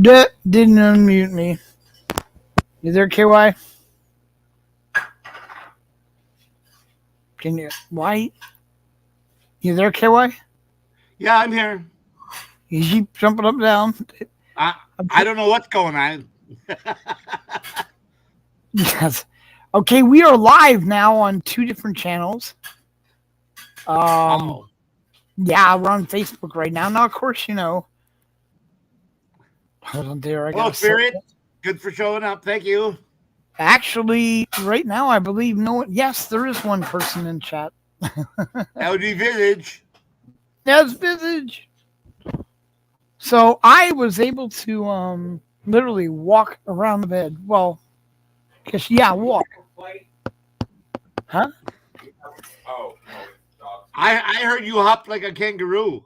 Didn't unmute me. You there, KY? Can you? Why? You there, KY? Yeah, I'm here. You keep jumping up and down. I don't know what's going on. Yes. Okay, we are live now on 2 different channels. Oh, Yeah, we're on Facebook right now. Now, of course, hold on there. I hello, gotta set. Spirit. Good for showing up. Thank you. Actually, right now, I believe no. Yes, there is one person in chat. That would be Visage. That's Visage. So I was able to literally walk around the bed. Well, walk. Huh? I heard you hop like a kangaroo.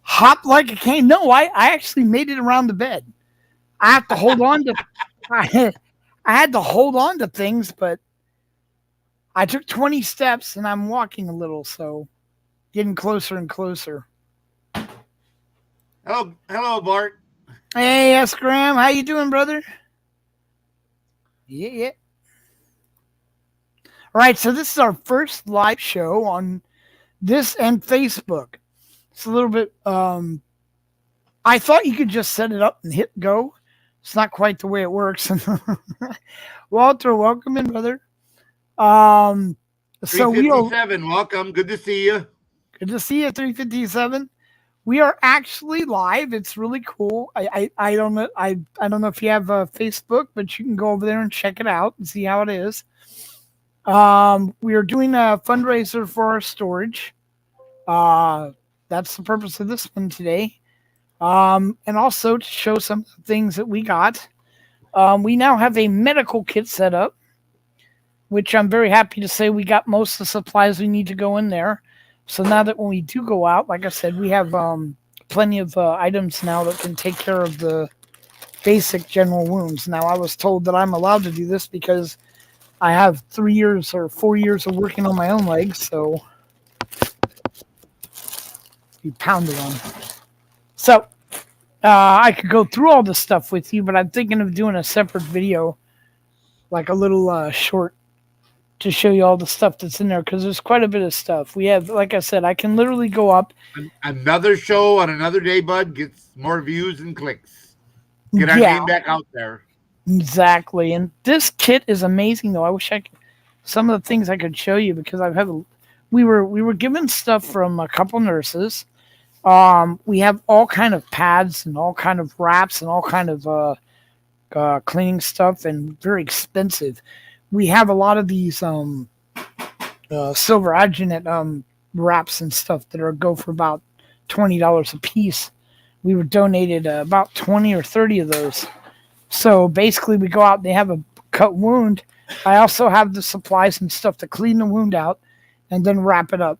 Hop like a cane. No, I actually made it around the bed. I have to hold on to. I, I had to hold on to things, but I took 20 steps and I'm walking a little, so getting closer and closer. Hello, Bart. Hey, S. Graham, how you doing, brother? Yeah. All right, so this is our first live show on this and Facebook. It's a little bit. I thought you could just set it up and hit go. It's not quite the way it works. Walter, welcome in, brother. So we are 357. Welcome. Good to see you. good to see you. 357. We are actually live. It's really cool. I don't know. I don't know if you have Facebook, but you can go over there and check it out and see how it is. We are doing a fundraiser for our storage. That's the purpose of this one today. And also to show some things that we got. We now have a medical kit set up, which I'm very happy to say we got most of the supplies we need to go in there. So now that when we do go out, like I said, we have plenty of items now that can take care of the basic general wounds. Now, I was told that I'm allowed to do this because I have 3 years or 4 years of working on my own legs, so you pounded on. So I could go through all this stuff with you, but I'm thinking of doing a separate video, like a little short, to show you all the stuff that's in there, because there's quite a bit of stuff. We have, like I said, I can literally go up. Another show on another day, bud, gets more views and clicks. Get our name back out there. Exactly. And this kit is amazing, though. I wish I could, some of the things I could show you, because we were given stuff from a couple nurses. We have all kind of pads and all kind of wraps and all kind of cleaning stuff, and very expensive. We have a lot of these silver agenate wraps and stuff that go for about $20 a piece. We were donated about 20 or 30 of those. So basically, we go out and they have a cut wound. I also have the supplies and stuff to clean the wound out and then wrap it up.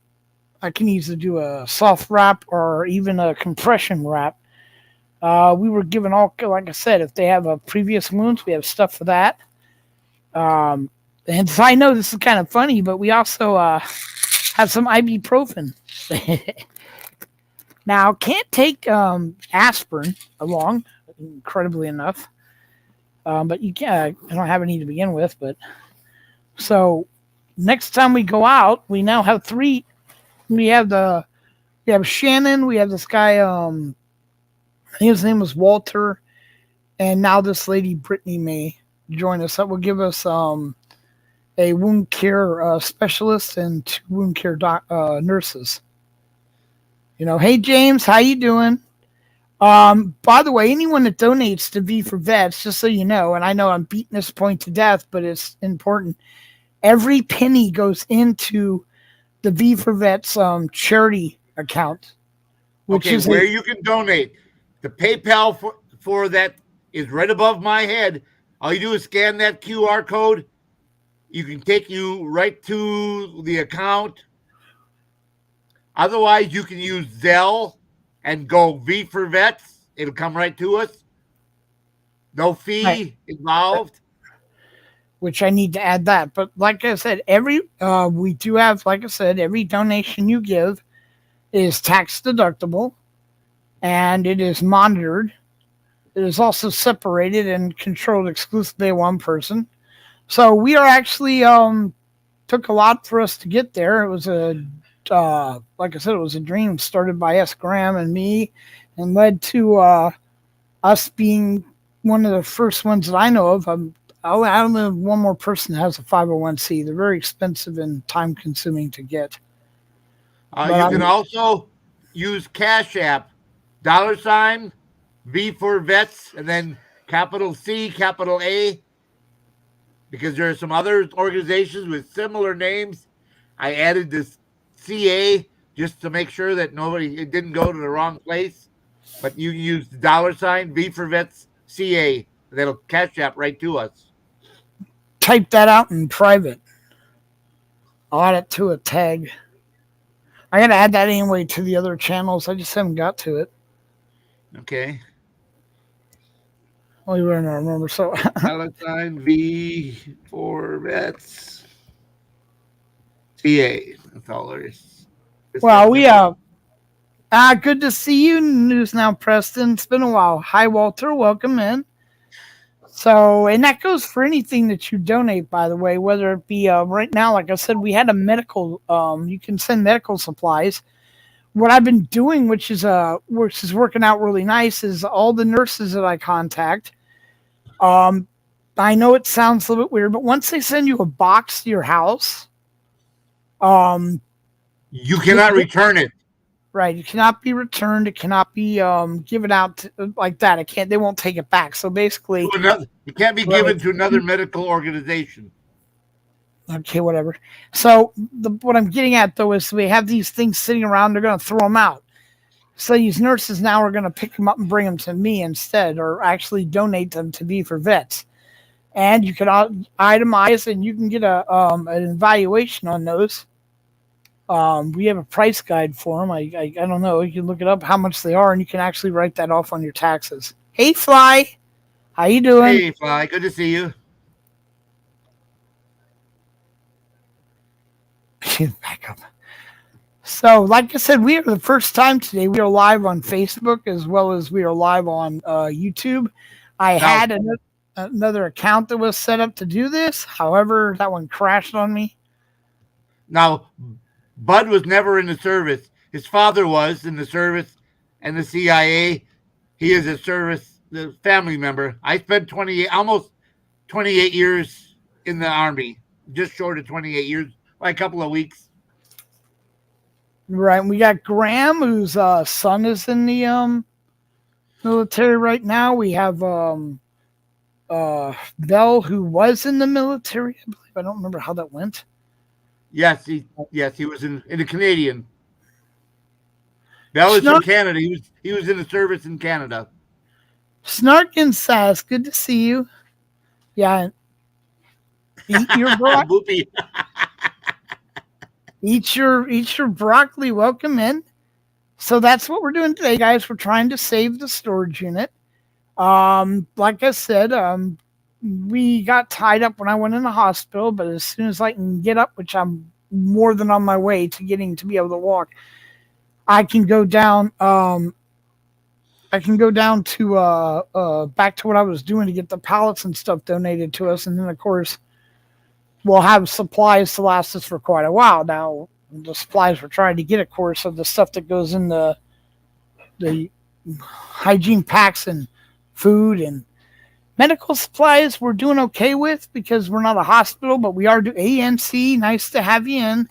I can either do a soft wrap or even a compression wrap. We were given all, like I said, if they have a previous wounds, we have stuff for that. And so I know this is kind of funny, but we also have some ibuprofen. Now, can't take aspirin along, incredibly enough. But you can't. I don't have any to begin with. But so next time we go out, we now have 3. We have Shannon. We have this guy. His name was Walter, and now this lady Brittany may join us. That will give us a wound care specialist and 2 wound care nurses. Hey James, how you doing? By the way, anyone that donates to V4VETS, just so you know, and I know I'm beating this point to death, but it's important. Every penny goes into the V4VETS charity account, which is where you can donate. The PayPal for that is right above my head. All you do is scan that QR code. You can take you right to the account. Otherwise, you can use Zelle and go V4VETS. It'll come right to us. No fee involved. Which I need to add that. But like I said, we do have, like I said, every donation you give is tax deductible, and it is monitored. It is also separated and controlled exclusively by one person. So we are actually took a lot for us to get there. It was like I said, it was a dream started by S. Graham and me, and led to us being one of the first ones that I know of. I don't know one more person that has a 501c. They're very expensive and time consuming to get. You can also use Cash App, $ V4VETS, and then capital C, capital A, because there are some other organizations with similar names. I added this CA just to make sure that it didn't go to the wrong place. But you can use the $ V4VETS CA. That'll Cash App right to us. Type that out in private. I'll add it to a tag. I gotta add that anyway to the other channels. I just haven't got to it. Okay. Only way I remember. So $V4VETS CA. That's all there is. Well, good to see you, News Now Preston. It's been a while. Hi, Walter. Welcome in. So, and that goes for anything that you donate, by the way, whether it be right now, like I said, we had a medical, you can send medical supplies. What I've been doing, which is working out really nice, is all the nurses that I contact. I know it sounds a little bit weird, but once they send you a box to your house, you cannot return it. Right, it cannot be returned. It cannot be given out like that. They won't take it back. So basically, it can't be given to another medical organization. Okay, whatever. So what I'm getting at though is we have these things sitting around. They're going to throw them out. So these nurses now are going to pick them up and bring them to me instead, or actually donate them to V4VETS. And you can itemize, and you can get an evaluation on those. We have a price guide for them. I don't know. You can look it up how much they are, and you can actually write that off on your taxes. Hey, Fly, how you doing? Hey, Fly, good to see you. Back up. So, like I said, we are the first time today. We are live on Facebook as well as we are live on YouTube. I had another account that was set up to do this. However, that one crashed on me. Now, Bud was never in the service. His father was in the service and the CIA. He is the family member. I spent almost 28 years in the Army, just short of 28 years, like a couple of weeks. Right. We got Graham, whose son is in the military right now. We have Bell, who was in the military. I believe. I don't remember how that went. Yes, he was in the Canadian. Bell is from Canada. He was in the service in Canada. Snark and Sass, good to see you. Yeah. Eat your broccoli. Eat your broccoli. Welcome in. So that's what we're doing today, guys. We're trying to save the storage unit. Like I said, we got tied up when I went in the hospital, but as soon as I can get up, which I'm more than on my way to getting to be able to walk, I can go down. I can go down to back to what I was doing to get the pallets and stuff donated to us, and then of course we'll have supplies to last us for quite a while. Now the supplies we're trying to get, of course, are the stuff that goes in the hygiene packs and food and medical supplies. We're doing okay with because we're not a hospital, but we are ANC. Nice to have you in.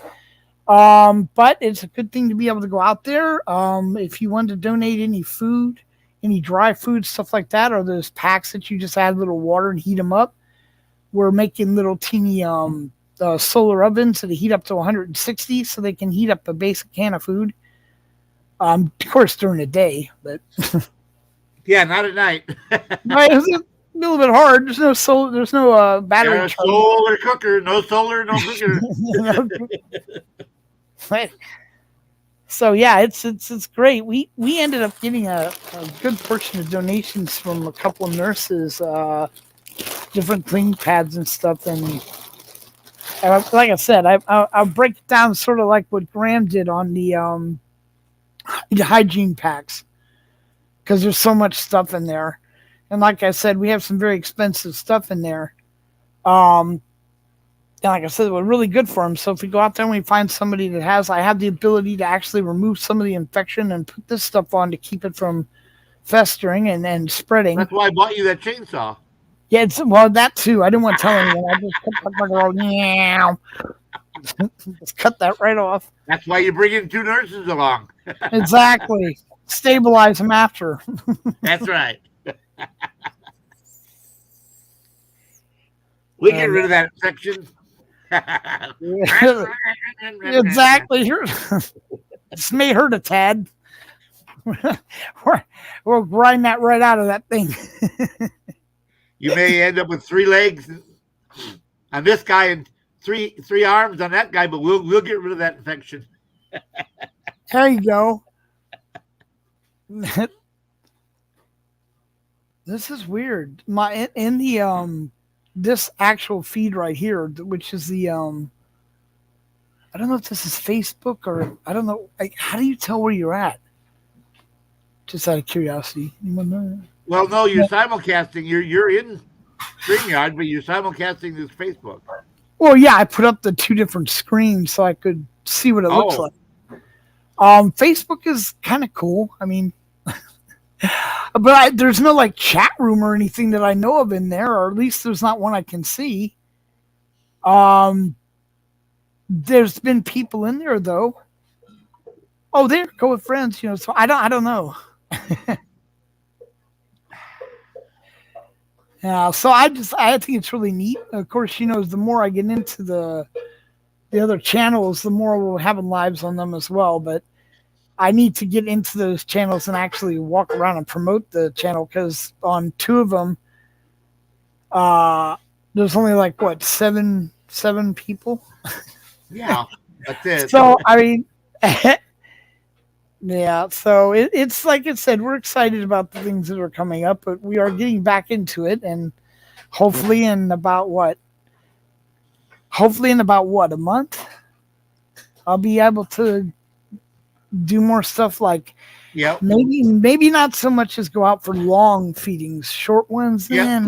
But it's a good thing to be able to go out there. If you want to donate any food, any dry food, stuff like that, or those packs that you just add a little water and heat them up. We're making little teeny solar ovens that heat up to 160 so they can heat up a basic can of food. Of course, during the day, but yeah, not at night. Right, it's a little bit hard. There's no solar. There's no battery. Yeah, solar cooker. No solar. No cooker. Right. So yeah, it's great. We ended up getting a good portion of donations from a couple of nurses, different cleaning pads and stuff. And like I said, I'll break it down sort of like what Graham did on the hygiene packs, because there's so much stuff in there. And like I said, we have some very expensive stuff in there. Um, and like I said, we're really good for them. So if we go out there and we find somebody that has, I have the ability to actually remove some of the infection and put this stuff on to keep it from festering and spreading. That's why I bought you that chainsaw. Yeah, it's, well, that too. I didn't want to tell anyone. I just cut that fucker off. Meow. Just cut that right off. That's why you bring in 2 nurses along. Exactly. Stabilize them after. That's right. We get rid of that infection. Exactly. This may hurt a tad. We'll grind that right out of that thing. You may end up with 3 legs on this guy and three arms on that guy, but we'll get rid of that infection. There you go. This is weird. My in the this actual feed right here, which is the I don't know if this is Facebook or I don't know. Like, how do you tell where you're at? Just out of curiosity. Anyone know? Well, no, you're simulcasting. You're in StreamYard, but you're simulcasting this Facebook. Well, yeah, I put up the 2 different screens so I could see what it looks like. Facebook is kind of cool. I mean, but there's no like chat room or anything that I know of in there, or at least there's not one I can see. There's been people in there though. Oh, there, go with friends, you know. So I don't know. Yeah, so I think it's really neat. Of course, you know, the more I get into the other channels, the more we'll have lives on them as well. But I need to get into those channels and actually walk around and promote the channel, because on 2 of them, there's only like what seven people. Yeah, that's it. So I mean, yeah. So it's like I said, we're excited about the things that are coming up, but we are getting back into it, and hopefully in about what a month, I'll be able to do more stuff like maybe not so much as go out for long feedings, short ones. Yeah,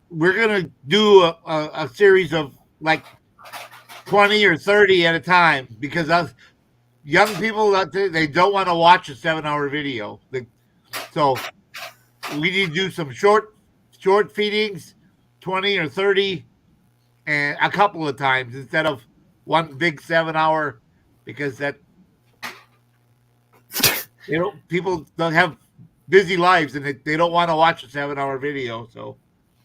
we're gonna do a series of like 20 or 30 at a time, because us young people, they don't want to watch a 7-hour video. So we need to do some short feedings, 20 or 30, and a couple of times instead of one big 7-hour, because that people don't have busy lives and they don't want to watch a 7-hour video. So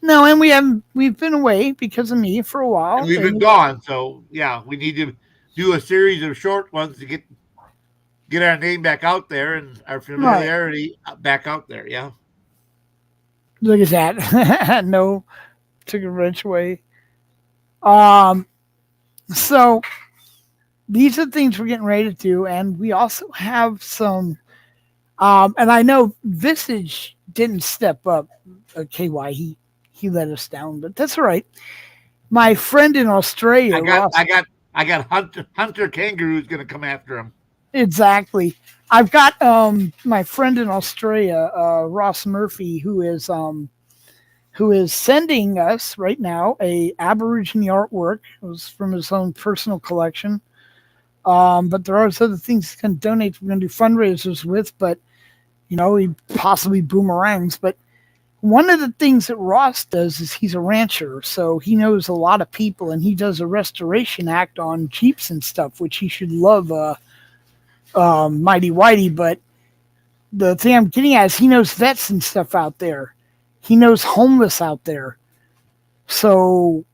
no, and we've been away because of me for a while. And we've been gone, so yeah, we need to do a series of short ones to get our name back out there and our familiarity back out there. Yeah. Look at that. No, took a wrench away. So these are things we're getting ready to do, and we also have some. And I know Visage didn't step up. KY, he let us down, but that's all right. My friend in Australia, I got Hunter Kangaroo's going to come after him. Exactly. I've got my friend in Australia, Ross Murphy, who is sending us right now a Aborigine artwork. It was from his own personal collection. But there are other things he can donate. We're going to do fundraisers with, but you know, he possibly boomerangs. But one of the things that Ross does is he's a rancher, so he knows a lot of people, and he does a restoration act on Jeeps and stuff, which he should love. Mighty Whitey, but the thing I'm getting at is he knows vets and stuff out there. He knows homeless out there. So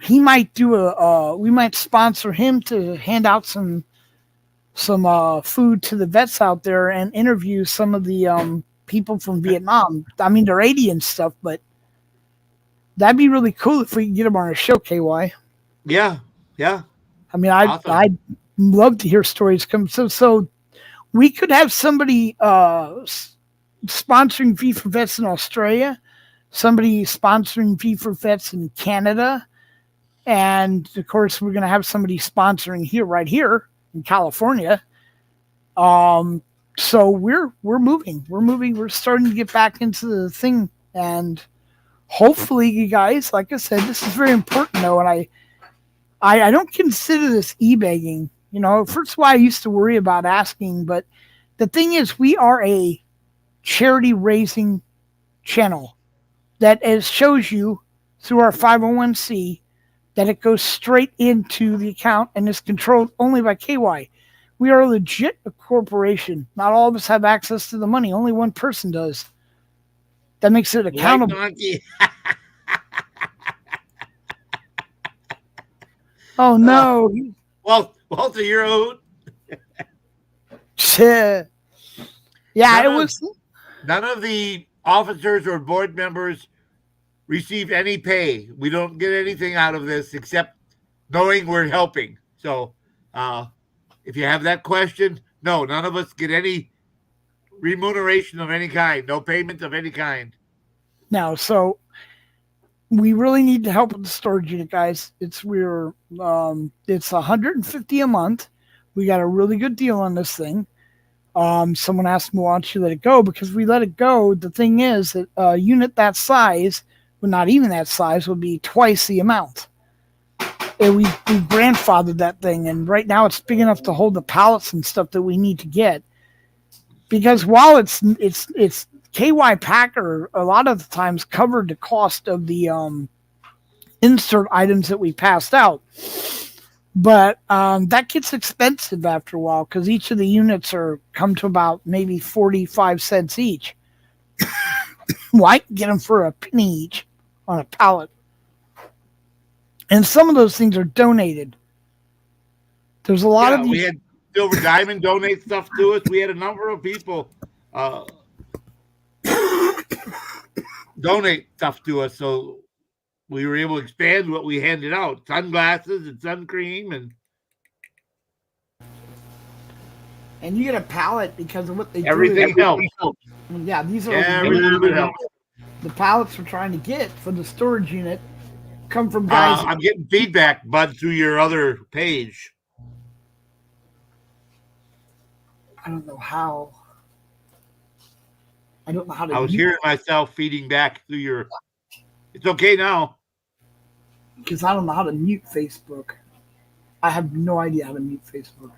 he might do we might sponsor him to hand out some food to the vets out there and interview some of the people from Vietnam. I mean, they're 80 and stuff, but that'd be really cool if we can get them on our show, KY. Yeah. I mean, I'd love to hear stories come. So we could have somebody sponsoring V4VETS in Australia, somebody sponsoring V4VETS in Canada, and of course we're going to have somebody sponsoring right here in California. So we're moving. We're starting to get back into the thing, And hopefully, you guys, like I said, this is very important though, and I don't consider this e-begging. You know, first of all, I used to worry about asking, but the thing is, we are a charity raising channel that shows you through our 501c that it goes straight into the account and is controlled only by KY. We are legit a corporation. Not all of us have access to the money. Only one person does. That makes it accountable. Oh no! Well, Walter, you're out. Yeah, it was. None of the officers or board members receive any pay. We don't get anything out of this except knowing we're helping. So, if you have that question, no, none of us get any remuneration of any kind, no payment of any kind. No, so we really need to help with the storage unit, guys. It's $150 a month. We got a really good deal on this thing. Someone asked me, why don't you let it go? Because we let it go. The thing is that a unit that size, well, not even that size, would be twice the amount. And we grandfathered that thing, and right now it's big enough to hold the pallets and stuff that we need to get. Because while it's KY Packer, a lot of the times covered the cost of the insert items that we passed out. But that gets expensive after a while because each of the units come to about maybe 45 cents each. Well, I can get them for a penny each on a pallet. And some of those things are donated. There's a lot of these. We had Silver Diamond donate stuff to us. We had a number of people donate stuff to us. So we were able to expand what we handed out. Sunglasses and sun cream and you get a pallet because of what they everything do. Helps. Yeah, these are the pallets we're trying to get for the storage unit come from guys. I'm getting feedback, Bud, through your other page. I don't know how. I don't know how to. I was hearing myself feeding back through your. It's okay now. Because I don't know how to mute Facebook. I have no idea how to mute Facebook.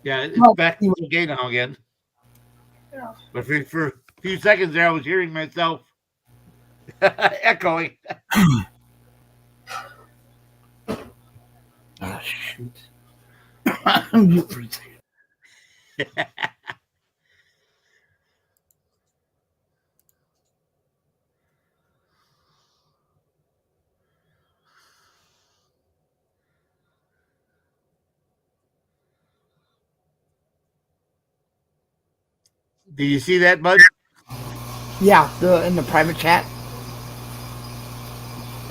Yeah, it's back okay now again. Yeah. But for a few seconds there, I was hearing myself echoing. Ah, shoot. I'm mute for a second. Do you see that, Bud? Yeah, in the private chat.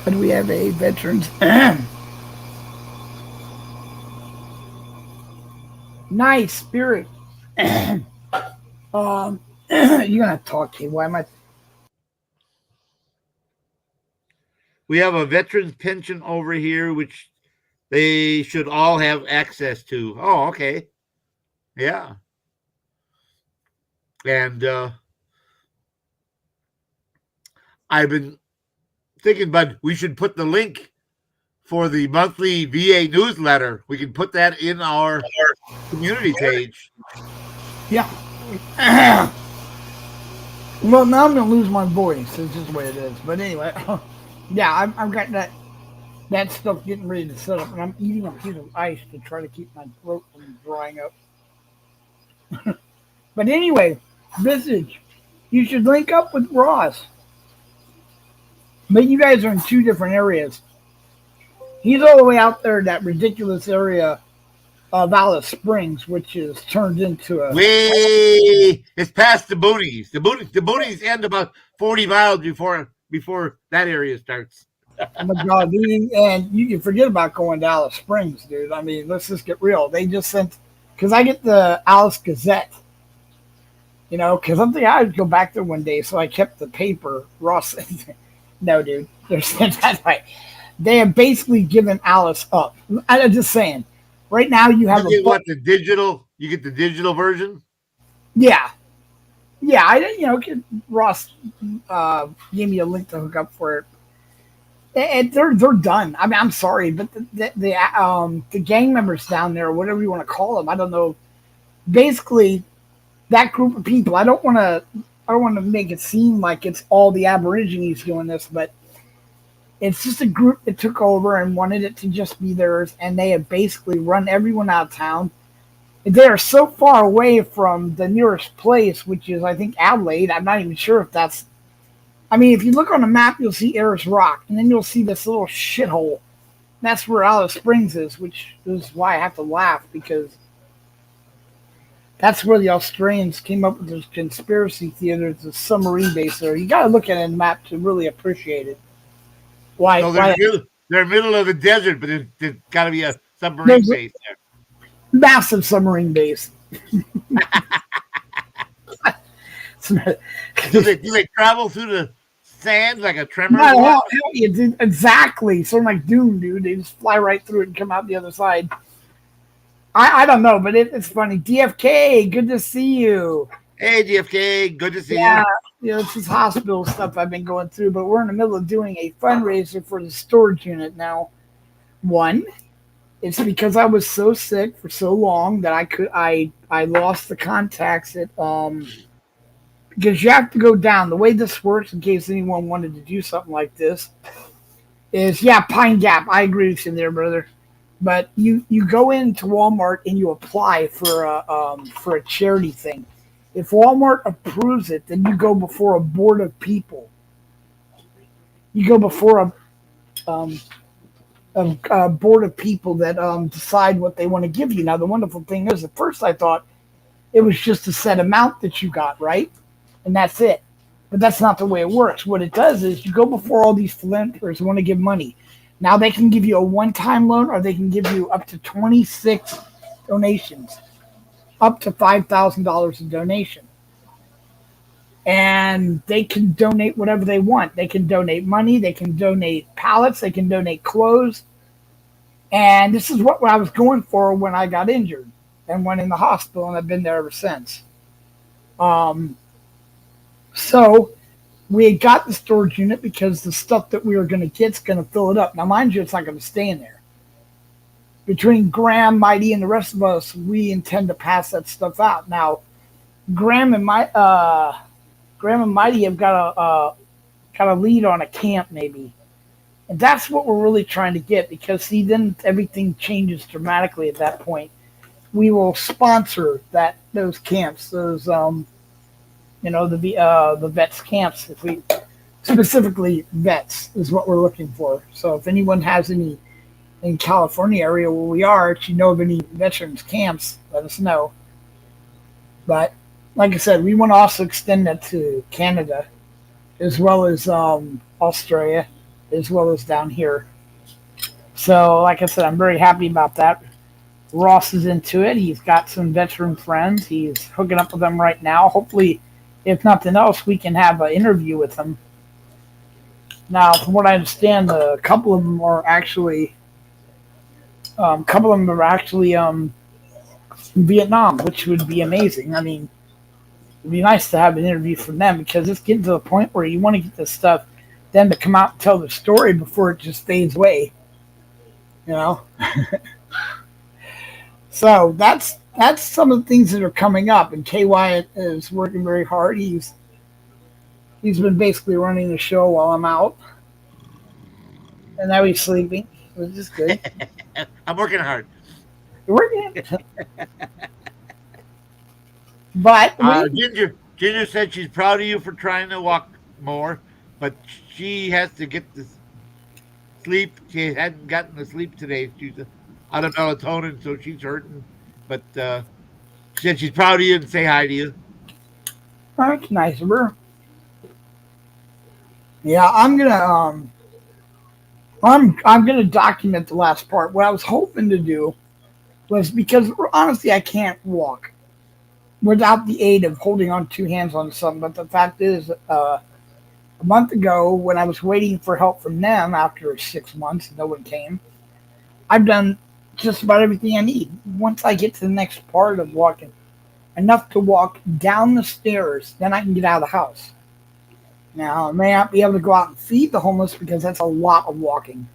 And we have a veterans. Nice spirit. You're gonna talk to. Why am I? We have a veterans pension over here, which they should all have access to. Oh, okay. Yeah. And I've been thinking, Bud, we should put the link for the monthly VA newsletter. We can put that in our community page. Yeah. Well, now I'm gonna lose my voice. It's just the way it is. But anyway, yeah, I've got that stuff getting ready to set up, and I'm eating a piece of ice to try to keep my throat from drying up. But anyway, Visage, you should link up with Ross. But you guys are in two different areas. He's all the way out there in that ridiculous area of Alice Springs, which is turned into a... It's past the boonies. The boonies end about 40 miles before that area starts. Oh my God, dude. And you can forget about going to Alice Springs, dude. I mean, let's just get real. They just sent... Because I get the Alice Gazette. You know, because I'm thinking I would go back there one day, so I kept the paper. Ross... No, dude. That's right. They have basically given Alice up. I'm just saying. Right now, you have the digital. You get the digital version. Yeah, Yeah, I didn't. Ross gave me a link to hook up for it. And they're done. I mean, I'm sorry, but the gang members down there, whatever you want to call them, I don't know. Basically, that group of people. I don't want to make it seem like it's all the Aborigines doing this, but it's just a group that took over and wanted it to just be theirs, and they have basically run everyone out of town. They are so far away from the nearest place, which is I think Adelaide. I'm not even sure if that's. I mean, if you look on the map, you'll see Ayers Rock, and then you'll see this little shithole. That's where Alice Springs is, which is why I have to laugh because that's where the Australians came up with this conspiracy theater. It's a submarine base there. You got to look at it in the map to really appreciate it. Why? So Why they're middle of the desert, but there's got to be a submarine there's a base there. massive submarine base. Do they travel through the sand like a tremor? No, hell yeah, dude. Exactly. Sort of like Doom, dude. They just fly right through it and come out the other side. I don't know, but it's funny. DFK, good to see you. Hey, DFK, good to see Yeah, you. it's this hospital stuff I've been going through, but we're in the middle of doing a fundraiser for the storage unit now. One, it's because I was so sick for so long that I lost the contacts at because you have to go down. The way this works, in case anyone wanted to do something like this, is yeah, Pine Gap. I agree with you there, brother. But you go into Walmart and you apply for a charity thing. If Walmart approves it, then you go before a board of people. You go before um, a board of people that decide what they want to give you. Now, the wonderful thing is, at first I thought it was just a set amount that you got, right? And that's it. But that's not the way it works. What it does is you go before all these philanthropists who want to give money. Now they can give you a one-time loan, or they can give you up to 26 donations, up to $5,000 a donation. And they can donate whatever they want. They can donate money, they can donate pallets, they can donate clothes. And this is what I was going for when I got injured and went in the hospital, and I've been there ever since. Um, so we had got the storage unit because the stuff that we were going to get is going to fill it up. Now, mind you, it's not going to stay in there. Between Graham, Mighty, and the rest of us, we intend to pass that stuff out. Now, Graham and Mighty have got a lead on a camp maybe, and that's what we're really trying to get because see, then everything changes dramatically at that point. We will sponsor those camps, those the vets camps. If we specifically vets is what we're looking for. So if anyone has any in California area where we are, if you know of any veterans camps, let us know. But like I said, we want to also extend that to Canada, as well as Australia, as well as down here. So, like I said, I'm very happy about that. Ross is into it. He's got some veteran friends. He's hooking up with them right now. Hopefully, if nothing else, we can have an interview with them. Now, from what I understand, a couple of them are actually, in Vietnam, which would be amazing. I mean, it'd be nice to have an interview from them because it's getting to the point where you want to get this stuff, them to come out and tell the story before it just fades away. You know. So that's some of the things that are coming up, and KY is working very hard. He's been basically running the show while I'm out, and now he's sleeping, which is good. I'm working hard. You're working, but Ginger said she's proud of you for trying to walk more, but she has to get the sleep. She hadn't gotten the sleep today. She's out of melatonin, so she's hurting. But she said she's proud of you and say hi to you. that's nice of her. Yeah, I'm gonna document the last part. What I was hoping to do was because honestly I can't walk without the aid of holding on two hands on something. But the fact is, a month ago when I was waiting for help from them after 6 months, and no one came. I've done just about everything I need. Once I get to the next part of walking, enough to walk down the stairs. Then I can get out of the house. Now, I may not be able to go out and feed the homeless because that's a lot of walking.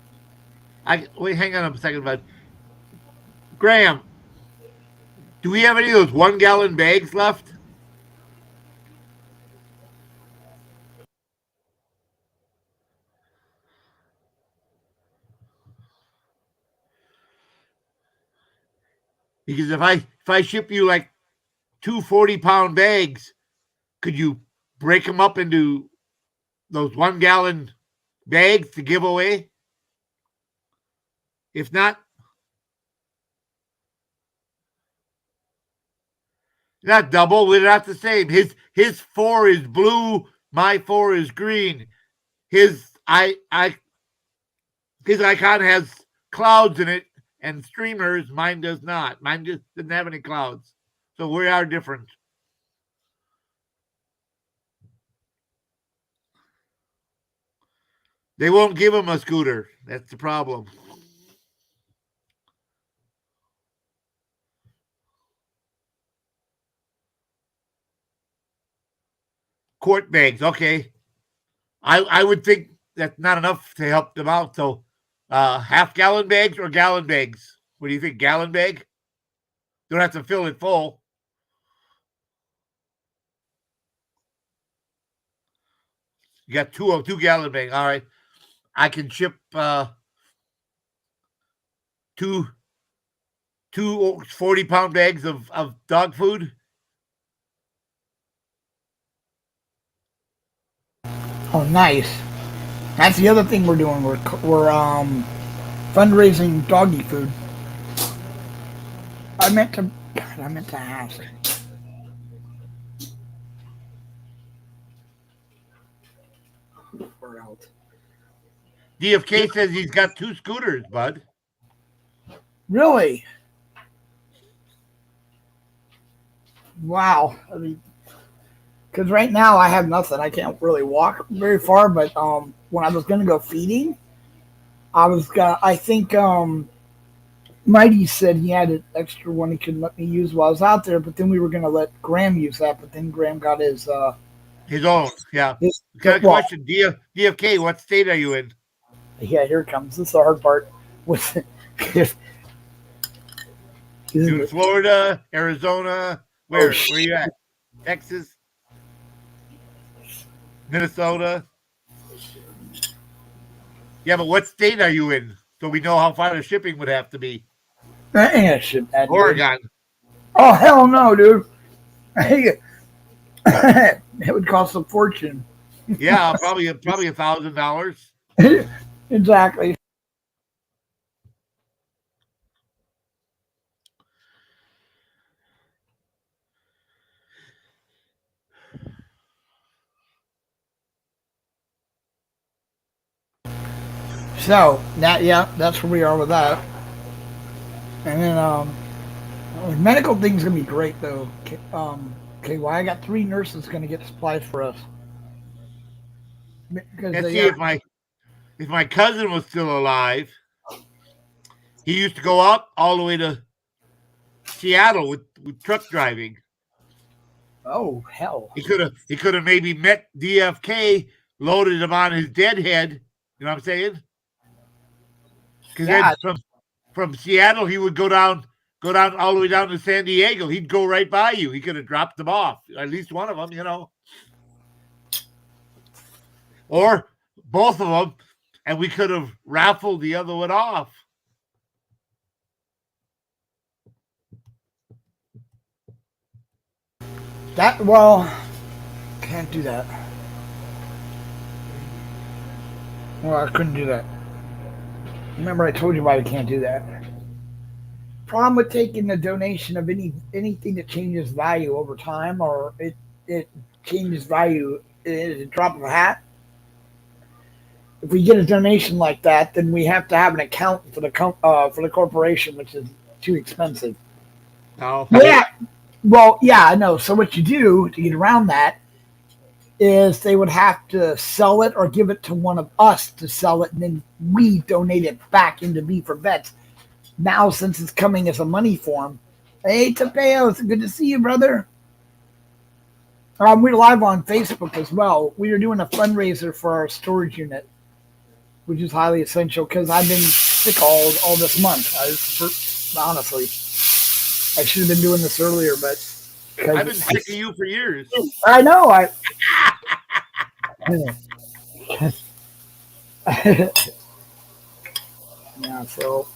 I wait. Hang on a second, bud. Graham, do we have any of those 1 gallon bags left? Because if I ship you like 2 40-pound bags, could you break them up into those 1 gallon bags to give away? If not, not double. We're not the same. His 4 is blue. My 4 is green. His his icon has clouds in it and streamers. Mine does not. Mine just doesn't have any clouds. So we are different. They won't give him a scooter. That's the problem. Quart bags. Okay. I would think that's not enough to help them out. So half-gallon bags or gallon bags? What do you think? Gallon bag? Don't have to fill it full. You got 2 gallon bag. All right. I can ship two 40-pound bags of dog food. Oh, nice. That's the other thing we're doing. We're fundraising doggy food. I meant to ask. Where else? DFK says he's got 2 scooters, bud. Really? Wow. I mean, because right now I have nothing. I can't really walk very far. But when I was gonna go feeding, I think Mighty said he had an extra one he could let me use while I was out there. But then we were gonna let Graham use that. But then Graham got his own. Yeah. Got question. DFK, what state are you in? Yeah, here it comes. This is the hard part. With in Florida, Arizona, where you at? Texas, Minnesota. Yeah, but what state are you in? So we know how far the shipping would have to be. Oregon. Oh hell no, dude! It would cost a fortune. Yeah, probably $1,000. Exactly. So that's where we are with that. And then the medical thing's gonna be great though. Okay, well I got 3 nurses gonna get supplies for us. Let's see if my cousin was still alive. He used to go up all the way to Seattle with truck driving. Oh hell! He could have maybe met DFK, loaded him on his dead head. You know what I'm saying? Because then from Seattle he would go down all the way down to San Diego. He'd go right by you. He could have dropped them off, at least one of them, or both of them, and we could have raffled the other one off. Can't do that. Well, I couldn't do that. Remember, I told you why we can't do that. Problem with taking the donation of anything that changes value over time, or it changes value at a drop of a hat. If we get a donation like that, then we have to have an account for the corporation, which is too expensive. Oh. Yeah. Well, yeah, I know. So what you do to get around that is they would have to sell it or give it to one of us to sell it, and then we donate it back into V4VETS. Now, since it's coming as a money form, Hey, Tapeo, it's good to see you, brother. We're live on Facebook as well. We are doing a fundraiser for our storage unit, which is highly essential because I've been sick all this month. Honestly, I should have been doing this earlier, but I've been sick of you for years. I know. Yeah. So,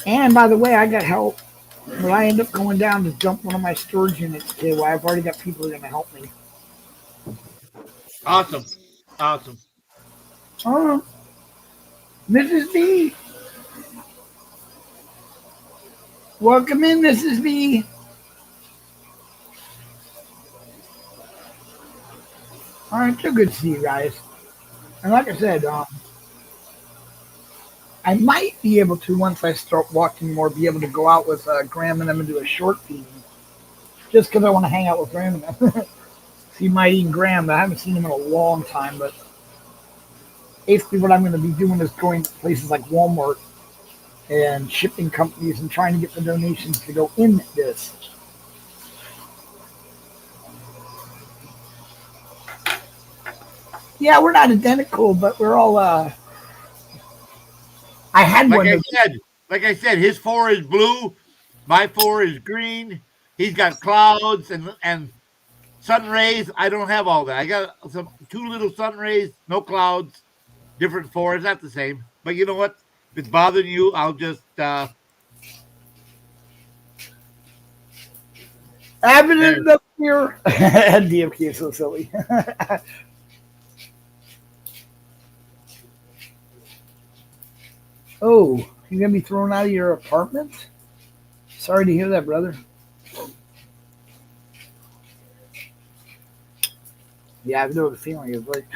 and by the way, I got help. When I end up going down to dump one of my storage units, KY, I've already got people that are going to help me. Awesome. Awesome. Oh, Mrs. B. Welcome in, Mrs. B. All right, so good to see you guys. And like I said, I might be able to, once I start walking more, be able to go out with Graham and them and do a short feeding. Just because I want to hang out with Graham and them. See Mighty and Graham. I haven't seen them in a long time, but basically what I'm going to be doing is going to places like Walmart and shipping companies and trying to get the donations to go in this. Yeah, we're not identical, but we're all. I had Like one. I said, his 4 is blue, my 4 is green. He's got clouds and sun rays. I don't have all that. I got 2 little sun rays, no clouds, different 4. It's not the same. But you know what? If it's bothering you, I'll just Evidence up here. DMK is so silly. Oh, you're going to be thrown out of your apartment? Sorry to hear that, brother. Yeah, I know the feeling. It's like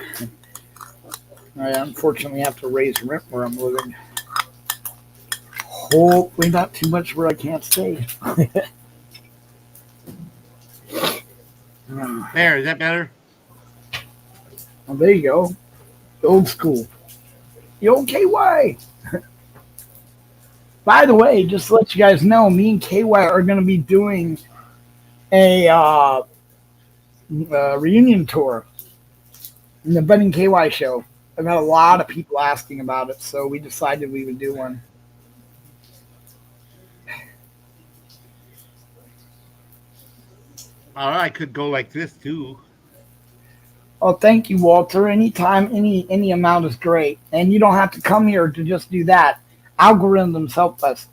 I unfortunately have to raise rent where I'm living. Hopefully not too much where I can't stay. there. Is that better? Well, there you go. Old school. The old KY. By the way, just to let you guys know, me and KY are going to be doing a reunion tour in the Budding KY show. I've had a lot of people asking about it, so we decided we would do one. I could go like this too. Oh, thank you, Walter. Anytime, any amount is great, and you don't have to come here to just do that. Algorithms help us.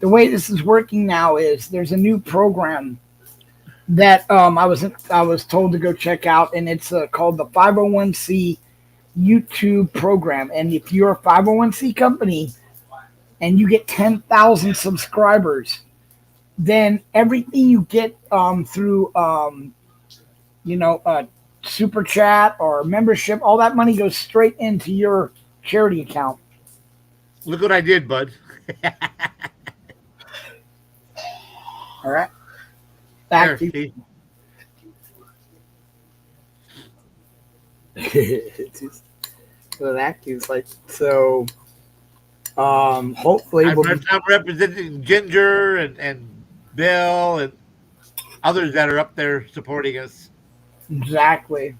The way this is working now is there's a new program that I was told to go check out, and it's called the 501c YouTube program. And if you're a 501c company and you get 10,000 subscribers, then everything you get through super chat or membership, all that money goes straight into your charity account. Look what I did, bud. All right. There, so that is like so. Hopefully, I'm representing Ginger and Bill and others that are up there supporting us. Exactly.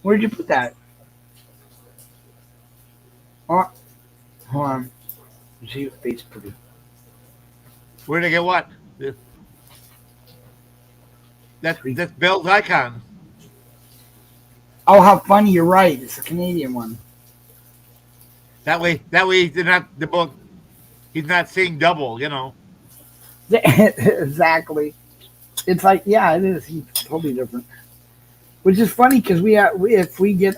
Where'd you put that? Oh, hold on. You see your face pretty. Where'd I get what? That's Bill's icon. Oh, how funny! You're right. It's a Canadian one. That way, they're not the book. He's not seeing double, you know. Exactly. It's like, yeah, it is. He's totally different. Which is funny because if we get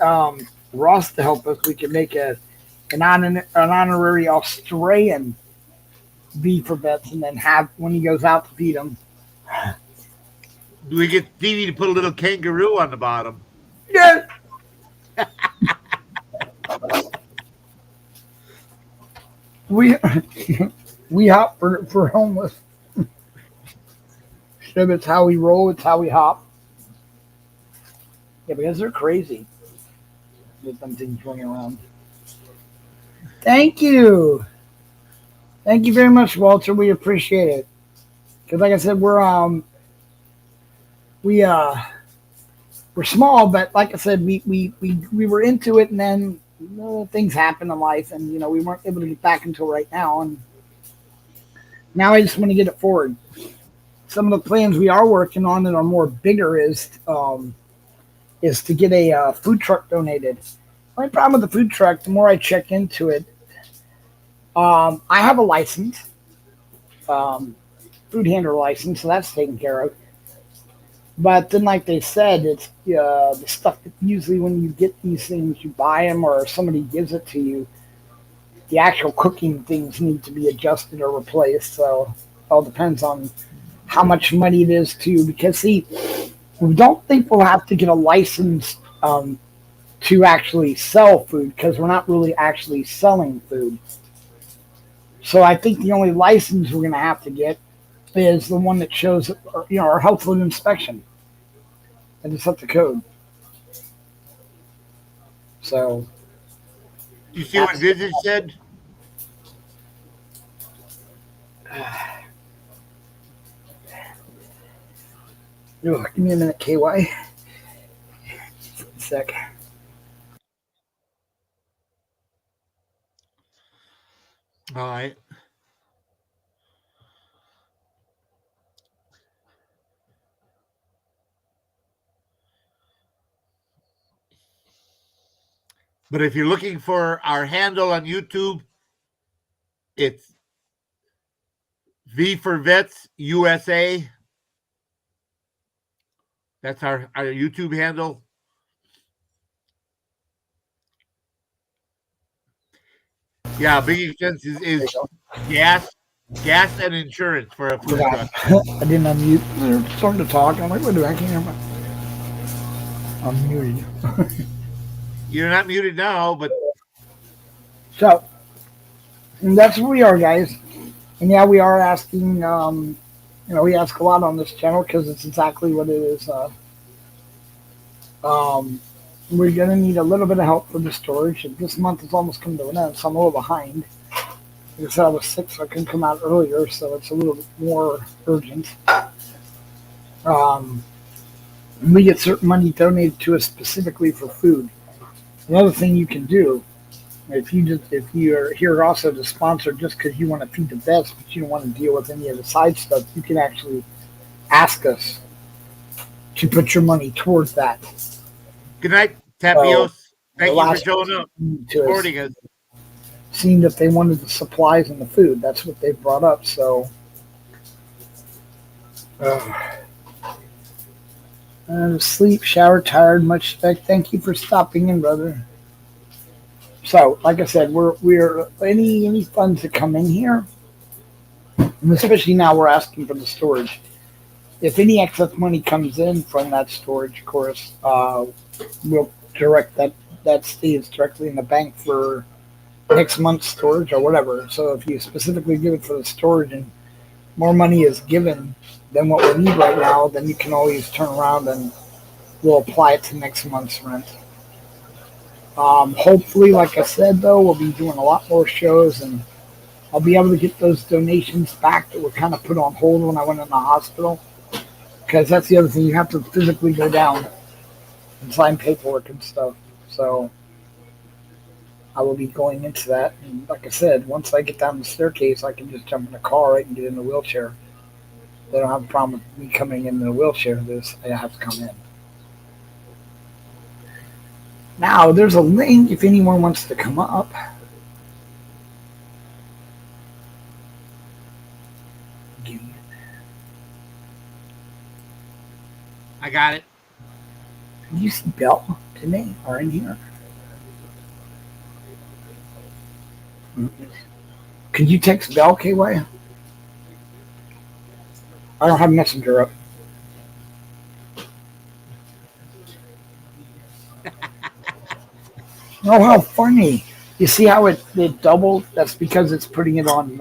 Ross to help us, we can make an honorary Australian V4VETS, and then have when he goes out to feed them. Do we get Stevie to put a little kangaroo on the bottom? Yeah. we hop for homeless. So it's how we roll. It's how we hop. Yeah, because they're crazy with them things running around. Thank you. Thank you very much, Walter. We appreciate it. Because, like I said, we we're small, but like I said, we were into it, and then things happen in life, and we weren't able to get back until right now, and now I just want to get it forward. Some of the plans we are working on that are more bigger is to get a food truck donated. The only problem with the food truck, the more I check into it, I have a license, um, food handler license, so that's taken care of. But then, like they said, it's the stuff that usually when you get these things, you buy them or somebody gives it to you. The actual cooking things need to be adjusted or replaced. So it all depends on how much money it is to. Because see, we don't think we'll have to get a license to actually sell food because we're not really actually selling food. So I think the only license we're going to have to get is the one that shows, our health food inspection, and it's up to code. So You see what that's. Visit said? Give me a minute, KY. Sec. All right. But if you're looking for our handle on YouTube, it's V4VETS USA. That's our YouTube handle. Yeah, big expense There is you go. gas, gas and insurance for a food Forgot. truck. I didn't unmute. They're starting to talk. I'm like, what do I can't hear? I'm muted. You're not muted now, but So and that's where we are, guys. And yeah, we are asking. We ask a lot on this channel because it's exactly what it is. Um, we're gonna need a little bit of help for the storage. This month is almost coming to an end, so I'm a little behind. Like I said, I was sick, so I couldn't come out earlier, so it's a little bit more urgent. Um, we get certain money donated to us specifically for food. Another thing you can do, if you're here also to sponsor just because you want to feed the vets, but you don't want to deal with any of the side stuff, you can actually ask us to put your money towards that. good night, So Tapios. the Thank you for last showing up, to us supporting us. seemed if they wanted the supplies and the food. That's what they brought up. So sleep, shower, tired, much respect. Thank you for stopping in, brother. So, like I said, we're any funds that come in here, and especially now we're asking for the storage. If any excess money comes in from that storage, of course, we'll direct that stays directly in the bank for next month's storage or whatever. So if you specifically give it for the storage and more money is given than what we need right now, then you can always turn around and we'll apply it to next month's rent. Hopefully, like I said, though, we'll be doing a lot more shows and I'll be able to get those donations back that were kind of put on hold when I went in the hospital. Because that's the other thing, you have to physically go down and sign paperwork and stuff. So I will be going into that. And like I said, once I get down the staircase, I can just jump in the car right and get in the wheelchair. They don't have a problem with me coming in the wheelchair. I have to come in. Now, there's a link if anyone wants to come up. I got it. Did you see Bell today or in here? Could you text Bell, KY? I don't have Messenger up. Oh, how funny. You see how it doubled? That's because it's putting it on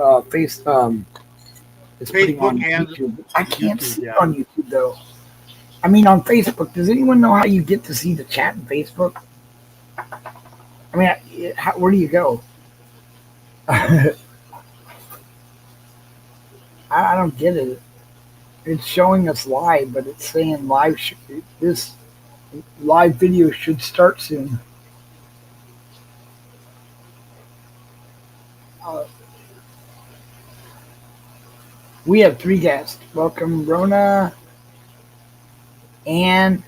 it's putting on Facebook and YouTube. I can't YouTube, see yeah. it on YouTube, though. I mean, on Facebook. Does anyone know how you get to see the chat in Facebook? I mean, where do you go? I don't get it. It's showing us live, but it's saying this live video should start soon. Uh, we have 3 guests. Welcome, Rona and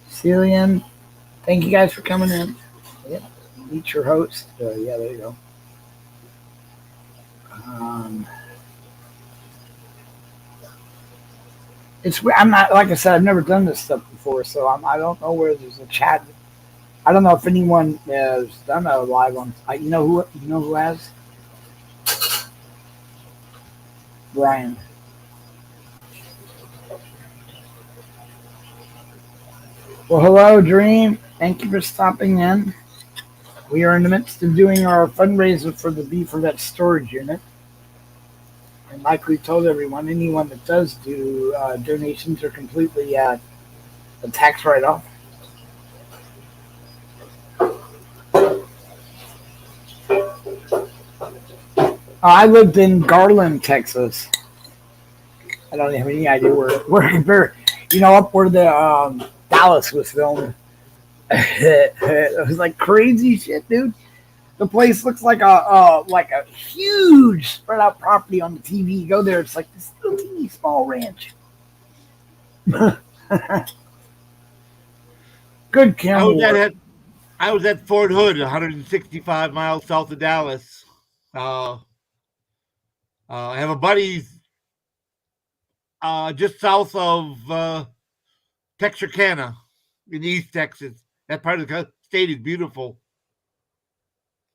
Cillian. Thank you guys for coming in. Yeah, meet your host. Yeah, there you go. I'm not, like I said, I've never done this stuff before, so I don't know where there's a chat. I don't know if anyone has done a live on. You know who has? Brian. Well, hello, Dream. Thank you for stopping in. We are in the midst of doing our fundraiser for the V4VETS storage unit. And like we told everyone, anyone that does do donations are completely a tax write-off. I lived in Garland, Texas. I don't have any idea where up where the Dallas was filmed. It was like crazy shit, dude. The place looks like a huge spread out property on the TV. You go there, it's like this little teeny small ranch. Good camera. I was at Fort Hood, 165 miles south of Dallas. I have a buddy just south of Texarkana in East Texas. That part of the state is beautiful,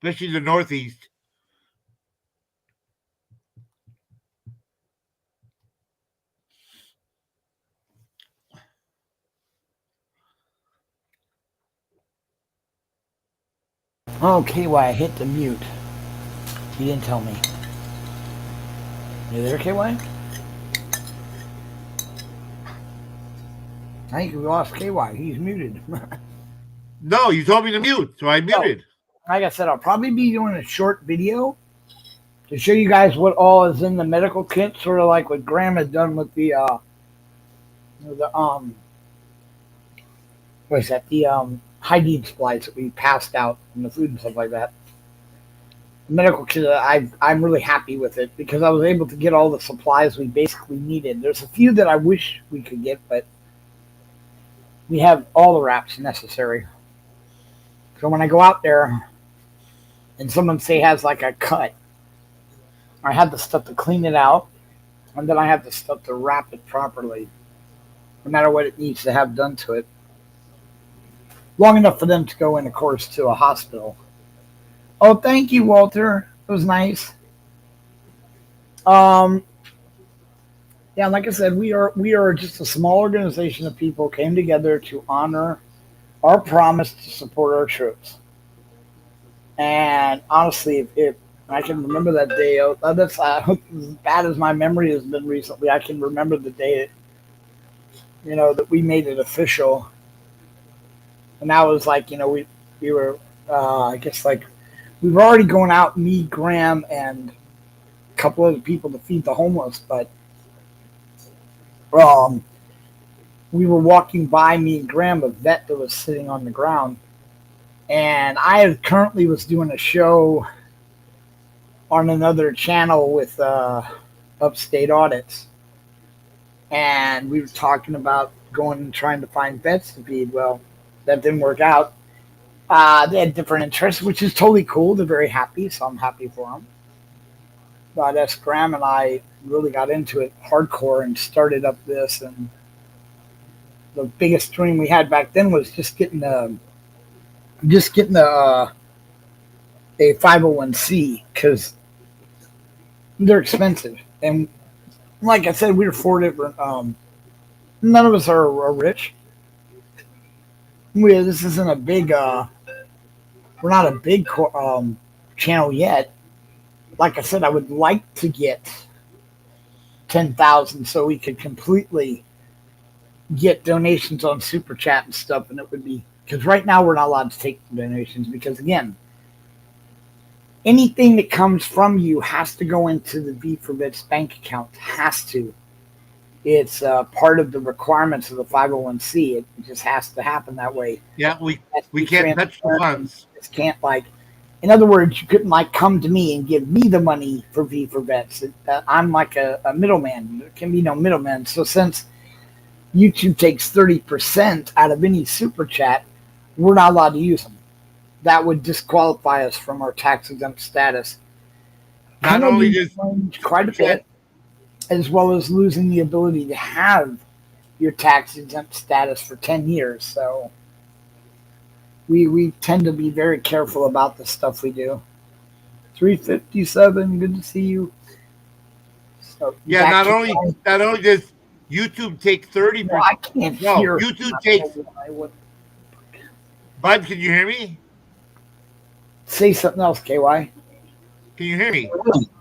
especially the Northeast. Okay, why I hit the mute. He didn't tell me. You there, KY? I think we lost KY. He's muted. No, you told me to mute, so I muted. Like I said, I'll probably be doing a short video to show you guys what all is in the medical kit, sort of like what Graham had done with the hygiene supplies that we passed out in the food and stuff like that. The medical kit, I'm really happy with it because I was able to get all the supplies we basically needed. There's a few that I wish we could get, but we have all the wraps necessary. So when I go out there and someone say has like a cut, I have the stuff to clean it out, and then I have the stuff to wrap it properly, no matter what it needs to have done to it. Long enough for them to go in, of course, to a hospital. Oh, thank you, Walter. It was nice. Yeah, like I said, we are just a small organization of people came together to honor our promise to support our troops. And honestly, if I can remember that day, that's as bad as my memory has been recently. I can remember the day, that we made it official. And that was like, we were, I guess like, we were already going out, me, Graham, and a couple other people to feed the homeless, but we were walking by, me and Graham, a vet that was sitting on the ground. And I currently was doing a show on another channel with Upstate Audits. And we were talking about going and trying to find vets to feed. Well, that didn't work out. They had different interests, which is totally cool. They're very happy, so I'm happy for them. But as Graham and I really got into it hardcore and started up this, and the biggest dream we had back then was just getting a 501c, because they're expensive. And like I said, we afford it. None of us are rich. This isn't a big. We're not a big channel yet. Like I said, I would like to get 10,000 so we could completely get donations on Super Chat and stuff, and it would be, because right now we're not allowed to take donations because, again, anything that comes from you has to go into the V4VETS bank account. Has to. It's part of the requirements of the 501c. It just has to happen that way. Yeah, It has to we be can't touch the transparent, and funds. you just can't like. In other words, you couldn't like come to me and give me the money for V4VETS. I'm like a middleman. There can be no middleman. So since YouTube takes 30% out of any super chat, we're not allowed to use them. That would disqualify us from our tax exempt status. Not only Penalties does range quite a Super Chat- bit, as well as losing the ability to have your tax exempt status for 10 years. So we tend to be very careful about the stuff we do. 357, good to see you. So yeah, back not to only does YouTube take 30%. no, I can't No, hear. YouTube takes. I would Bud, can you hear me? say something else, KY. Can you hear me?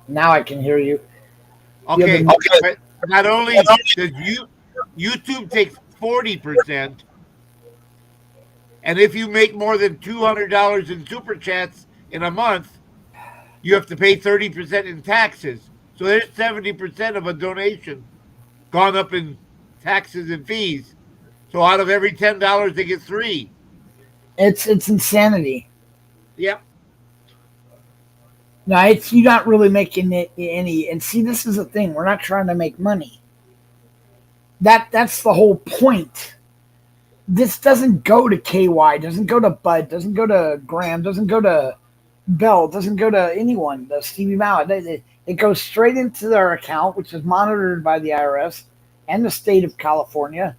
Now I can hear you. Okay. the- But not only does YouTube takes 40%, and if you make more than $200 in super chats in a month, you have to pay 30% in taxes. So there's 70% of a donation gone up in taxes and fees. So out of every $10, they get three. It's insanity. Yep. No, it's you're not really making it any. And see, this is the thing. We're not trying to make money. That's the whole point. This doesn't go to KY, doesn't go to Bud, doesn't go to Graham, doesn't go to Bell, doesn't go to anyone. The Stevie Mallett. It goes straight into their account, which is monitored by the IRS and the state of California.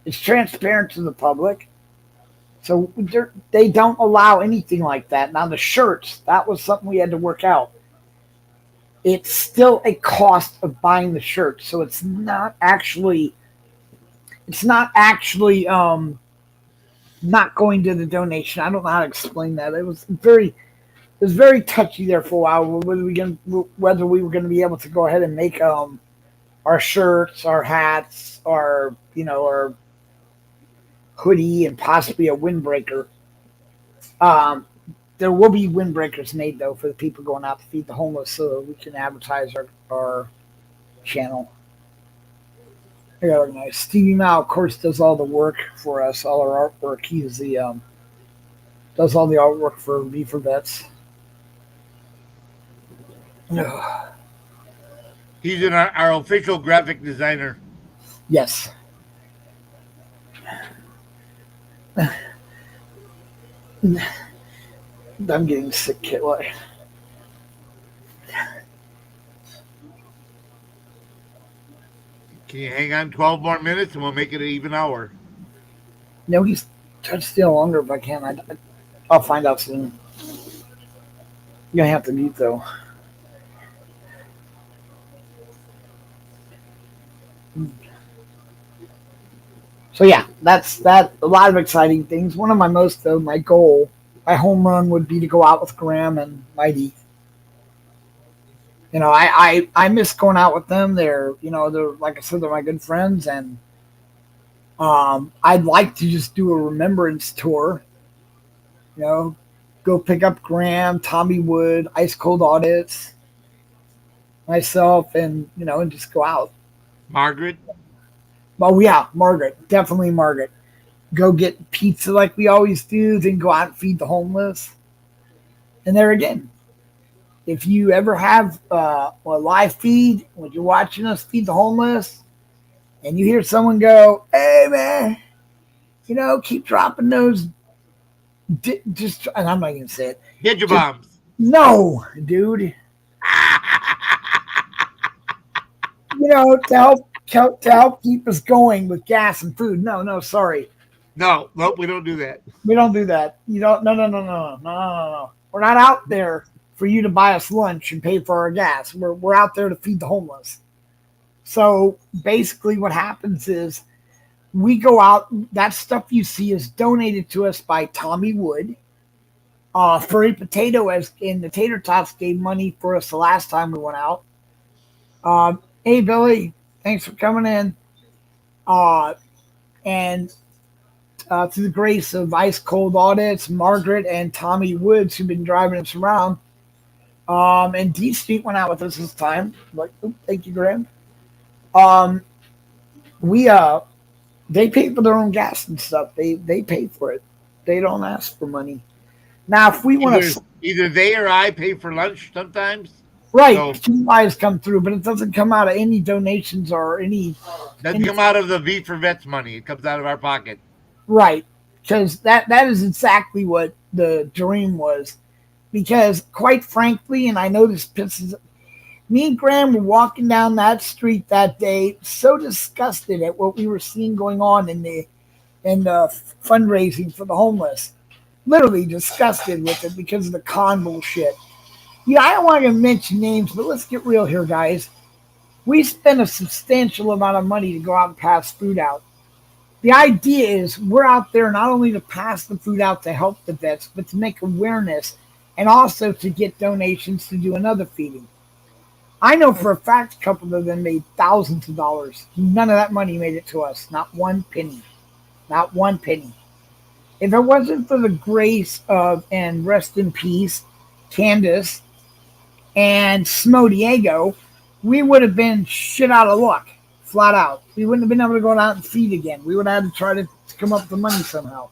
It's transparent to the public. So they don't allow anything like that. Now the shirts, that was something we had to work out. It's still a cost of buying the shirt, so it's not actually not going to the donation. I don't know how to explain that. It was very touchy there for a while. Whether we were going to be able to go ahead and make our shirts, our hats, our hoodie, and possibly a windbreaker. There will be windbreakers made though for the people going out to feed the homeless, so that we can advertise our channel. Yeah, nice. Stevie Mao, of course, does all the work for us, all our artwork. He's the does all the artwork for V4VETS. He's our official graphic designer. Yes. I'm getting sick, Kitway. Can you hang on 12 more minutes and we'll make it an even hour? No, he's trying to steal longer if I can. I'll find out soon. You're gonna have to mute though. So yeah, that's that. A lot of exciting things. One of my goal, my home run would be to go out with Graham and Mighty. I miss going out with them. They're like I said, they're my good friends, and I'd like to just do a remembrance tour. Go pick up Graham, Tommy Wood, Ice Cold Audits, myself, and and just go out. Margaret? Oh yeah, Margaret, definitely Margaret. Go get pizza like we always do, then go out and feed the homeless. And there again, if you ever have a live feed when you're watching us feed the homeless, and you hear someone go, "Hey man, keep dropping those," and I'm not gonna say it. Get your bombs. No, dude. To help keep us going with gas and food. No, sorry. No, nope, we don't do that. We don't do that. No. We're not out there for you to buy us lunch and pay for our gas. We're out there to feed the homeless. So basically what happens is we go out. That stuff you see is donated to us by Tommy Wood. Furry Potato in the Tater Tots gave money for us the last time we went out. Hey, Billy, thanks for coming in. And through the grace of Ice Cold Audits, Margaret and Tommy Woods, who've been driving us around, And D Street went out with us this time. Like, oh, thank you, Graham. Um, we they pay for their own gas and stuff. They pay for it. They don't ask for money. Now, if we want Either to, either they or I pay for lunch sometimes. right, So two lives come through, but it doesn't come out of any donations or doesn't any come out of the V4VETS money. It comes out of our pocket. right, because that is exactly what the dream was. Because quite frankly, and I know this pisses me and Graham were walking down that street that day, so disgusted at what we were seeing going on in the fundraising for the homeless. Literally disgusted with it because of the con bullshit. Yeah, I don't want to mention names, but let's get real here, guys. We spent a substantial amount of money to go out and pass food out. The idea is we're out there not only to pass the food out to help the vets, but to make awareness and also to get donations to do another feeding. I know for a fact a couple of them made thousands of dollars. None of that money made it to us. Not one penny. Not one penny. If it wasn't for the grace of, and rest in peace, Candace and Smo Diego, we would have been shit out of luck, flat out. We wouldn't have been able to go out and feed again. We would have had to try to come up with the money somehow.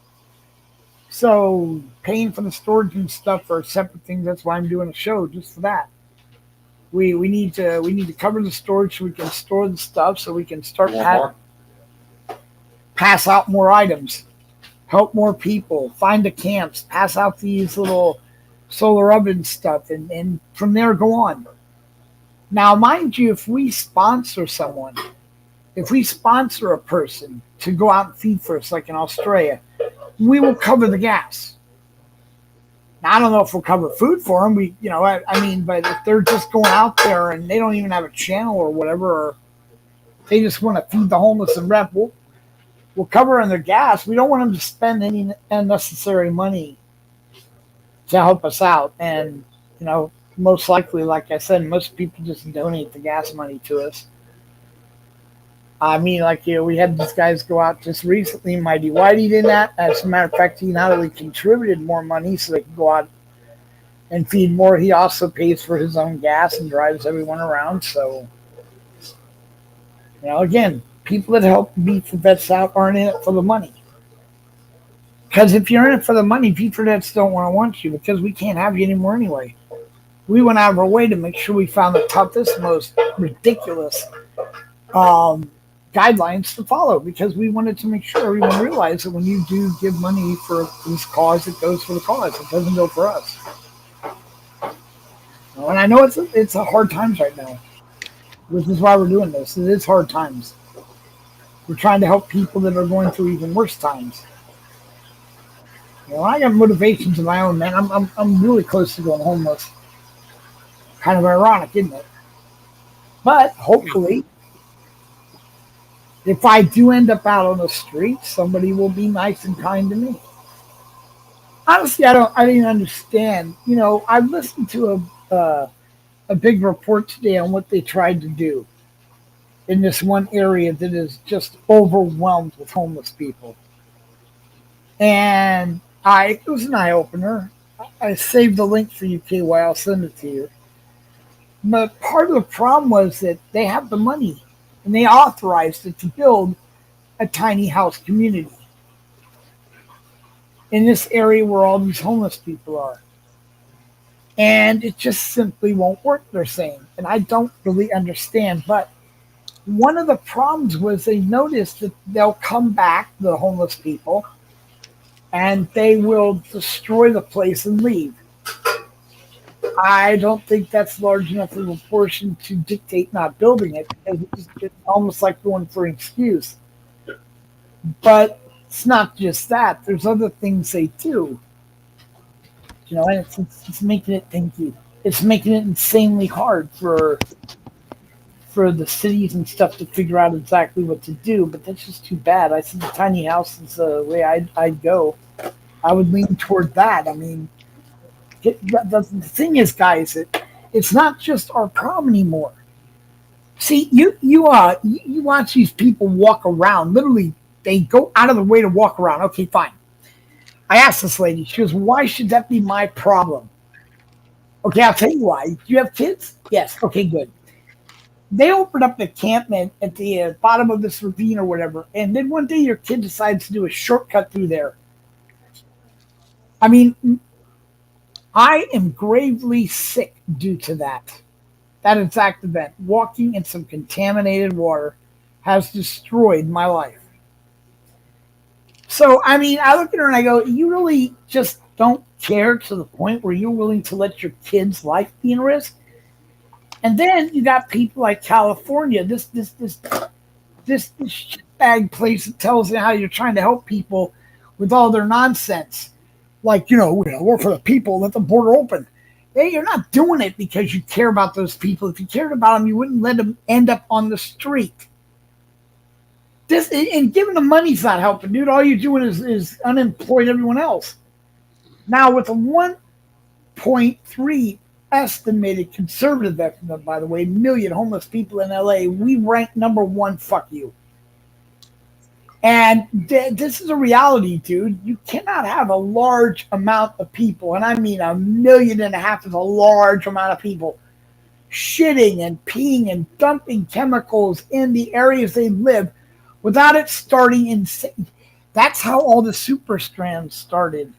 So paying for the storage and stuff are separate things. That's why I'm doing a show just for that. We need to cover the storage so we can store the stuff so we can start pass out more items, help more people, find the camps, pass out these little solar oven stuff, and from there go on. Now, mind you, if we sponsor someone, if we sponsor a person to go out and feed for us, like in Australia, we will cover the gas. Now, I don't know if we'll cover food for them. I mean, but if they're just going out there and they don't even have a channel or whatever, or they just want to feed the homeless and rep, we'll cover on their gas. We don't want them to spend any unnecessary money to help us out. And, most likely, like I said, most people just donate the gas money to us. I mean, we had these guys go out just recently. Mighty Whitey did that. As a matter of fact, he not only contributed more money so they could go out and feed more, he also pays for his own gas and drives everyone around. So, again, people that help V4VETS out aren't in it for the money. Because if you're in it for the money, V4VETS don't want you because we can't have you anymore anyway. We went out of our way to make sure we found the toughest, most ridiculous guidelines to follow because we wanted to make sure everyone realized that when you do give money for this cause, it goes for the cause. It doesn't go for us. And I know it's a hard times right now, which is why we're doing this. It is hard times. We're trying to help people that are going through even worse times. I got motivations of my own, man. I'm really close to going homeless. Kind of ironic, isn't it? But hopefully, if I do end up out on the street, somebody will be nice and kind to me. Honestly, I didn't understand. I listened to a big report today on what they tried to do in this one area that is just overwhelmed with homeless people. And it was an eye opener. I saved the link for you, KY. I'll send it to you. But part of the problem was that they have the money and they authorized it to build a tiny house community in this area where all these homeless people are. And it just simply won't work, they're saying. And I don't really understand. But one of the problems was they noticed that they'll come back, the homeless people, and they will destroy the place and leave. I don't think that's large enough of a portion to dictate not building it because it's almost like going for an excuse. But it's not just that. There's other things they do. And it's making it, thank you. It's making it insanely hard for the cities and stuff to figure out exactly what to do. But that's just too bad. I see the tiny house is the way I'd go. I would lean toward that. I mean, the thing is, guys, it's not just our problem anymore. See, you watch these people walk around. Literally, they go out of the way to walk around. Okay, fine. I asked this lady. She goes, "Why should that be my problem?" Okay, I'll tell you why. Do you have kids? Yes. Okay, good. They opened up the encampment at the bottom of this ravine or whatever, and then one day your kid decides to do a shortcut through there. I mean, I am gravely sick due to that. That exact event. Walking in some contaminated water has destroyed my life. So, I mean, I look at her and I go, you really just don't care to the point where you're willing to let your kid's life be in risk? And then you got people like California, this shitbag place that tells you how you're trying to help people with all their nonsense. Like, we're for the people, let the border open. Hey, you're not doing it because you care about those people. If you cared about them, you wouldn't let them end up on the street. This and giving them money's not helping, dude. All you're doing is unemployed everyone else. Now with a 1.3 estimated conservative estimate, by the way, million homeless people in LA, we rank number one. Fuck you. And this is a reality, dude. You cannot have a large amount of people, and I mean 1.5 million is a large amount of people, shitting and peeing and dumping chemicals in the areas they live without it starting insane. That's how all the super strands started.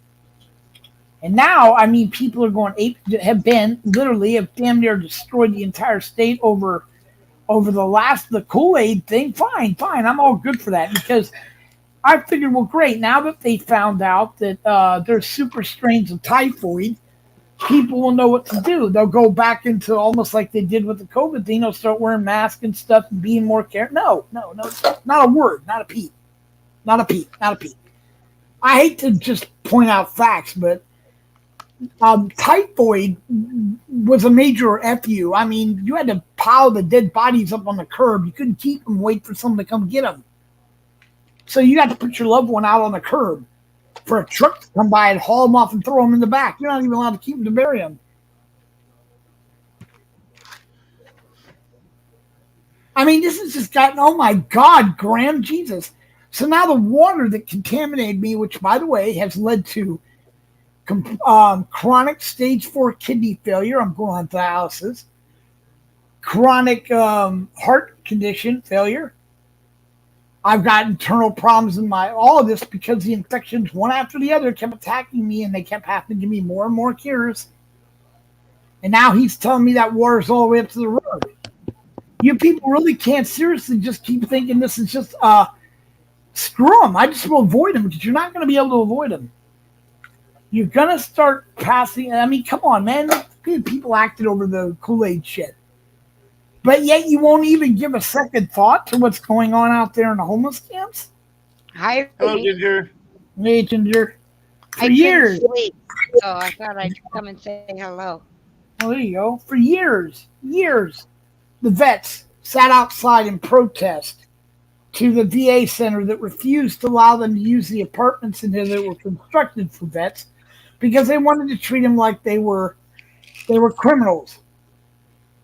And now, I mean, people are going have damn near destroyed the entire state over the Kool-Aid thing. Fine. I'm all good for that because I figured, well, great. Now that they found out that there's super strains of typhoid, people will know what to do. They'll go back into almost like they did with the COVID thing. They'll start wearing masks and stuff and being more careful. No, not a word, not a peep. I hate to just point out facts, but typhoid was a major FU. I mean, you had to pile the dead bodies up on the curb. You couldn't keep them, wait for someone to come get them. So you got to put your loved one out on the curb for a truck to come by and haul them off and throw them in the back. You're not even allowed to keep them to bury them. I mean, this has just gotten, oh my God, Graham, Jesus. So now the water that contaminated me, which, by the way, has led to chronic stage 4 kidney failure. I'm going on dialysis. Chronic heart condition failure. I've got internal problems in all of this because the infections, one after the other, kept attacking me and they kept having to give me more and more cures. And now he's telling me that water's all the way up to the road. You people really can't seriously just keep thinking this is just, screw them. I just will avoid them because you're not going to be able to avoid them. You're going to start passing. I mean, come on, man. People acted over the Kool-Aid shit. But yet you won't even give a second thought to what's going on out there in the homeless camps? Hi, Hello, Ginger. Hey, Ginger. For I years. couldn't sleep, so I thought I'd come and say hello. Well, there you go. For years, the vets sat outside in protest to the VA center that refused to allow them to use the apartments in there that were constructed for vets because they wanted to treat them like they were criminals.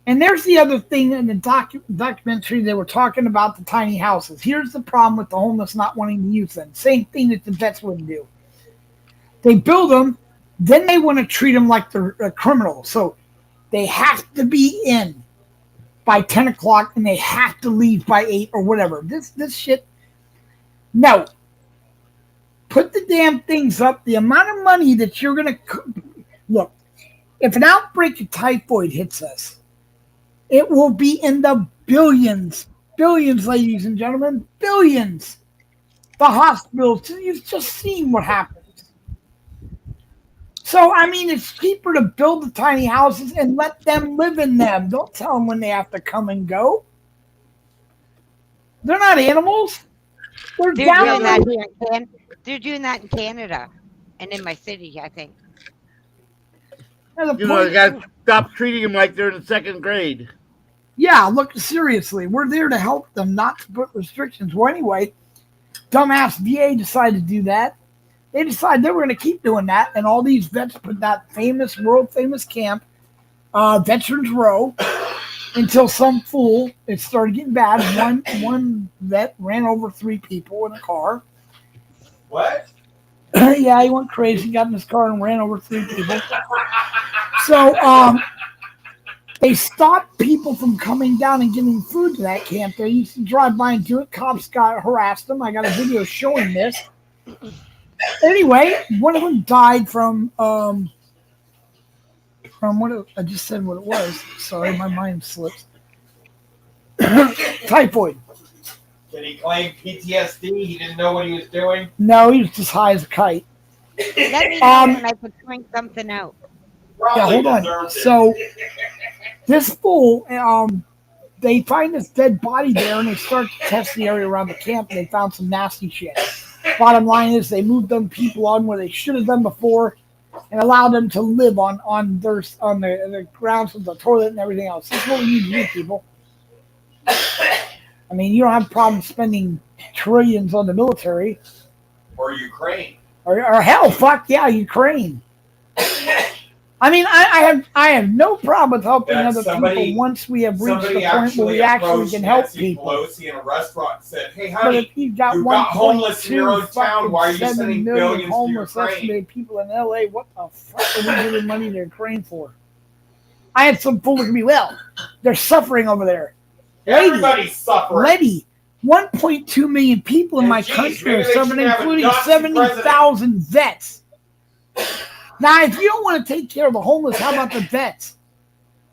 And there's the other thing in the documentary, they were talking about the tiny houses. Here's the problem with the homeless not wanting to use them. Same thing that the vets wouldn't do. They build them, then they want to treat them like they're a criminal. So they have to be in by 10 o'clock and they have to leave by 8 or whatever. This shit, no. Put the damn things up. The amount of money that you're going to... Look, if an outbreak of typhoid hits us, it will be in the billions, ladies and gentlemen, billions. The hospitals, you've just seen what happens. So, I mean, it's cheaper to build the tiny houses and let them live in them. Don't tell them when they have to come and go. They're not animals. They're They're down doing that in here in Canada. They're doing that in Canada and in my city, I think. the You know, you got to stop treating them like they're in the second grade. Yeah, look, seriously, we're there to help them, not to put restrictions. Well, anyway, dumbass VA decided to do that. They decided they were going to keep doing that, and all these vets put that world famous camp, Veterans Row, until some fool, it started getting bad. One vet ran over 3 people in a car. What? Yeah, he went crazy, got in his car and ran over 3 people. So they stopped people from coming down and getting food to that camp. They used to drive by and do it. Cops got harassed them. I got a video showing this. Anyway, one of them died from what I just said what it was. Sorry, my mind slips. Typhoid. Did he claim PTSD? He didn't know what he was doing? No, he was just high as a kite. Let me know when I can drink something out. Yeah, hold on. So this fool, they find this dead body there, and they start to test the area around the camp, and they found some nasty shit. Bottom line is, they moved them people on where they should have done before, and allowed them to live on the grounds with the toilet and everything else. That's what we need to do, people. I mean, you don't have a problem spending trillions on the military. Or Ukraine. Or hell, fuck yeah, Ukraine. I mean, I have no problem with helping other people once we have reached the point where we actually can help people. Pelosi in a restaurant and said, "Hey, But honey, if you've got you've got homeless in your own 1.2 town. Why are you fucking 7 sending million billions to homeless Ukraine?" estimated people in LA, what the fuck are we giving money to Ukraine for? I had some fool look at me, well, they're suffering over there. Everybody's suffering. Lady, 1.2 million people in And my geez, country are maybe they suffering, should have a including Nazi 70,000 vets. Now, if you don't want to take care of the homeless, how about the vets?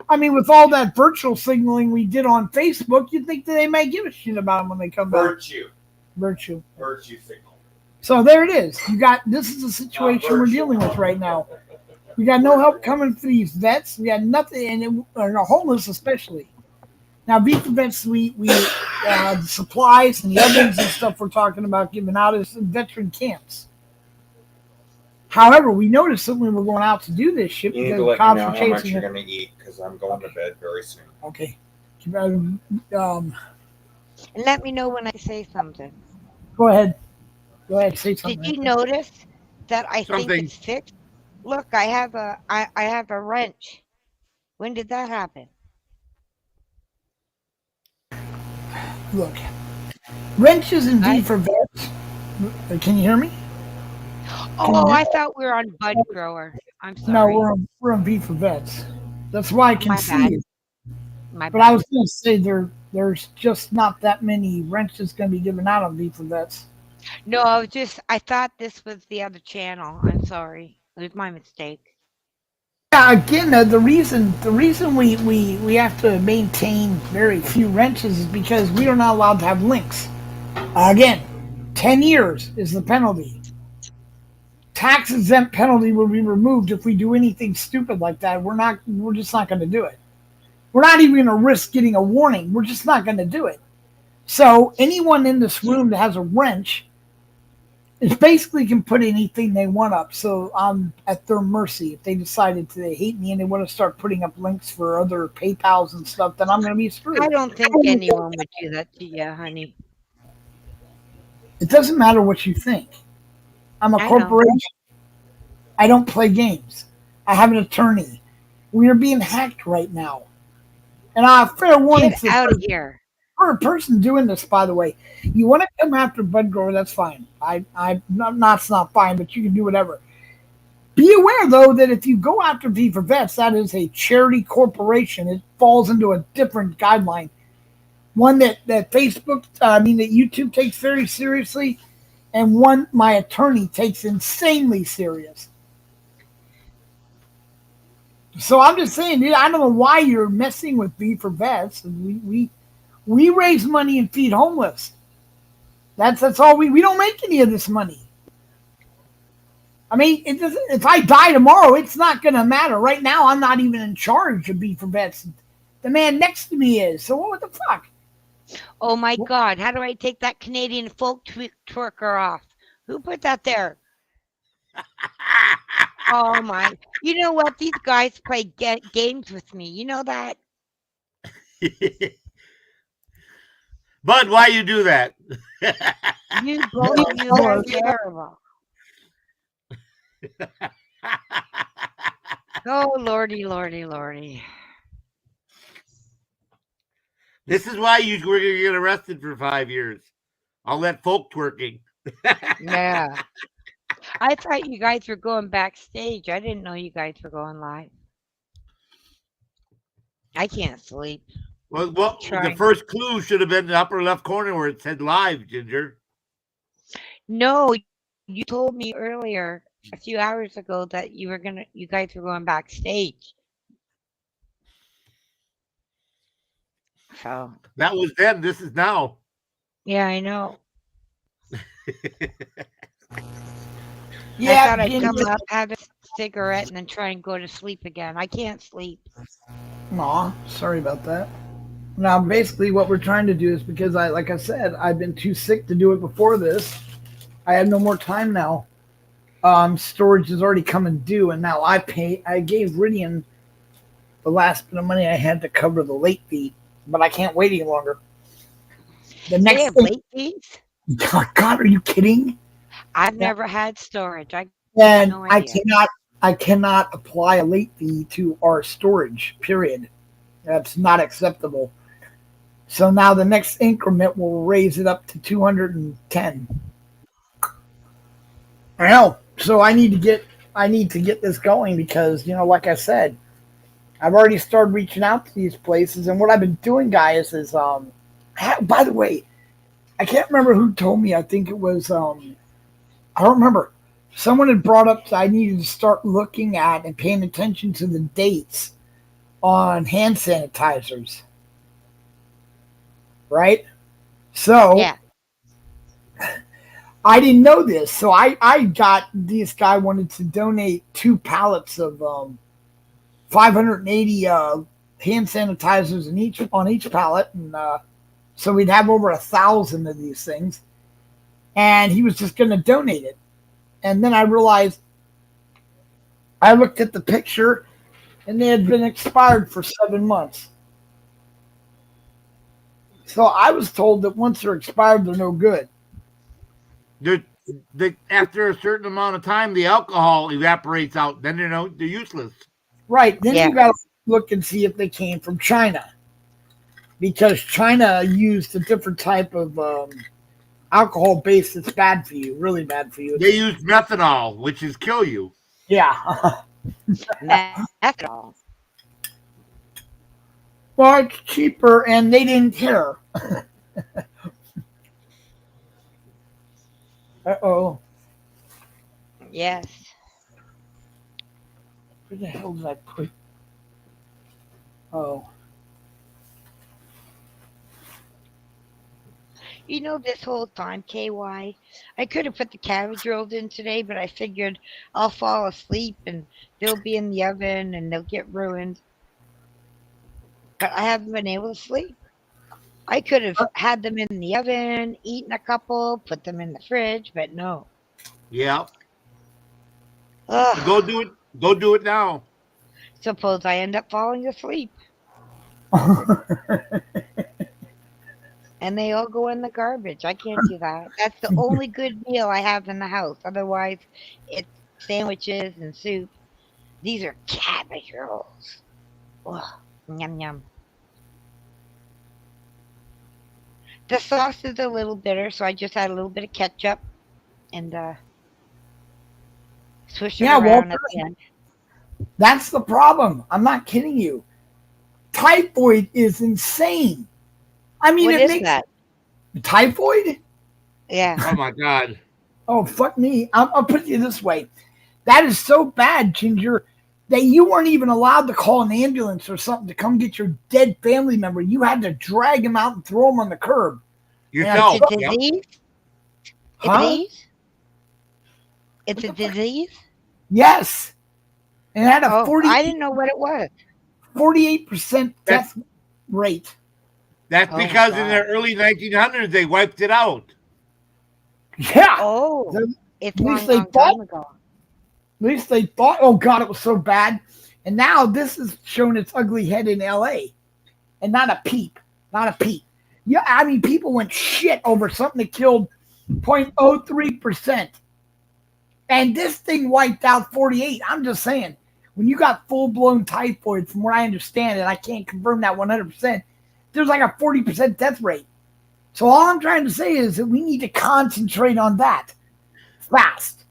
I mean, with all that virtual signaling we did on Facebook, you'd think that they may give a shit about them when they come back. Virtue signal. So there it is. This is the situation we're dealing with right now. We got no help coming for these vets. We got nothing, and the homeless especially. Now, V4VETS, the supplies and the ovens and stuff we're talking about giving out is in veteran camps. However, we noticed that when we're going out to do this shit, You need because to let me cops know are how much chasing you're it. going to eat because I'm going to bed very soon. Okay. And let me know when I say something. Go ahead. Say something. Did you notice that I think Something. it's fixed? Look, I have a wrench. When did that happen? Look, wrenches and V4VETS. Can you hear me? Oh, I thought we were on Bud Grower. I'm sorry. No, we're on V4VETS. That's why I can My see bad. you. My But bad. I was going to say there's just not that many wrenches going to be given out on V4VETS. No, I thought this was the other channel. I'm sorry. It was my mistake. Yeah, again, the reason we have to maintain very few wrenches is because we are not allowed to have links. Again, 10 years is the penalty. Tax exempt penalty will be removed if we do anything stupid like that. We're just not going to do it. We're not even going to risk getting a warning. We're just not going to do it. So anyone in this room that has a wrench is basically can put anything they want up. So I'm at their mercy. If they decided they hate me and they want to start putting up links for other PayPals and stuff, then I'm going to be screwed. I don't think anyone would do that to you, honey. It doesn't matter what you think. I'm a I know. corporation. I don't play games. I have an attorney. We are being hacked right now. And fair warning Get out of here. for a person doing this, by the way, you want to come after Bud Grower, that's fine. It's not fine, but you can do whatever. Be aware, though, that if you go after V4VETS, that is a charity corporation. It falls into a different guideline. One that that YouTube takes very seriously, and one my attorney takes insanely serious. So I'm just saying, dude, I don't know why you're messing with V4VETS. We raise money and feed homeless. That's all we don't make any of this money. I mean, if I die tomorrow, it's not going to matter. Right now, I'm not even in charge of V4VETS. The man next to me is. So what the fuck? Oh my God! How do I take that Canadian folk twerker off? Who put that there? Oh my! You know what? These guys play games with me. You know that? Bud, why you do that? You both of you are terrible. Oh lordy, lordy, lordy! This is why you were going to get arrested for 5 years. All that folk twerking. Yeah. I thought you guys were going backstage. I didn't know you guys were going live. I can't sleep. Well, the Trying. first clue should have been in the upper left corner where it said live, Ginger. No, you told me earlier, a few hours ago, that you guys were going backstage. So That was then. This is now. yeah, I know. I Yeah, thought I'd come Ginger. up, have a cigarette, and then try and go to sleep again. I can't sleep. Aw, sorry about that. Now, basically, what we're trying to do is because like I said, I've been too sick to do it before this. I have no more time now. Storage is already coming due, and now I gave Ridian the last bit of money I had to cover the late fee, but I can't wait any longer. The They next have thing, late fees? God, are you kidding? I've Yeah. never had storage. I And no idea. I cannot apply a late fee to our storage. Period. That's not acceptable. So now the next increment will raise it up to 210. I know. So I need to get this going because, like I said, I've already started reaching out to these places, and what I've been doing, guys, is by the way, I can't remember who told me. I think it was I don't remember. Someone had brought up that I needed to start looking at and paying attention to the dates on hand sanitizers. Right? So Yeah. I didn't know this. So I got this guy wanted to donate 2 pallets of 580 hand sanitizers on each pallet, and so we'd have over 1,000 of these things. And he was just going to donate it. And then I realized I looked at the picture, and they had been expired for 7 months. So I was told that once they're expired, they're no good. After a certain amount of time, the alcohol evaporates out. Then they're useless. Right. Then Yeah. you got to look and see if they came from China, because China used a different type of alcohol base that's bad for you, really bad for you. They use methanol, which is kill you. Yeah. Methanol. Well, it's cheaper, and they didn't care. Uh-oh. Yes. Where the hell did I put? Oh. This whole time, KY, I could have put the cabbage rolls in today, but I figured I'll fall asleep and they'll be in the oven and they'll get ruined. But I haven't been able to sleep. I could have had them in the oven, eaten a couple, put them in the fridge, but no. Yeah. Ugh. Go do it. Go do it now. Suppose I end up falling asleep and they all go in the garbage. I can't do that. That's the only good meal I have in the house. Otherwise, it's sandwiches and soup. These are cabbage rolls. Ugh. Yum yum. The sauce is a little bitter, so I just add a little bit of ketchup and swish it around Walter, at the end. that's the problem. I'm not kidding you. Typhoid is insane. I mean, What is that? Typhoid? Yeah. Oh my God. Oh, fuck me. I'll put it this way. That is so bad, Ginger, that you weren't even allowed to call an ambulance or something to come get your dead family member. You had to drag him out and throw him on the curb. Yourself. It's a Yep. disease? Huh? Disease? It's a disease? Yes. And it had a I didn't know what it was. 48% death rate. That's Oh my because in the God. early 1900s they wiped it out. Yeah. Oh, At it's least long, they long thought. time ago. least they thought, oh God, it was so bad. And now this is showing its ugly head in LA. And not a peep. Not a peep. Yeah, I mean, people went shit over something that killed 0.03%. And this thing wiped out 48. I'm just saying, when you got full-blown typhoid, from what I understand, and I can't confirm that 100%, there's like a 40% death rate. So all I'm trying to say is that we need to concentrate on that fast,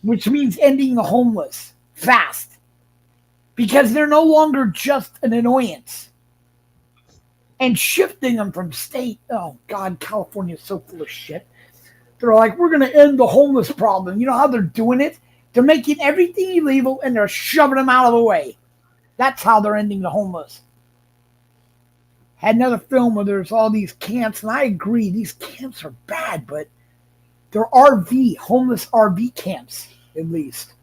which means ending the homeless fast. because they're no longer just an annoyance. And shifting them from state, oh God, California is so full of shit. They're like, we're going to end the homeless problem. You know how they're doing it? They're making everything illegal and they're shoving them out of the way. That's how they're ending the homeless. Had another film where there's all these camps, and I agree, these camps are bad, but they're homeless RV camps, at least.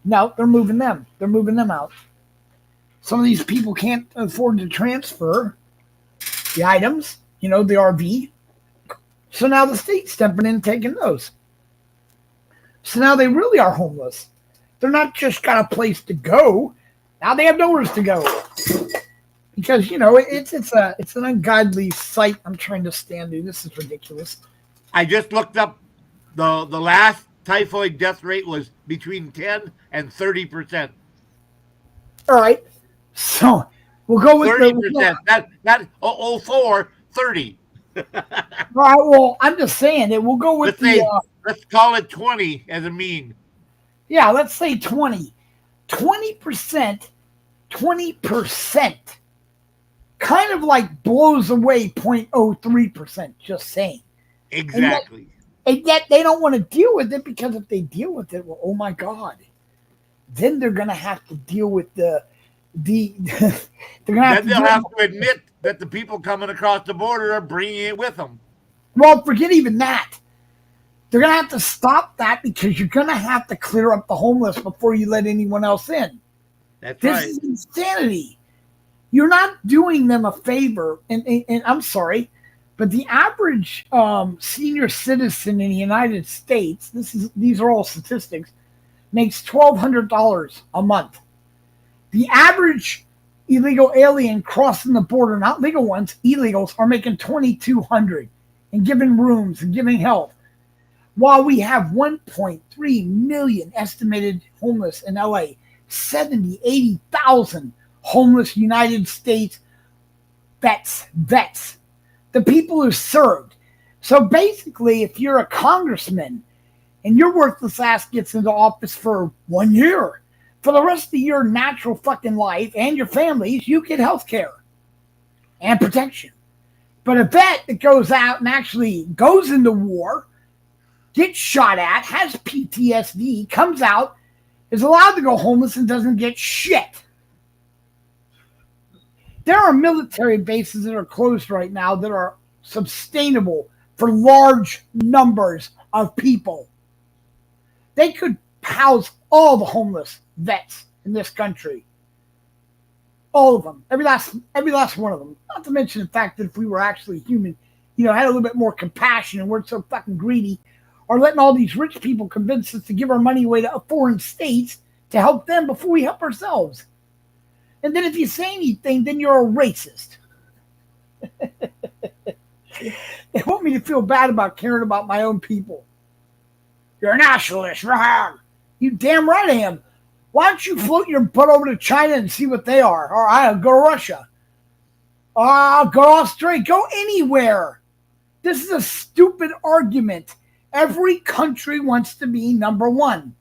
No, they're moving them. They're moving them out. Some of these people can't afford to transfer the items, the RV. So now the state's stepping in and taking those. So now they really are homeless. They're not just got a place to go. Now they have nowhere to go. Because, it's an ungodly sight I'm trying to stand in. This is ridiculous. I just looked up the last typhoid death rate was between 10 and 30%. All right. So we'll go with 30%. Not 04, 30. All right. Well, I'm just saying that we'll go with let's call it 20 as a mean. Yeah, let's say 20. 20%. 20% kind of like blows away 0.03%, just saying. Exactly. And yet they don't want to deal with it, because if they deal with it, well, oh my God, then they're going to have to deal with they'll have to admit that the people coming across the border are bringing it with them. Well, forget even that. They're going to have to stop that, because you're going to have to clear up the homeless before you let anyone else in. That's This right. is insanity. You're not doing them a favor, and I'm sorry, but the average senior citizen in the United States, these are all statistics, makes $1,200 a month. The average illegal alien crossing the border, not legal ones, illegals, are making $2,200 and giving rooms and giving health. While we have 1.3 million estimated homeless in LA, 80,000 homeless United States vets, the people who served. So basically, if you're a congressman and your worthless ass gets into office for 1 year, for the rest of your natural fucking life and your families, you get health care and protection. But a vet that goes out and actually goes into war, gets shot at, has PTSD, comes out, is allowed to go homeless and doesn't get shit. There are military bases that are closed right now that are sustainable for large numbers of people. They could house all the homeless vets in this country. All of them. Every last one of them. Not to mention the fact that if we were actually human, had a little bit more compassion and weren't so fucking greedy, or letting all these rich people convince us to give our money away to foreign states to help them before we help ourselves. And then if you say anything, then you're a racist. They want me to feel bad about caring about my own people. You're a nationalist. You damn right I am. Why don't you float your butt over to China and see what they are? Or I'll go to Russia. Or I'll go to Australia. Go anywhere. This is a stupid argument. Every country wants to be number one.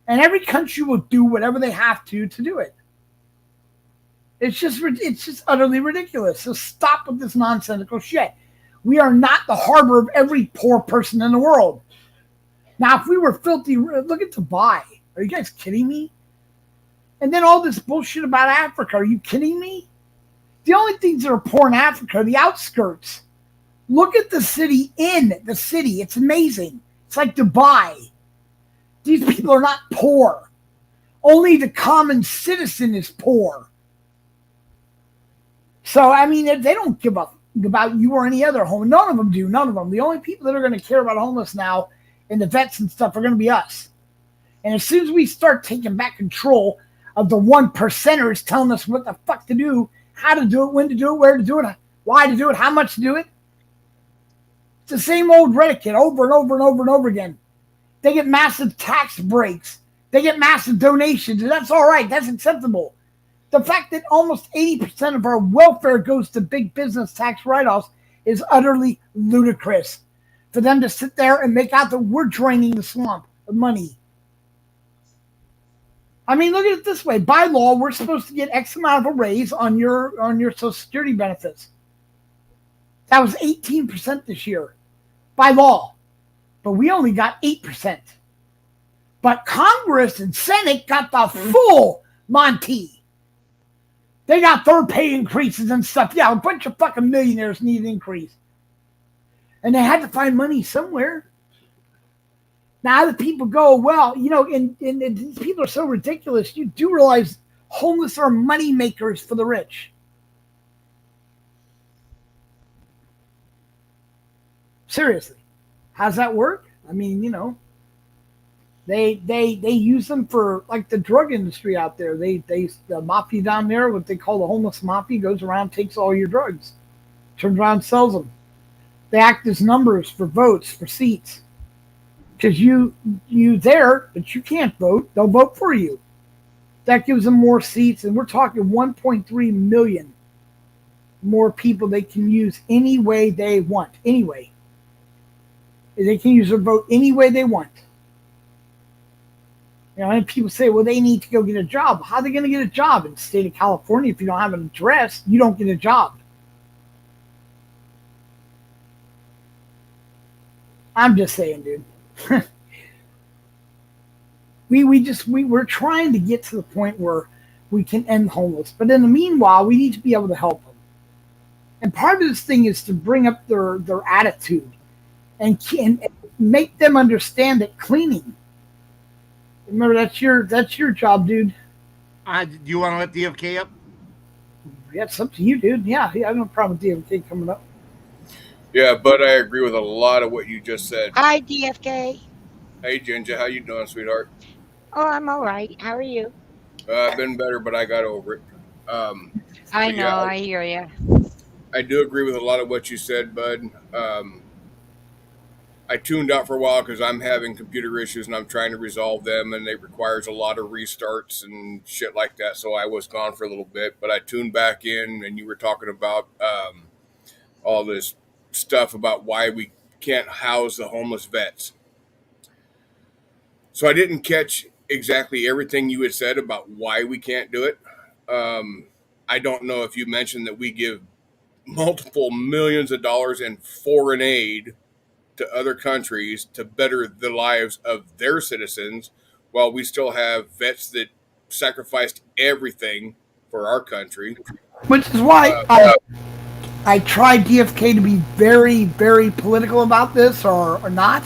And every country will do whatever they have to do it. It's just utterly ridiculous. So stop with this nonsensical shit. We are not the harbor of every poor person in the world. Now, if we were filthy, look at Dubai. Are you guys kidding me? And then all this bullshit about Africa. Are you kidding me? The only things that are poor in Africa are the outskirts. Look at the city in the city. It's amazing. It's like Dubai. These people are not poor. Only the common citizen is poor. So, I mean, they don't give up about you or any other homeless. None of them do. None of them. The only people that are going to care about homeless now and the vets and stuff are going to be us. And as soon as we start taking back control of the 1%ers telling us what the fuck to do, how to do it, when to do it, where to do it, why to do it, how much to do it, it's the same old Reddit over and over and over and over again. They get massive tax breaks. They get massive donations, and that's all right. That's acceptable. The fact that almost 80% of our welfare goes to big business tax write-offs is utterly ludicrous. For them to sit there and make out that we're draining the swamp of money. I mean, look at it this way. By law, we're supposed to get X amount of a raise on your Social Security benefits. That was 18% this year by law. But we only got 8%. But Congress and Senate got the full Monty. They got their pay increases and stuff. Yeah, a bunch of fucking millionaires need an increase. And they had to find money somewhere. Now the people go, well, you know, and these people are so ridiculous. You do realize homeless are money makers for the rich. Seriously. How's that work? I mean, you know, they use them for like the drug industry out there. The mafia down there, what they call the homeless mafia, goes around, takes all your drugs, turns around, sells them. They act as numbers for votes, for seats. Because you there, but you can't vote. They'll vote for you. That gives them more seats, and we're talking 1.3 million more people they can use any way they want. Anyway. They can use their vote any way they want. You know, and people say, well, they need to go get a job. How are they going to get a job in the state of California? If you don't have an address, you don't get a job. I'm just saying, dude. We're trying to get to the point where we can end homeless. But in the meanwhile, we need to be able to help them. And part of this thing is to bring up their attitude and make them understand that cleaning. Remember, that's your job, dude. Do you want to let DFK up? Yeah, it's up to you, dude. Yeah, I have no problem with DFK coming up. Yeah, but I agree with a lot of what you just said. Hi, DFK. Hey, Ginger, how you doing, sweetheart? Oh, I'm all right. How are you? I've been better, but I got over it. I know. Yeah, I hear you. I do agree with a lot of what you said, bud. I tuned out for a while because I'm having computer issues and I'm trying to resolve them, and it requires a lot of restarts and shit like that. So I was gone for a little bit, but I tuned back in, and you were talking about all this stuff about why we can't house the homeless vets. So I didn't catch exactly everything you had said about why we can't do it. I don't know if you mentioned that we give multiple millions of dollars in foreign aid to other countries to better the lives of their citizens, while we still have vets that sacrificed everything for our country. Which is why I tried DFK to be very, very political about this, or not.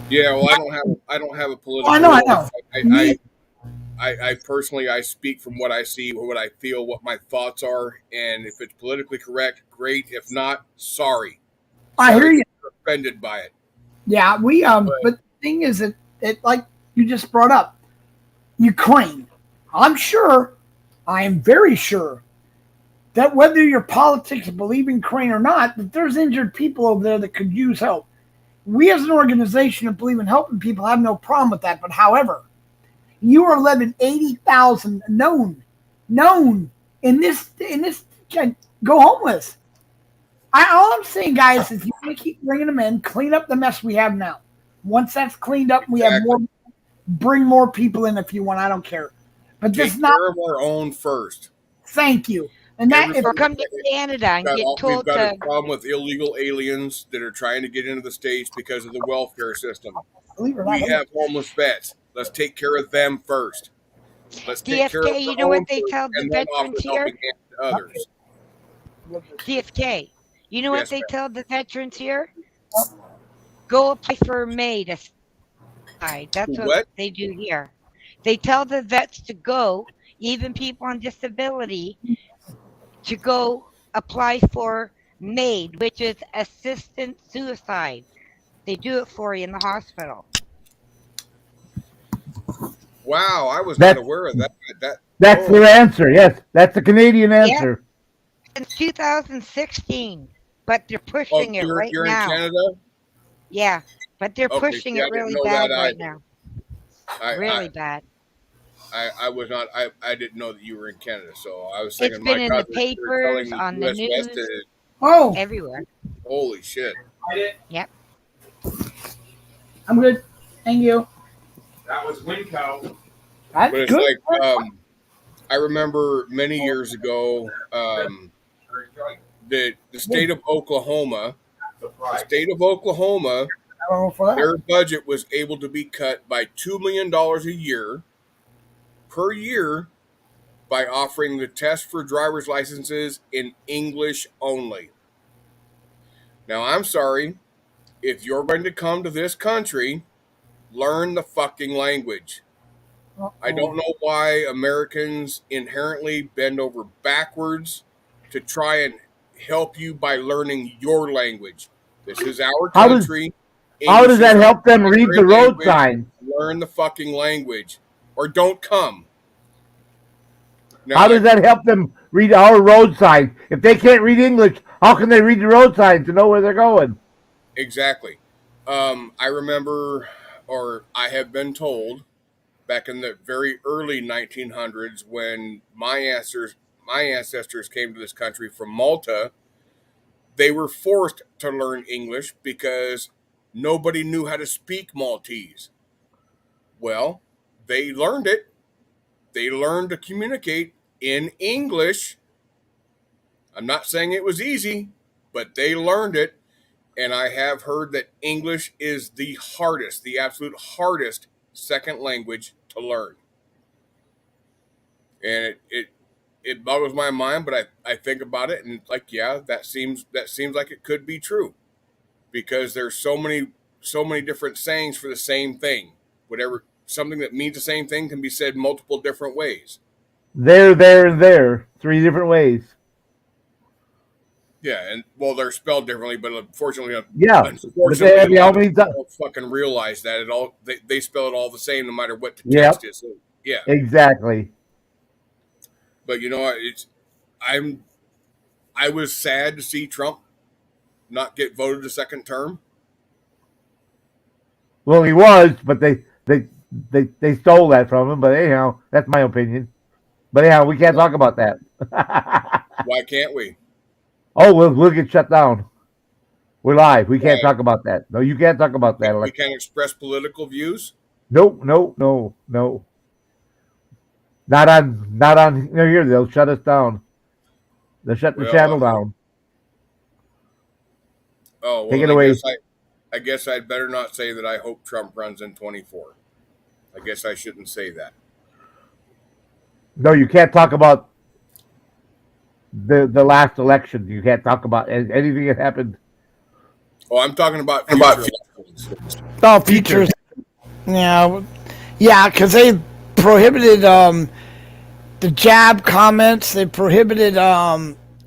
Yeah, well, I don't have a political. I know. I personally, I speak from what I see, what I feel, what my thoughts are, and if it's politically correct, great. If not, sorry. I hear you. Offended by it. Yeah, but the thing is that it, like you just brought up, Ukraine. I am very sure that whether your politics believe in Ukraine or not, that there's injured people over there that could use help. We as an organization that believe in helping people have no problem with that. But however, you are letting 80,000 known in this go homeless. All I'm saying, guys, is you want to keep bringing them in, clean up the mess we have now. Once that's cleaned up, we have more. Bring more people in if you want. I don't care. But take care of our own first. Thank you. And that or come to Canada and get told we've got a problem with illegal aliens that are trying to get into the States because of the welfare system. We have homeless vets. Let's take care of them first. Let's take care of you know what they tell the veterans here? Others. DFK, you know what they tell the veterans here? Go apply for MAID. That's what they do here. They tell the vets to go, even people on disability, to go apply for MAID, which is assisted suicide. They do it for you in the hospital. Wow, I was not aware of that. That's their answer. Yes, that's the Canadian answer. Since 2016, but they're pushing it right you're now. In Canada? Yeah, but they're pushing it really bad right now. Really bad. I was not. I didn't know that you were in Canada, so I was thinking it's been in the papers, on the news, everywhere. Holy shit! Yep. I'm good. Thank you. That was Winco. That's But it's good. like I remember many years ago, the state of Oklahoma, the state of Oklahoma, I don't know for that. their budget was able to be cut by $2 million a year per year by offering the test for driver's licenses in English only. Now, I'm sorry, if you're going to come to this country, learn the fucking language. I don't know why Americans inherently bend over backwards to try and help you by learning your language. This is our How does country. how English does that is our help them read the primary road language. signs? Learn the fucking language or don't come. Now, How does that help them read our road signs? If they can't read English, how can they read the road signs to know where they're going? exactly. I remember, or I have been told, back in the very early 1900s when my ancestors came to this country from Malta, they were forced to learn English because nobody knew how to speak Maltese. Well, they learned it. They learned to communicate in English. I'm not saying it was easy, but they learned it. And I have heard that English is the hardest, the absolute hardest second language to learn. And it boggles my mind, but I think about it and like, yeah, that seems like it could be true. Because there's so many different sayings for the same thing. Whatever something that means the same thing can be said multiple different ways. There, and there. 3 different ways. Yeah, and well, they're spelled differently, but unfortunately, Yeah. But unfortunately, they, a how lot of many people times? don't fucking realize that it all they spell it all the same, no matter what the Yep. text is. So, yeah, Exactly. but you know what? I was sad to see Trump not get voted a second term. Well, he was, but they stole that from him. But anyhow, that's my opinion. But anyhow, we can't talk about that. Why can't we? Oh, we'll get shut down. We're live. We can't Why? talk about that. No, you can't talk about that. We can't express political views. Nope, no. Not on here. They'll shut us down. They'll shut the Well, channel down. Oh, Take well, it away. I guess I'd better not say that I hope Trump runs in 24. I guess I shouldn't say that. No, you can't talk about the last election. You can't talk about anything that happened. Oh, I'm talking about future elections. Oh, futures. Yeah, because they prohibited the jab comments. They prohibited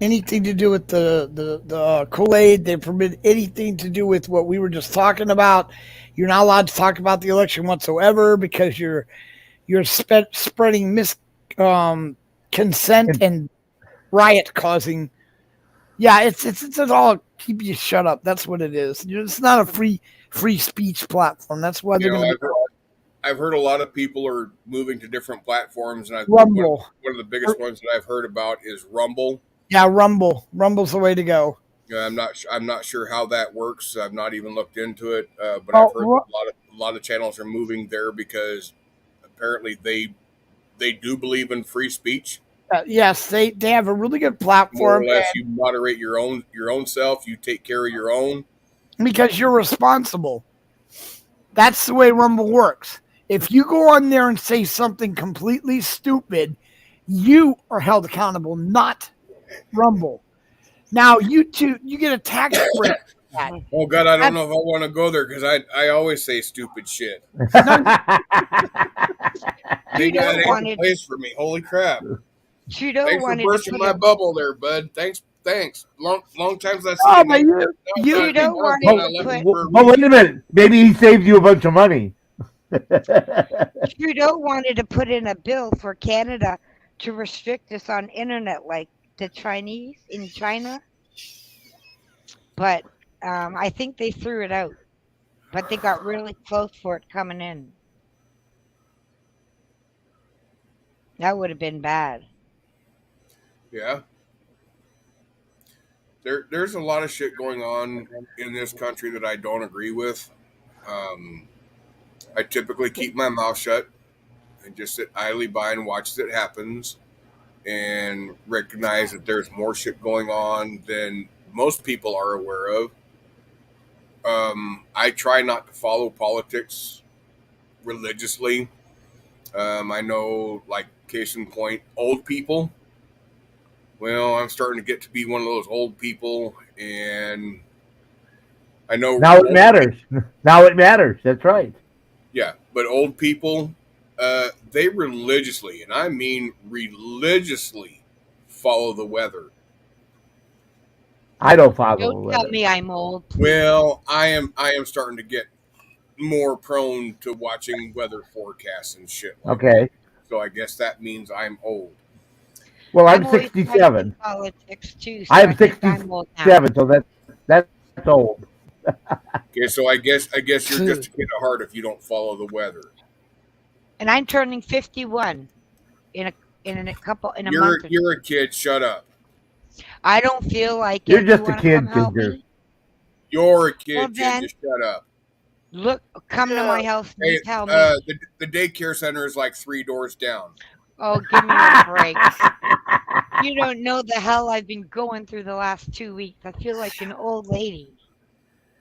anything to do with the Kool-Aid. They forbid anything to do with what we were just talking about. You're not allowed to talk about the election whatsoever because you're spreading consent and riot causing. Yeah, it's all keep you shut up. That's what it is. It's not a free speech platform. That's why they're going to be. I've heard a lot of people are moving to different platforms, and Rumble. One of the biggest ones that I've heard about is Rumble. Yeah, Rumble. Rumble's the way to go. Yeah, I'm not sure how that works. I've not even looked into it, but I've heard a lot of channels are moving there because apparently they do believe in free speech. Yes, they have a really good platform. More or less, you moderate your own self. You take care of your own because you're responsible. That's the way Rumble works. If you go on there and say something completely stupid, you are held accountable, not Rumble. Now, you get a tax break. Oh God, I don't know if I want to go there because I always say stupid shit. Maybe that ain't the place for me. Holy crap! Trudeau thanks for bursting my bubble there, bud. Thanks. Long time since I see you. Trudeau wanted to put. Well, wait a minute. Maybe he saved you a bunch of money. Trudeau wanted to put in a bill for Canada to restrict us on internet like the Chinese in China, but I think they threw it out. But they got really close for it coming in. That would have been bad. Yeah. There's a lot of shit going on in this country that I don't agree with. I typically keep my mouth shut. and just sit idly by and watch as it happens, and recognize that there's more shit going on than most people are aware of. I try not to follow politics religiously. I know, like, case in point, old people. Well, I'm starting to get to be one of those old people, and I know Now it matters. Now it matters. That's right. Yeah, but old people, they religiously, and I mean religiously, follow the weather. I don't follow the Don't tell weather. me I'm old. Please. Well, I am starting to get more prone to watching weather forecasts and shit like that. Okay. So I guess that means I'm old. Well, I'm always watching 67. politics too. So I'm I think I'm old now. 67, so that's old. Okay, so I guess you're just a kid at heart if you don't follow the weather. And I'm turning 51 in a month. You're a kid. Shut up. I don't feel like You're it. just You a wanna kid, come help Ginger. me? You're a kid. Well, Kid, then- just shut up. Look, come to my house and Hey, tell me. the daycare center is like 3 doors down. Oh, give me a break. You don't know the hell I've been going through the last 2 weeks. I feel like an old lady.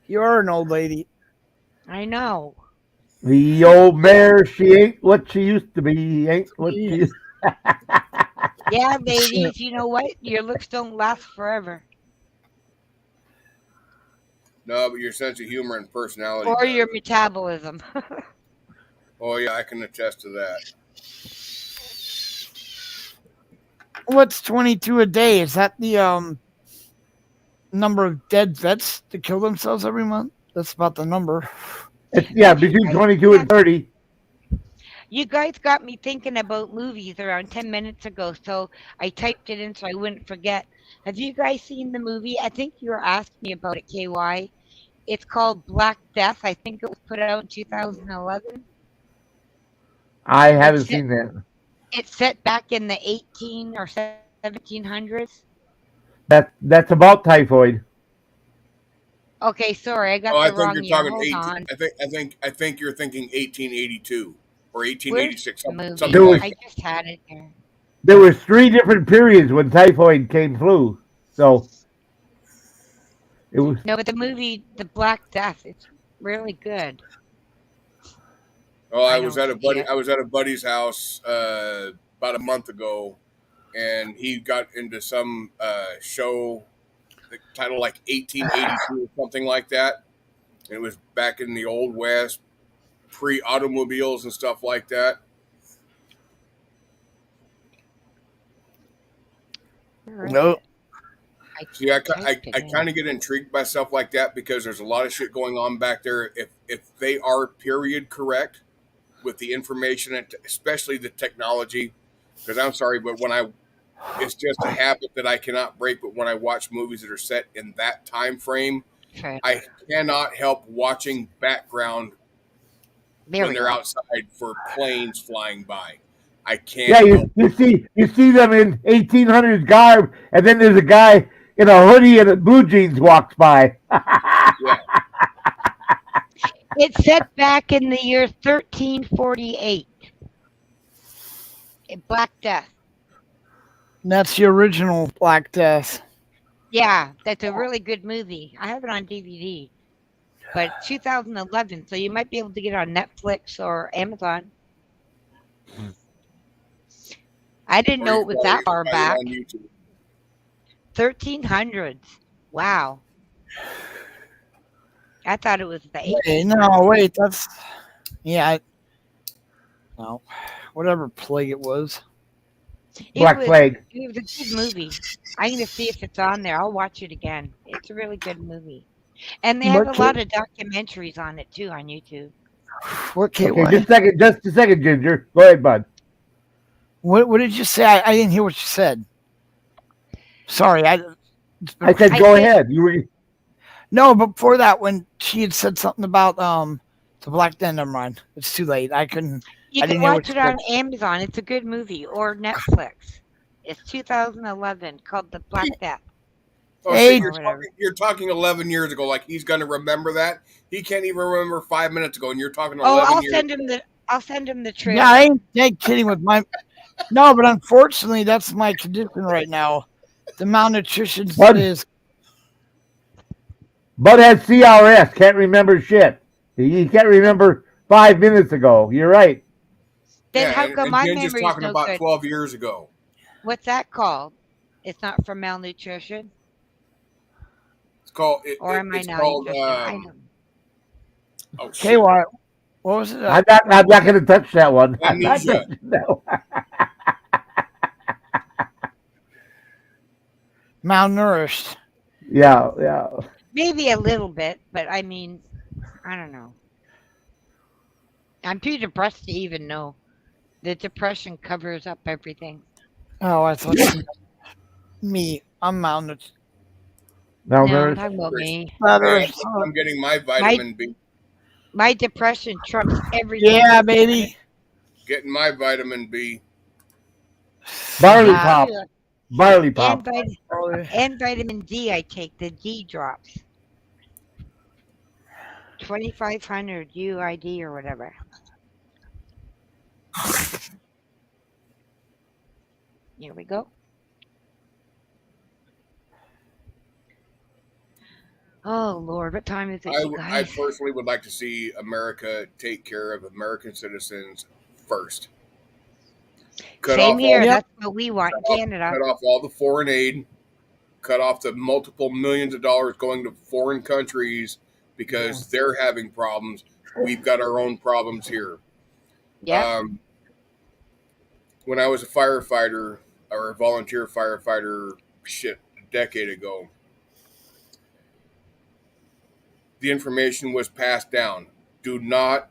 You're an old lady. I know. The old mare, she ain't what she used to be. Ain't what she. Yeah, ladies, you know what? Your looks don't last forever. No, but your sense of humor and personality. Or does. your metabolism. Oh yeah, I can attest to that. What's 22 a day? Is that the number of dead vets that kill themselves every month? That's about the number. Yeah, between 22 and 30. You guys got me thinking about movies around 10 minutes ago, so I typed it in so I wouldn't forget. Have you guys seen the movie? I think you were asking me about it, KY. It's called Black Death. I think it was put out in 2011. I haven't It's seen that. It's set back in the 18 or 1700s. That's about typhoid. Okay, sorry, I got Oh, I the think wrong you're year. talking Hold 18. on. I think you're thinking 1882 or Where's 1886, the movie? something There was- like I just had it there. There was 3 different periods when typhoid came through. So it was. No, but the movie, The Black Death, it's really good. Oh, I I was don't at a see buddy. it. I was at a buddy's house about a month ago, and he got into some show, the title like 1882 or something like that. And it was back in the old west, pre-automobiles and stuff like that. Where is No. it? See, I typed it in. kind of get intrigued by stuff like that because there's a lot of shit going on back there. If they are period correct with the information and especially the technology, because I'm sorry, but it's just a habit that I cannot break. But when I watch movies that are set in that time frame, Okay, I cannot help watching background there when we they're go. outside for planes flying by. I can't. Yeah, help you see them in 1800s garb, and then there's a guy in a hoodie and a blue jeans walks by. Yeah. It's set back in the year 1348. Black Death. That's the original Black Death. Yeah, that's a really good movie. I have it on DVD. But 2011, so you might be able to get it on Netflix or Amazon. I didn't know it was that far Find it back. on YouTube. 1300s. Wow. I thought it was the 1800s. Hey, no, wait, that's no, whatever plague it was. Black Plague. It was a good movie. I'm going to see if it's on there. I'll watch it again. It's a really good movie. And they have a lot of documentaries on it too on YouTube. What? Okay, just a second, Ginger. Go ahead, bud. What did you say? I didn't hear what you said. Sorry, I said I go said- ahead. You were. no. But before that, when she had said something about the Black Death, never mind. It's too late. I couldn't. You I can didn't hear watch what it you on Amazon. It's a good movie. Or Netflix. It's 2011 called The Black Death. Oh, Hey. see, you're talking 11 years ago, like he's going to remember that. He can't even remember 5 minutes ago, and you're talking 11 Oh, I'll years. send him the I'll send him the trailer. Yeah, I ain't kidding with my. No, but unfortunately, that's my condition right now. The malnutrition Bud, is. Bud had CRS. Can't remember shit. He can't remember 5 minutes ago. You're right. Then Yeah, how and, come and my Jen just memory is talking no about good? 12 years ago. What's that called? It's not from malnutrition, It's called. or am I It's called. malnutrition? I don't. Oh Okay, shit! what was it? I'm not going to touch that one. I'm not Amnesia. touching that one. Malnourished. Yeah. Maybe a little bit, but I mean, I don't know. I'm too depressed to even know. The depression covers up everything. Oh, I thought me. I'm malnourished. No, No, I'm there's talking about Chris. me. Hey, I'm getting my vitamin B. My depression trumps everything. Yeah, baby. Getting my vitamin B. barley Ah, pop. Yeah. Barley And, pop. and vitamin D, I take the D drops. 2,500 UID or whatever. Here we go. Oh Lord, what time is it, you I guys? personally would like to see America take care of American citizens first. Cut Same off here. all, Yep. That's what we want in Canada. cut off all the foreign aid. Cut off the multiple millions of dollars going to foreign countries because they're having problems. We've got our own problems here. Yeah. When I was a firefighter or a volunteer firefighter, a decade ago, the information was passed down. Do not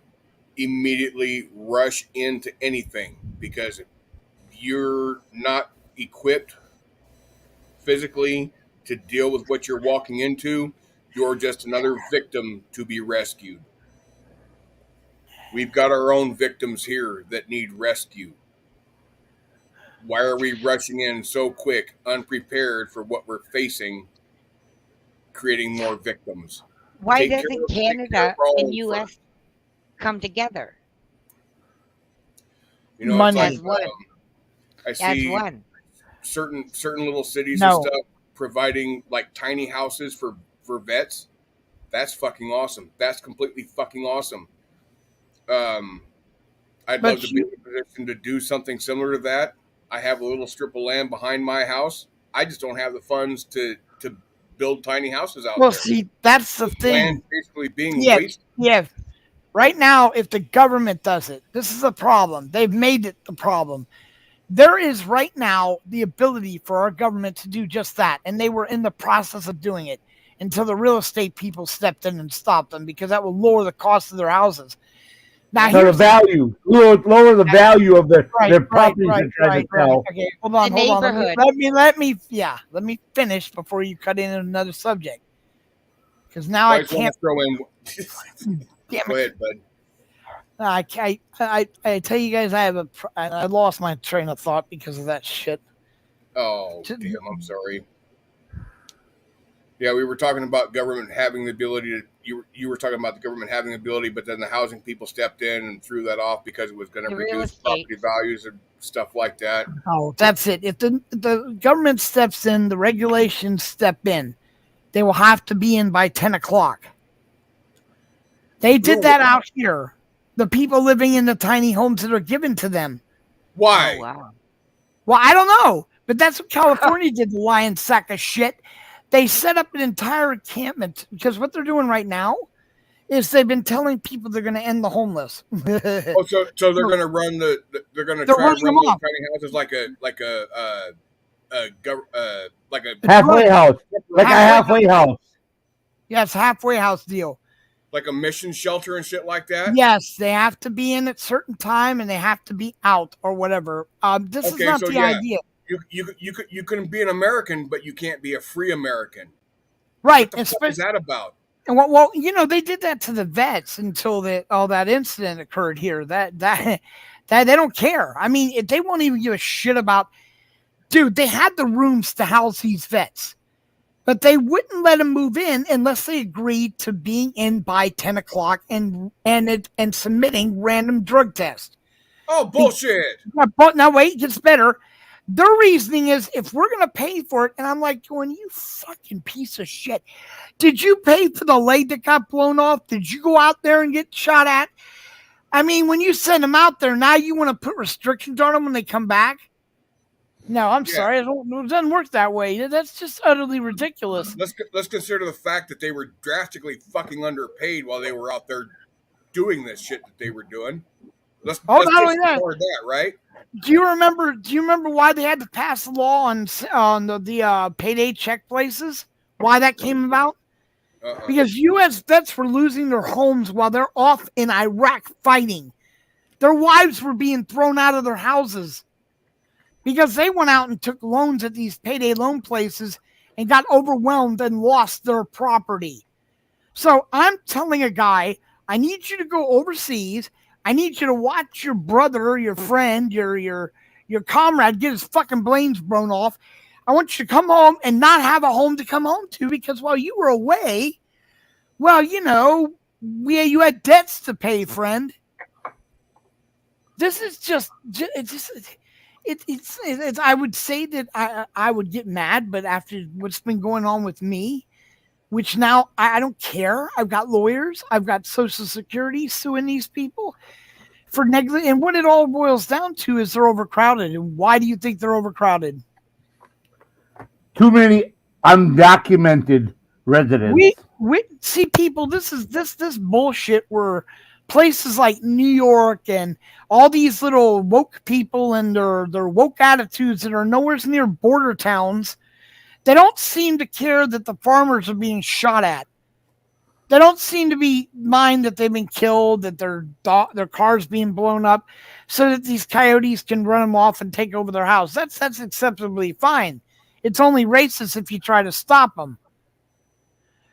immediately rush into anything because you're not equipped physically to deal with what you're walking into. You're just another victim to be rescued. We've got our own victims here that need rescue. Why are we rushing in so quick, unprepared for what we're facing, creating more victims? Why Take doesn't care of Canada our and own US first. come together You know, it's Money. like as one? I As see one. certain little cities and No. stuff providing like tiny houses for vets. That's fucking awesome. That's completely fucking awesome. I'd But love to be in a position to do something similar to that. I have a little strip of land behind my house. I just don't have the funds to build tiny houses out Well, there. see, that's the Land thing. basically being Yeah, wasted. yeah. Right now, if the government does it, this is a problem. They've made it the problem. There is right now the ability for our government to do just that, and they were in the process of doing it until the real estate people stepped in and stopped them because that will lower the cost of their houses. Now, So the here's value. Lower the value of their properties they're trying to sell. Okay, hold on. The neighborhood. Let me finish before you cut in another subject. Because now I I just want can't. to throw in. Damn Go it. ahead, bud. I tell you guys, I lost my train of thought because of that shit. Oh, damn, I'm sorry. Yeah, we were talking about government having the ability to. You were talking about the government having the ability, but then the housing people stepped in and threw that off because it was going to The real reduce estate. property values and stuff like that. Oh, that's it. If the government steps in, the regulations step in. They will have to be in by 10 o'clock. They did that out here. The people living in the tiny homes that are given to them. Why? Oh wow. Well, I don't know, but that's what California did, the lion sack of shit. They set up an entire encampment because what they're doing right now is they've been telling people they're going to end the homeless. Oh, so they're going to run they're going to They're try to running run them those off. tiny houses like Halfway house. Like a halfway house. Yes, halfway house deal. like a mission shelter and shit like that. Yes, they have to be in at certain time and they have to be out or whatever. This is not the idea. You can be an American, but you can't be a free American. Right. What the fuck is that about? And well, they did that to the vets until all that incident occurred here. That they don't care. I mean, they won't even give a shit about. Dude, they had the rooms to house these vets. But they wouldn't let them move in unless they agreed to being in by 10 o'clock and submitting random drug tests. Oh, bullshit. But now wait, it gets better. Their reasoning is if we're going to pay for it, and I'm like, going, you fucking piece of shit. Did you pay for the leg that got blown off? Did you go out there and get shot at? I mean, when you send them out there, now you want to put restrictions on them when they come back? No, I'm sorry. It doesn't work that way. That's just utterly ridiculous. Let's consider the fact that they were drastically fucking underpaid while they were out there doing this shit that they were doing. Let's not only that, right? Do you remember why they had to pass the law on the payday check places? Why that came about? Because U.S. vets were losing their homes while they're off in Iraq fighting. Their wives were being thrown out of their houses because they went out and took loans at these payday loan places and got overwhelmed and lost their property. So I'm telling a guy, I need you to go overseas. I need you to watch your brother, your friend, your comrade get his fucking brains blown off. I want you to come home and not have a home to come home to because while you were away, well, you know, you had debts to pay, friend. This is it's I would say that I would get mad, but after what's been going on with me, which now I don't care. I've got lawyers. I've got Social Security suing these people for negligence. And what it all boils down to is they're overcrowded. And why do you think they're overcrowded? Too many undocumented residents. We see people. This bullshit where places like New York and all these little woke people and their woke attitudes that are nowhere near border towns. They don't seem to care that the farmers are being shot at. They don't seem to mind that they've been killed, that their cars being blown up, so that these coyotes can run them off and take over their house. That's acceptably fine. It's only racist if you try to stop them.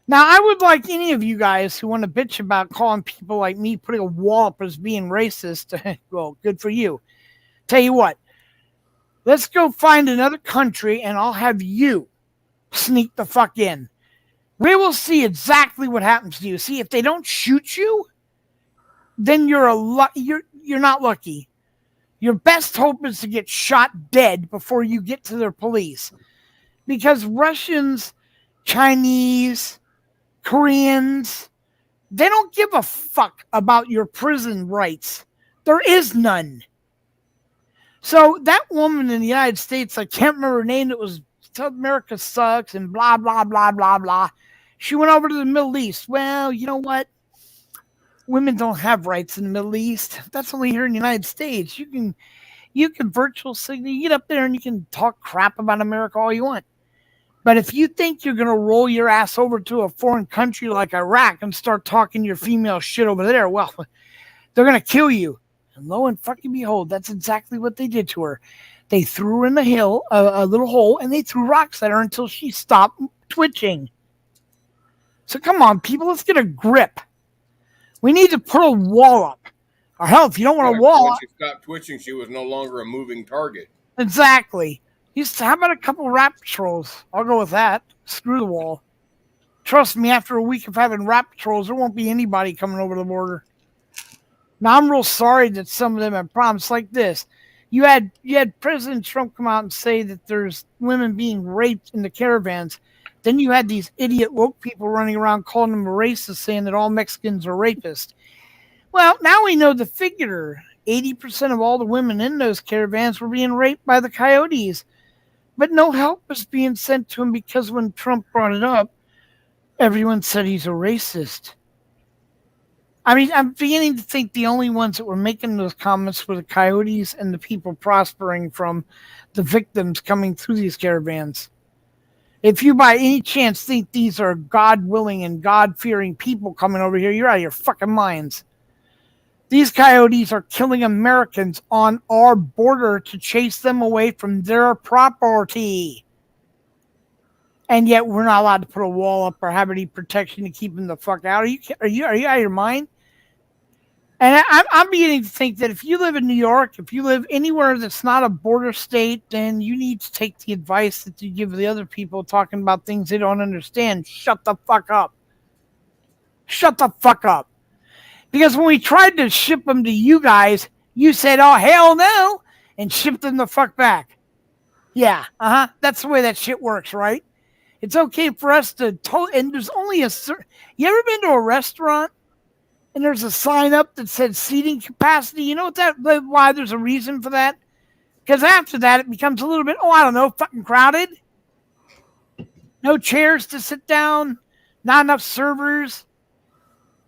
Now, I would like any of you guys who want to bitch about calling people like me putting a wall up as being racist. Well, good for you. Tell you what, let's go find another country, and I'll have you sneak the fuck in. We will see exactly what happens to you. See, if they don't shoot you, then you're not lucky. Your best hope is to get shot dead before you get to their police. Because Russians, Chinese, Koreans, they don't give a fuck about your prison rights. There is none. So that woman in the United States, I can't remember her name, that was America sucks and blah, blah, blah, blah, blah. She went over to the Middle East. Well, you know what? Women don't have rights in the Middle East. That's only here in the United States. You can virtual signal, you get up there and you can talk crap about America all you want. But if you think you're going to roll your ass over to a foreign country like Iraq and start talking your female shit over there, well, they're going to kill you. And lo and fucking behold, that's exactly what they did to her. They threw her in the hill, a little hole, and they threw rocks at her until she stopped twitching. So come on, people, let's get a grip. We need to put a wall up. Or hell, if you don't want a wall... When she stopped twitching, she was no longer a moving target. Exactly. How about a couple rap patrols? I'll go with that. Screw the wall. Trust me, after a week of having rap patrols, there won't be anybody coming over the border. Now, I'm real sorry that some of them have problems like this. You had President Trump come out and say that there's women being raped in the caravans. Then you had these idiot woke people running around calling them racist, saying that all Mexicans are rapists. Well, now we know the figure. 80% of all the women in those caravans were being raped by the coyotes. But no help was being sent to him because when Trump brought it up, everyone said he's a racist. I mean, I'm beginning to think the only ones that were making those comments were the coyotes and the people prospering from the victims coming through these caravans. If you by any chance think these are God-willing and God-fearing people coming over here, you're out of your fucking minds. These coyotes are killing Americans on our border to chase them away from their property. And yet we're not allowed to put a wall up or have any protection to keep them the fuck out. Are you out of your mind? And I'm beginning to think that if you live in New York, if you live anywhere that's not a border state, then you need to take the advice that you give the other people talking about things they don't understand. Shut the fuck up. Shut the fuck up. Because when we tried to ship them to you guys, you said, oh, hell no, and shipped them the fuck back. Yeah, that's the way that shit works, right? It's okay for us to, and there's only a certain, you ever been to a restaurant and there's a sign up that said seating capacity? You know what why there's a reason for that? Because after that, it becomes a little bit, I don't know, fucking crowded. No chairs to sit down, not enough servers.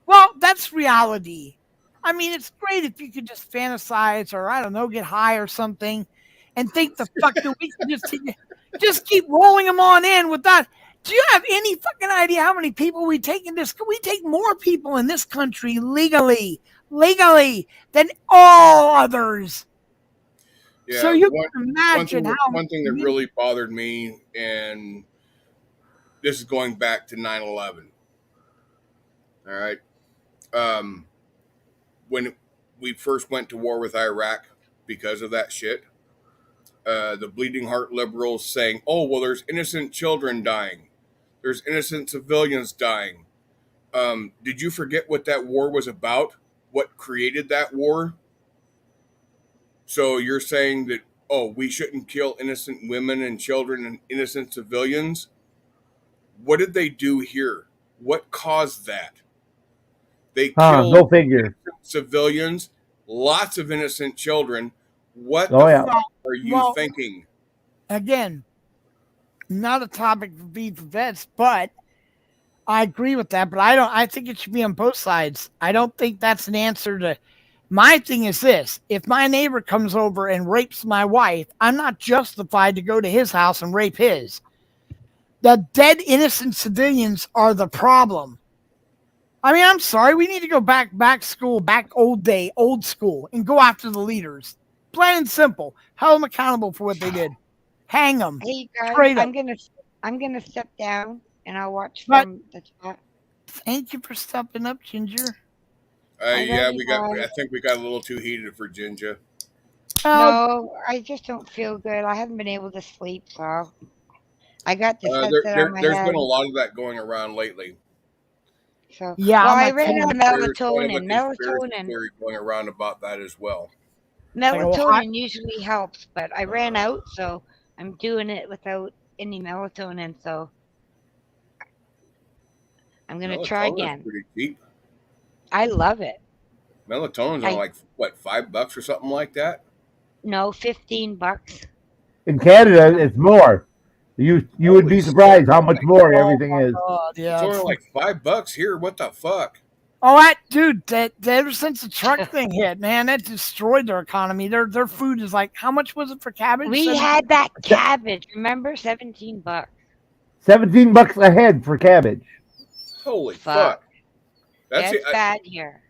Well, that's reality. I mean, it's great if you could just fantasize or, I don't know, get high or something and think the fuck that we can just keep rolling them on in without. Do you have any fucking idea how many people we take in this? We take more people in this country legally than all others. Yeah, so you can imagine one thing that really bothered me, and this is going back to 9/11. All right. When we first went to war with Iraq because of that shit, the bleeding heart liberals saying, oh, well, there's innocent children dying. There's innocent civilians dying. Did you forget what that war was about? What created that war? So you're saying that, oh, we shouldn't kill innocent women and children and innocent civilians? What did they do here? What caused that? They killed Go figure. civilians, lots of innocent children. What Oh, yeah. fuck are you thinking? Again, not a topic for V4VETS, but I agree with that. But I think it should be on both sides. I don't think that's an answer to. My thing is this: if my neighbor comes over and rapes my wife, I'm not justified to go to his house and rape his. The dead innocent civilians are the problem. I mean, I'm sorry. We need to go back school, back old school, and go after the leaders. Plain and simple. Hold them accountable for what they did. Hang them. Hey guys, Straight up. I'm gonna step down and I'll watch from the chat. Thank you for stepping up, Ginger. Yeah, I think we got a little too heated for Ginger. No, I just don't feel good. I haven't been able to sleep, so I got this headset on my There's head. been a lot of that going around lately. So yeah, well, I ran out of melatonin. Theory going around about that as well. Melatonin usually helps, but I ran out, so I'm doing it without any melatonin. So I'm gonna try again. Pretty cheap. I love it. Melatonin's are like what, $5 or something like that? No, $15. In Canada, it's more. You would be surprised how much more everything is. Yeah, it's only like $5 here. What the fuck? Oh, dude, ever since the truck thing hit, man, that destroyed their economy. Their food is like, how much was it for cabbage? We had that cabbage. Remember, $17. $17 a head for cabbage. Holy fuck! That's bad here.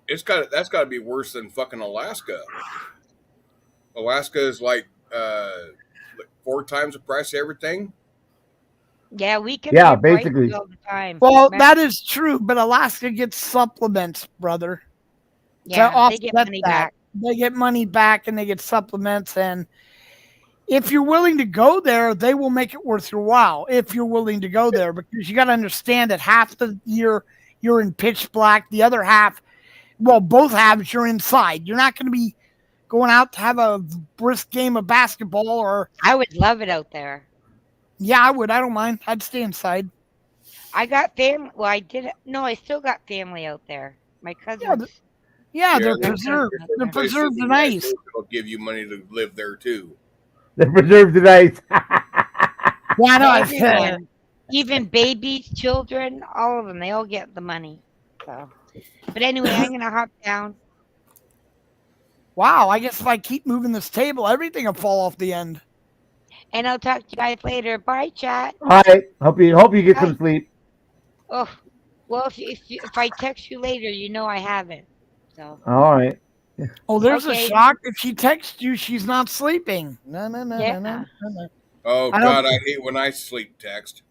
That's got to be worse than fucking Alaska. Alaska is like 4 times the price of everything. Yeah, we can. Yeah, basically. All the time. Well, that is true, but Alaska gets supplements, brother. Yeah, they get money back. They get money back, and they get supplements. And if you're willing to go there, they will make it worth your while. If you're willing to go there, because you got to understand that half the year you're in pitch black, the other half, well, both halves you're inside. You're not going to be going out to have a brisk game of basketball or. I would love it out there. Yeah, I would. I don't mind. I'd stay inside. I got family. Well, I did. No, I still got family out there. My cousins. Yeah, they're preserved. They're preserved and ice. It'll give you money to live there too. They're preserved and ice. Why not? Even babies, children, all of them. They all get the money. So, but anyway, I'm gonna hop down. Wow, I guess if I keep moving this table, everything will fall off the end. And I'll talk to you guys later. Bye, chat. All right. Hope you get some sleep. Oh, well, if I text you later, you know I haven't. So. All right. Oh, there's a shock. If she texts you, she's not sleeping. No. Oh God, I hate when I sleep text.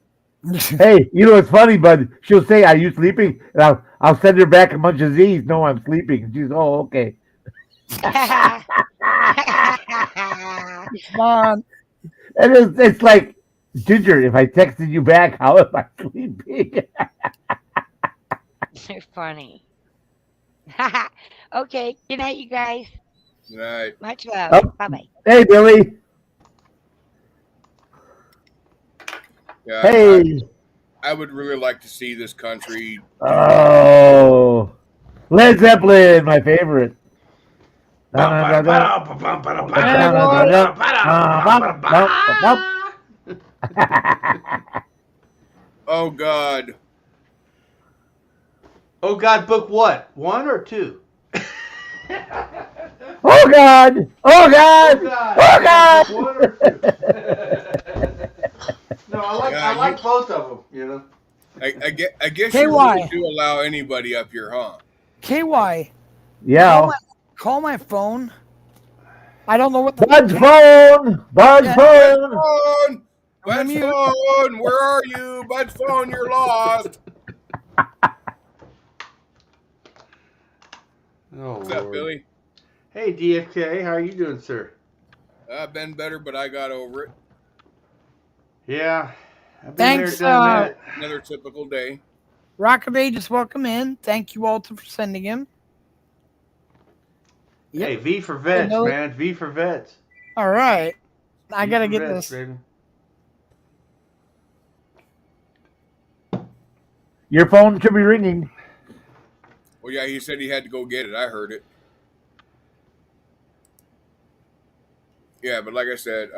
Hey, you know what's funny, bud? She'll say, "Are you sleeping?" And I'll send her back a bunch of Z's. No, I'm sleeping. And she's, "Oh, okay." Come on. And it's like, Ginger, if I texted you back, how am I sleeping? They're funny. Okay. Good night, you guys. Right. Much love. Oh, Bye bye. hey, Billy. Yeah, Hey. I would really like to see this country do Oh, Led Zeppelin, my favorite. Hey, what? Oh God. Oh God, book what? 1 or 2? Oh God! Oh God! Oh Yeah, God! book 1 or 2. No, Yeah, I like both of them. You know. I guess you really KY. do allow anybody up here, huh? KY. Yeah. Call my phone. I don't know what the Bud's phone! Bud's Yeah. Bud's phone! phone! I'm gonna Bud's mute. phone! Where are you? Bud's phone, you're lost. Oh What's up, Lord. Billy? Hey DFK, how are you doing, sir? I've been better, but I got over it. Yeah, I've been Thanks, there, done that. Another typical day. Rockabay, just welcome in. Thank you all for sending him. Yep. Hey, V for vets, know it. man. V for vets. All right. I V gotta for get vets, this. baby. Your phone should be ringing. Well, yeah, he said he had to go get it. I heard it. Yeah, but like I said,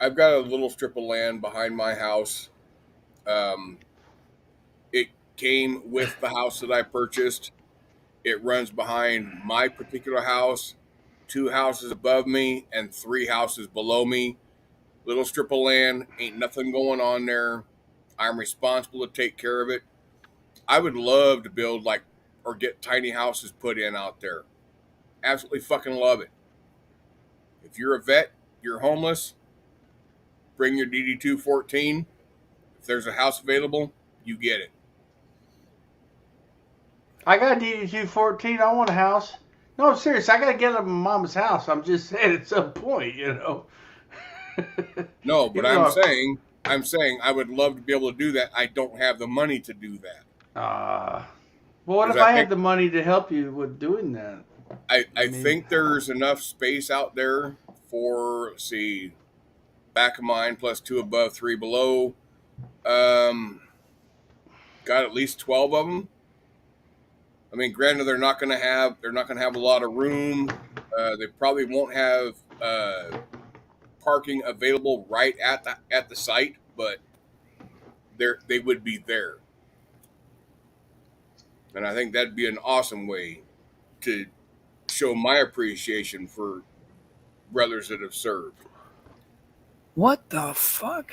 I've got a little strip of land behind my house. It came with the house that I purchased. It runs behind my particular house, 2 houses above me, and 3 houses below me. Little strip of land, ain't nothing going on there. I'm responsible to take care of it. I would love to build or get tiny houses put in out there. Absolutely fucking love it. If you're a vet, you're homeless, bring your DD-214. If there's a house available, you get it. I got a DD-214. I want a house. No, I'm serious. I gotta get up my mama's house. I'm just saying at some point, you know. No, but Even I'm saying I would love to be able to do that. I don't have the money to do that. well, what if Because I had the money to help you with doing that? I mean- think there's enough space out there for, let's see, back of mine plus 2 above, 3 below. Got at least 12 of them. I mean, granted, they're not going to have a lot of room. They probably won't have parking available right at the site, but they would be there. And I think that'd be an awesome way to show my appreciation for brothers that have served. What the fuck?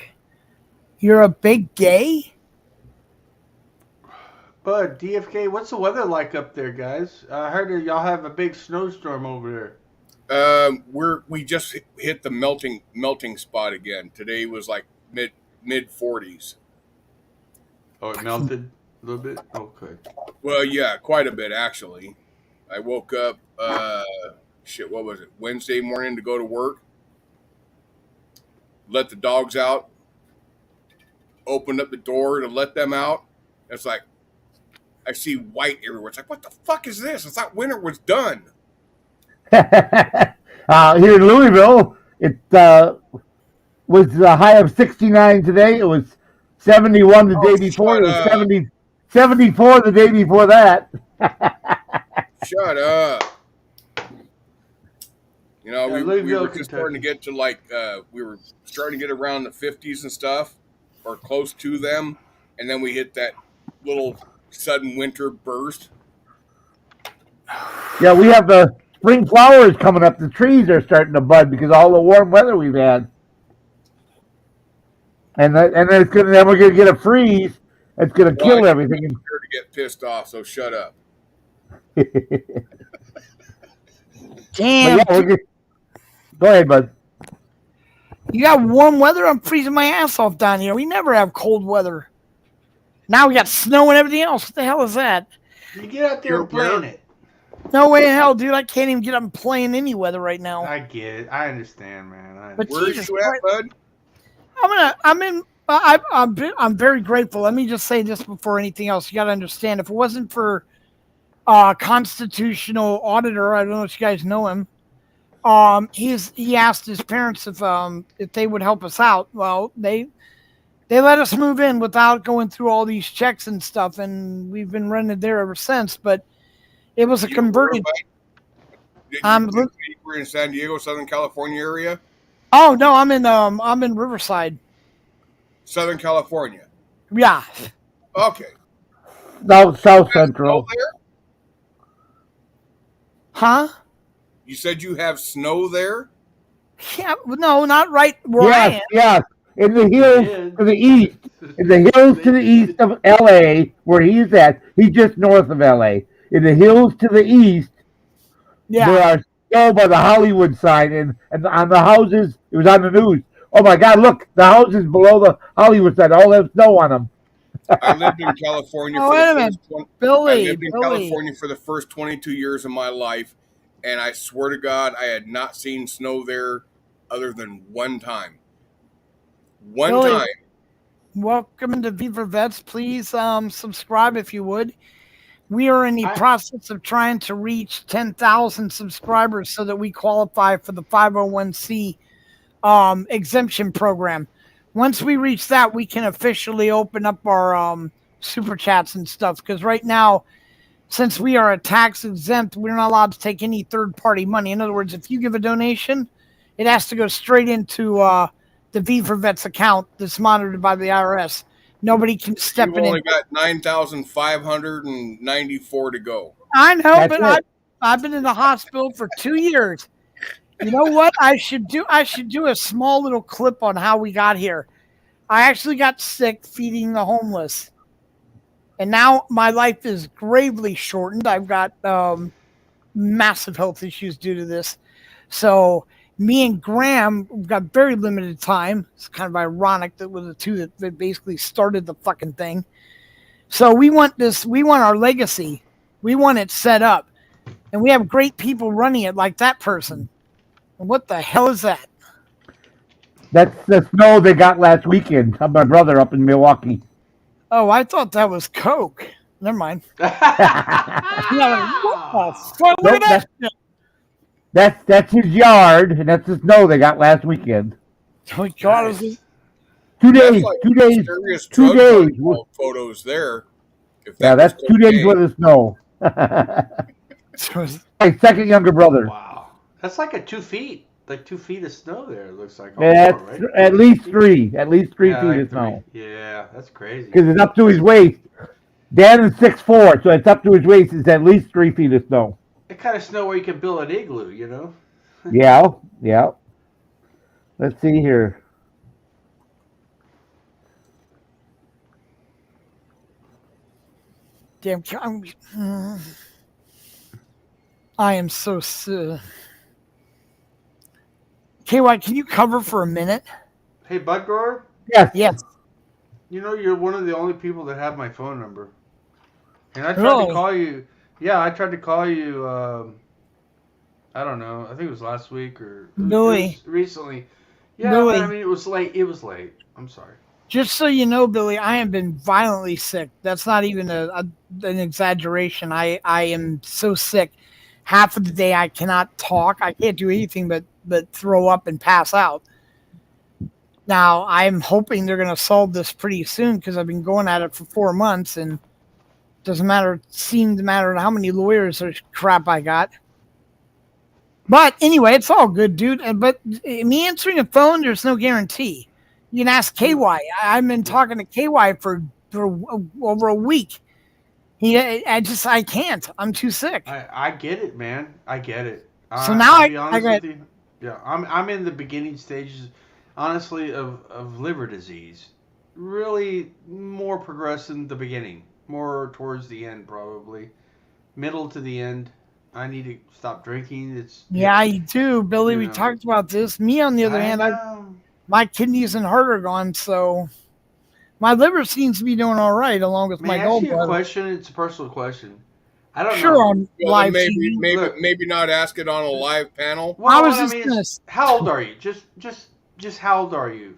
You're a big gay? But DFK, what's the weather like up there, guys? I heard that y'all have a big snowstorm over there. We just hit the melting spot again. Today was like mid 40s. Oh, it melted a little bit? Okay. Well, yeah, quite a bit actually. I woke up what was it? Wednesday morning to go to work. Let the dogs out. Opened up the door to let them out. It's like I see white everywhere. It's like, what the fuck is this? I thought winter was done. Here in Louisville, it was a high of 69 today. It was 71 the day before. It was 74 the day before that. Shut up. You know, we Louisville, were just starting to get to we were starting to get around the 50s and stuff, or close to them, and then we hit that little sudden winter burst. Yeah, we have the spring flowers coming up. The trees are starting to bud because of all the warm weather we've had. And then we're gonna get a freeze. It's gonna kill everything. I'm sure to get pissed off, so shut up. Damn. Yeah, go ahead, bud. You got warm weather. I'm freezing my ass off down here. We never have cold weather. Now we got snow and everything else. What the hell is that? You get out there You're and plan where? it. No way in hell, dude. I can't even get up and play in any weather right now. I get it. I understand, man. But Where Jesus are you at, Christ, bud? I'm very grateful. Let me just say this before anything else. You got to understand, if it wasn't for constitutional auditor, I don't know if you guys know him. He asked his parents if they would help us out. Well, they let us move in without going through all these checks and stuff, and we've been rented there ever since. But it was a You were where, converted. bud? You were in San Diego, Southern California area? Oh no, I'm in Riverside. Southern California. Yeah. Okay. South Snow Central. there? Huh? You said you have snow there? Yeah. No, not right where I am. Yes, yes. In the hills did. to the east. In the hills to the east of LA, where he's at. He's just north of LA. In the hills to the east, there Yeah. are snow by the Hollywood sign, and on the houses, it was on the news. Oh my God! Look, the houses below the Hollywood sign all have snow on them. I lived in California Oh, for wait a the minute. first one. I Billy, lived in Billy. California for the first 22 years of my life, and I swear to God, I had not seen snow there other than one time. One Billy. time. Welcome to V4VETS. Please subscribe if you would. We are in the I- process of trying to reach 10,000 subscribers so that we qualify for the 501c exemption program. Once we reach that, we can officially open up our super chats and stuff. Because right now, since we are a tax exempt, we're not allowed to take any third party money. In other words, if you give a donation, it has to go straight into the V4VETS account that's monitored by the IRS. Nobody can step You've in. only got 9,594 to go. I know, That's but it. I've been in the hospital for 2 years. You know what I should do? I should do a small little clip on how we got here. I actually got sick feeding the homeless, and now my life is gravely shortened. I've got massive health issues due to this. So me and Graham got very limited time. It's kind of ironic that we're the two that basically started the fucking thing. So we want our legacy. We want it set up. And we have great people running it like that person. And what the hell is that? That's the snow they got last weekend. Of my brother up in Milwaukee. Oh, I thought that was Coke. Never mind. Nope, Yeah, like, what the fuck? Look at that shit. that's his yard, and that's the snow they got last weekend. Oh, God, is it- 2 That's days, like 2 days, serious 2 drug days. photos there. If Yeah, that that's was 2 days cocaine. worth of snow. My second younger brother. Wow. That's like 2 feet. Like 2 feet of snow there, it looks like. That's More, right? at least 3. At least 3 Yeah, feet like of snow. Yeah, that's crazy. Because it's up to his waist. Dan is 6'4", so it's up to his waist. It's at least 3 feet of snow. The kind of snow where you can build an igloo, you know? Yeah, yeah. Let's see here. damn. I am so KY, can you cover for a minute? Hey, Bud Grower, Yes. Yes. you know you're one of the only people that have my phone number. And I tried Really? to call you. Yeah, I tried to call you. I don't know. I think it was last week or Billy. it was recently. Yeah, Billy. but I mean it was late. It was late. I'm sorry. Just so you know, Billy, I have been violently sick. That's not even an exaggeration. I am so sick. Half of the day I cannot talk. I can't do anything but throw up and pass out. Now, I'm hoping they're going to solve this pretty soon because I've been going at it for 4 months, and it doesn't seem to matter how many lawyers or crap I got. But anyway, it's all good, dude. But me answering a phone, there's no guarantee. You can ask KY. I've been talking to KY for over a week. I can't. I'm too sick. I get it, man. I get it. So now I'll I be honest got- with you. Yeah, I'm in the beginning stages, honestly, of liver disease. Really, more progressed in the beginning, more towards the end, probably, middle to the end. I need to stop drinking. Yeah, you do, Billy. You We know. talked about this. Me, on the other hand, know. my kidneys and heart are gone, so my liver seems to be doing all right, along with May my I ask you a gallbladder. question? It's a personal question. I don't Sure, know. on Well, live then TV. Look. maybe not ask it on a live panel. Well, I was what I just mean gonna. is, how old are you? Just how old are you?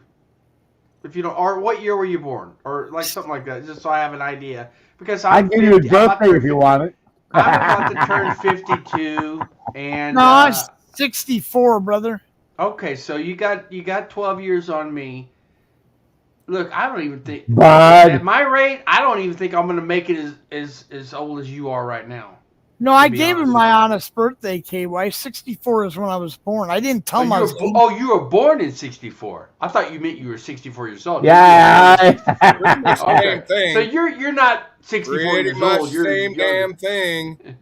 If you don't, or what year were you born, or like something like that, just so I have an idea. Because I I'm can give you 50, his I'm about to birthday turn if you 50 want it. I'm about to turn 52, and No, I'm 64, brother. okay, so you got 12 years on me. Look, I don't even think Bud. at my rate, I don't even think I'm gonna make it as old as you are right now. No, To I be gave him honest my with you. honest birthday, KY. 64 is when I was born. I didn't tell Oh, him I was. you were born in '64. I thought you meant you were 64 years old. You were Yeah. born in 64. Pretty much the Okay, same thing. so you're not 64 Pretty years much old. the You're same younger. damn thing.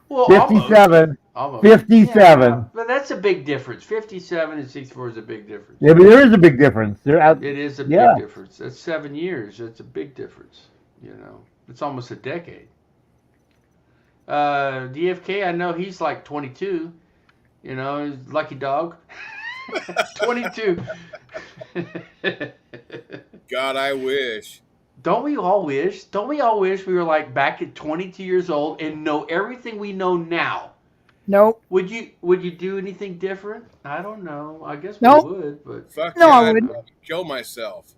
Well, 57. almost. 57. Yeah, but that's a big difference. 57 and 64 is a big difference. Yeah, but there is a big difference. There, It is a yeah. big difference. That's 7 years. That's a big difference. You know, it's almost a decade. DFK, I know he's like 22. You know, he's lucky dog. 22. God, I wish. Don't we all wish? Don't we all wish we were like back at 22 years old and know everything we know now? Nope. Would you do anything different? I don't know. I guess Nope. we would, but Fuck No, yeah, I I'd wouldn't. probably kill myself.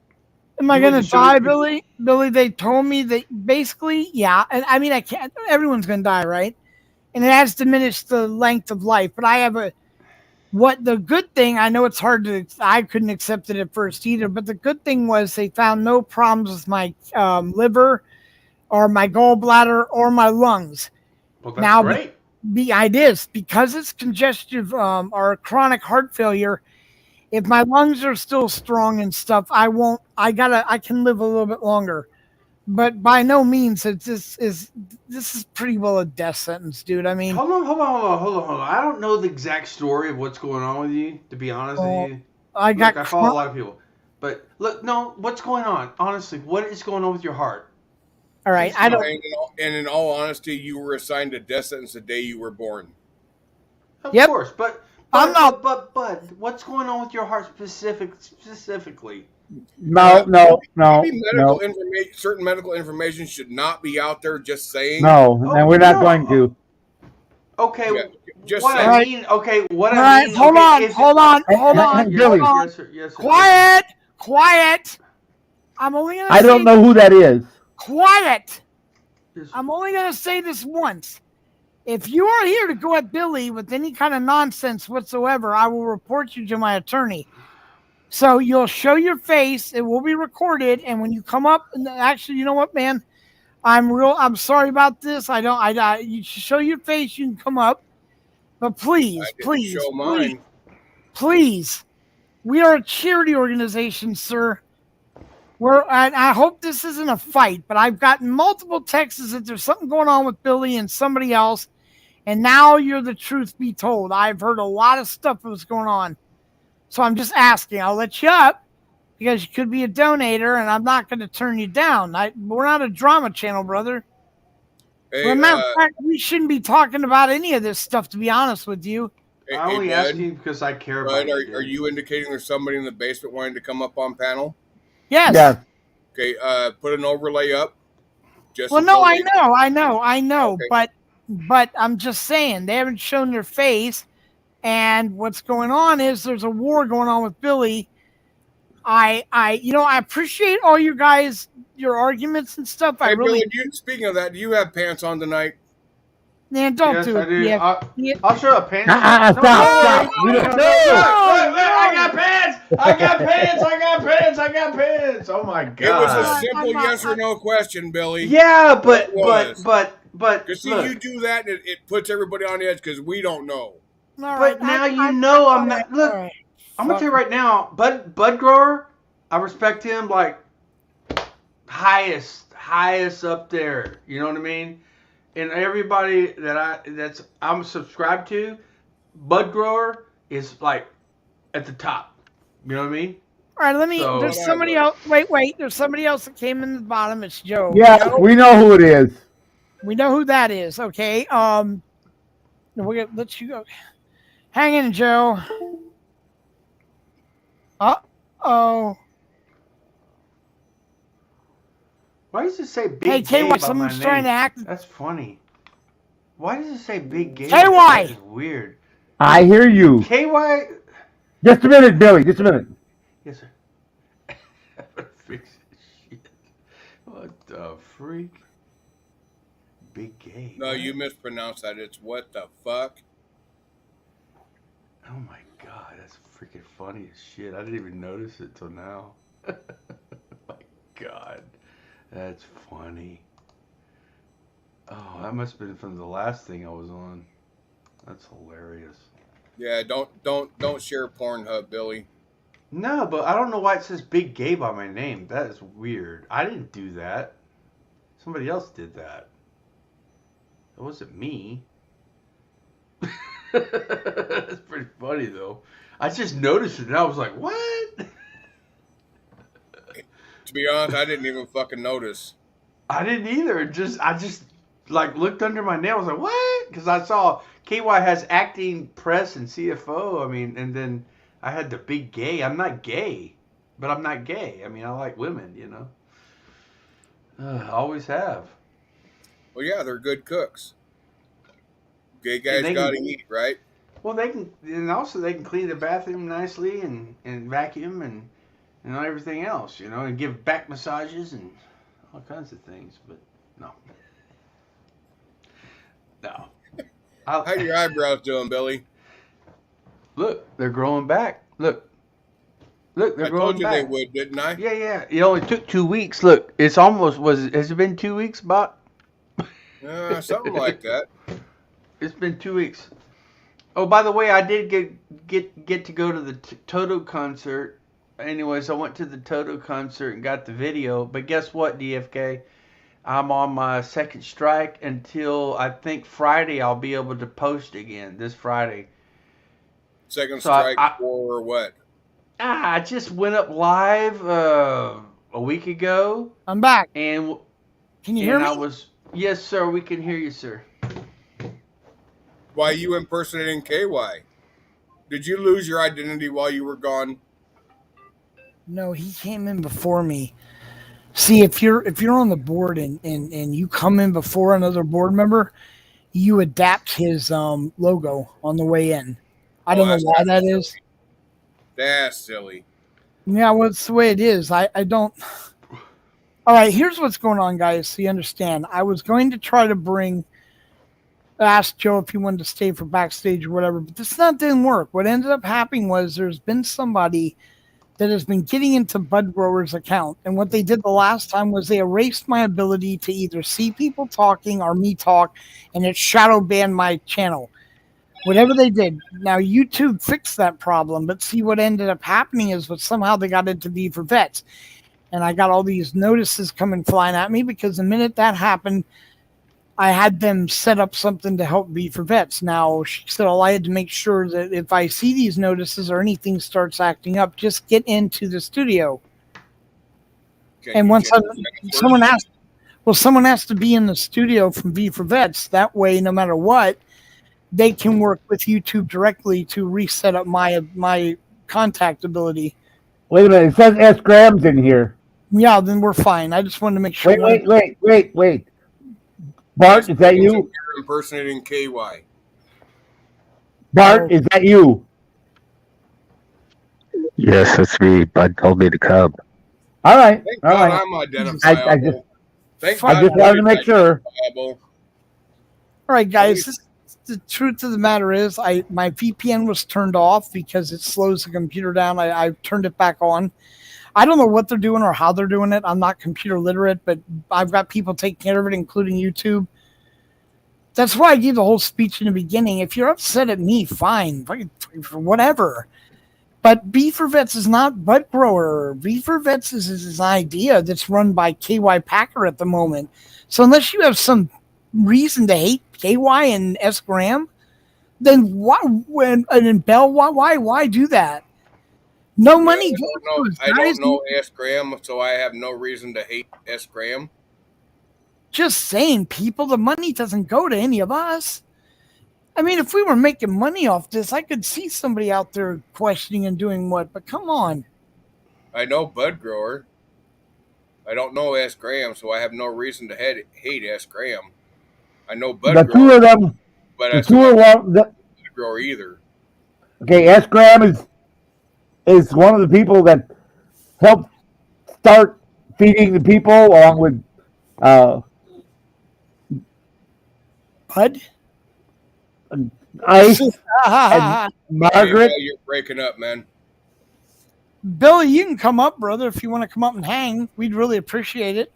Am I You gonna wouldn't- so die, you- Billy? Billy, they told me that basically, yeah. And I mean, I can't. Everyone's gonna die, right? And it has diminished the length of life. But I have a. What the good thing? I know it's hard to. I couldn't accept it at first either. But the good thing was they found no problems with my liver, or my gallbladder, or my lungs. well, that's Now, great. The idea is because it's congestive or chronic heart failure. If my lungs are still strong and stuff, I won't. I can live a little bit longer, but by no means this is pretty well a death sentence, dude. I mean, Hold on. I don't know the exact story of what's going on with you, to be honest with you. I got. Look, I follow a lot of people. But look, no, what's going on? Honestly, what is going on with your heart? All right, I don't. And in all honesty, you were assigned a death sentence the day you were born. Of Yep. course, but I'm not- but what's going on with your heart specifically? No. Maybe certain medical information should not be out there just saying. No, and we're not no. going to. Okay, Yeah, just what saying. I mean, okay, what All I right, mean, hold okay, on, if it- hold on, hold Hey, on, Billy. hold on. Yes, sir. Yes, sir. Quiet. I'm only gonna. I don't say know who that is. Quiet. Yes, sir. I'm only gonna say this once. If you are here to go at Billy with any kind of nonsense whatsoever, I will report you to my attorney. So you'll show your face, it will be recorded, and when you come up, and actually, you know what, man? I'm sorry about this. You show your face, you can come up. But please, I didn't please, show please, mine. please. We are a charity organization, sir. I hope this isn't a fight, but I've gotten multiple texts that there's something going on with Billy and somebody else, and now you're the truth be told. I've heard a lot of stuff that was going on. So I'm just asking. I'll let you up because you could be a donator, and I'm not going to turn you down. We're not a drama channel, brother. Hey, Well, matter of fact, we shouldn't be talking about any of this stuff, to be honest with you. I only asked you because I care about Bud, you. are you indicating there's somebody in the basement wanting to come up on panel? Yes. Yes. Okay, put an overlay up. Just Well, so no, they- I know, Okay. but I'm just saying they haven't shown their face, and what's going on is there's a war going on with Billy. I appreciate all you guys, your arguments and stuff. I Hey, really, Billy, speaking of that, do you have pants on tonight? man, don't Yes, do I it. do. Yeah. I'll show a pants. Stop. We don't know. I got pants. I got pants. Oh my god. It was a God. simple I'm not- yes or no question, Billy. Yeah, but It was. but See, look, you do that, and it puts everybody on the edge because we don't know. All but now you know I'm not. Look, all right. I'm gonna tell you right now, Bud Grower, I respect him like highest up there. You know what I mean? And everybody that I'm subscribed to, Bud Grower is like at the top. You know what I mean? All right, let me. So- There's somebody else. Wait. There's somebody else that came in the bottom. It's Joe. Yes, Joe? we know who it is. We know who that is. Okay. We're gonna let you go. Hang in, Joe. oh. Why does it say Big Hey, KY, Gabe on my someone's name? trying to act. That's funny. Why does it say Big Gabe? KY! That is weird. I hear you. KY. Just a minute, Billy. Just a minute. Yes, sir. Fix this shit. What the freak? Big Gabe. No, you mispronounced that. It's what the fuck? Oh my god, that's freaking funny as shit. I didn't even notice it till now. My god, that's funny. Oh, that must have been from the last thing I was on. That's hilarious. Yeah, don't share Pornhub, Billy. No, but I don't know why it says Big Gabe on my name. That is weird. I didn't do that. Somebody else did that. It wasn't me. That's pretty funny though. I just noticed it and I was like, what? To be honest, I didn't even fucking notice. I didn't either. I just like looked under my nail. I was like, what? Because I saw KY has acting, press, and CFO. I mean, and then I had the big gay. I'm not gay, but I'm not gay. I mean, I like women, you know. Always have. Well, yeah, they're good cooks. Gay guys gotta eat, right? Well, they can, and also they can clean the bathroom nicely and vacuum and everything else, you know, and give back massages and all kinds of things. But no. How your eyebrows doing, Billy? Look, they're growing back. Look, they're growing back. I told you they would, didn't I? Yeah. It only took 2 weeks. Look, it's almost has it been 2 weeks, Bot? Something like that. It's been 2 weeks. Oh, by the way, I did get to go to the Toto concert. Anyways, I went to the Toto concert and got the video. But guess what, DFK? I'm on my second strike until I think Friday. I'll be able to post again this Friday. Second strike for what? I just went up live a week ago. I'm back. And can you hear me? Yes, sir. We can hear you, sir. Why you impersonating KY? Did you lose your identity while you were gone? No, he came in before me. See, if you're on the board and you come in before another board member, you adapt his logo on the way in. I don't know why that is. That's silly. Yeah, well, it's the way it is. I don't. All right, here's what's going on, guys, so you understand. I was going to try to ask Joe if he wanted to stay for backstage or whatever, but this didn't work. What ended up happening was there's been somebody that has been getting into Bud Grower's account, and what they did the last time was they erased my ability to either see people talking or me talk, and it shadow banned my channel. Whatever they did. Now, YouTube fixed that problem, but see what ended up happening is somehow they got into V4VETS. And I got all these notices coming flying at me because the minute that happened, I had them set up something to help V4VETS. Now, she said all I had to make sure that if I see these notices or anything starts acting up, just get into the studio. Okay, and once someone has to be in the studio from V4VETS. That way, no matter what, they can work with YouTube directly to reset up my contact ability. Wait a minute. It says S Grams in here. Yeah, then we're fine. I just wanted to make sure. Wait. Bart, is that you? You're impersonating KY. Bart, is that you? Yes, it's me. Bud told me to come. All right. Thank God I'm identifiable. I just wanted to make sure. All right, guys. The truth of the matter is, my VPN was turned off because it slows the computer down. I turned it back on. I don't know what they're doing or how they're doing it. I'm not computer literate, but I've got people taking care of it, including YouTube. That's why I gave the whole speech in the beginning. If you're upset at me, fine, whatever. But V4VETS is not Bud Grower. V4VETS is an idea that's run by KY Packer at the moment. So unless you have some reason to hate KY and S Graham, then why? And Bell, why do that? No money. I don't know S Graham, so I have no reason to hate S Graham. Just saying, people, the money doesn't go to any of us. I mean, if we were making money off this, I could see somebody out there questioning and doing what, but come on. I know Bud Grower. I don't know S. Graham, so I have no reason to hate S. Graham. I know Bud The two Grower, of them, but I the still two don't of know them. Bud Grower either. Okay, S. Graham is one of the people that helped start feeding the people, along with uh, Bud. Ice and Hey, Margaret. you're breaking up, man. Billy, you can come up, brother, if you want to come up and hang. We'd really appreciate it.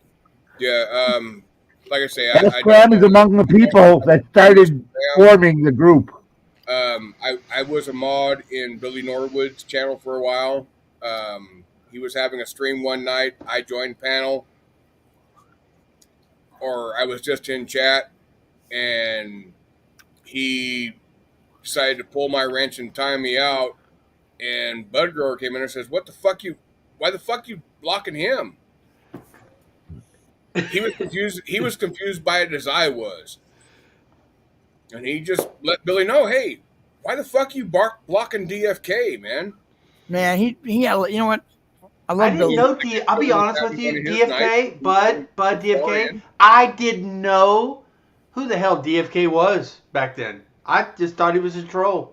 Yeah, like I say, S. I don't Graham is know. among the people that started forming the group. I was a mod in Billy Norwood's channel for a while. He was having a stream one night. I joined panel, or I was just in chat, and he decided to pull my wrench and time me out. And Bud Grower came in and says, "What the fuck you? Why the fuck you blocking him?" He was confused. He was confused by it as I was, and he just let Billy know, "Hey, why the fuck you blocking DFK, man?" Man, you know what? I I love didn't Billy. know I'll be Billy was honest with having you, one of his DFK, nights. Bud DFK. Orion. I didn't know who the hell DFK was back then. I just thought he was a troll.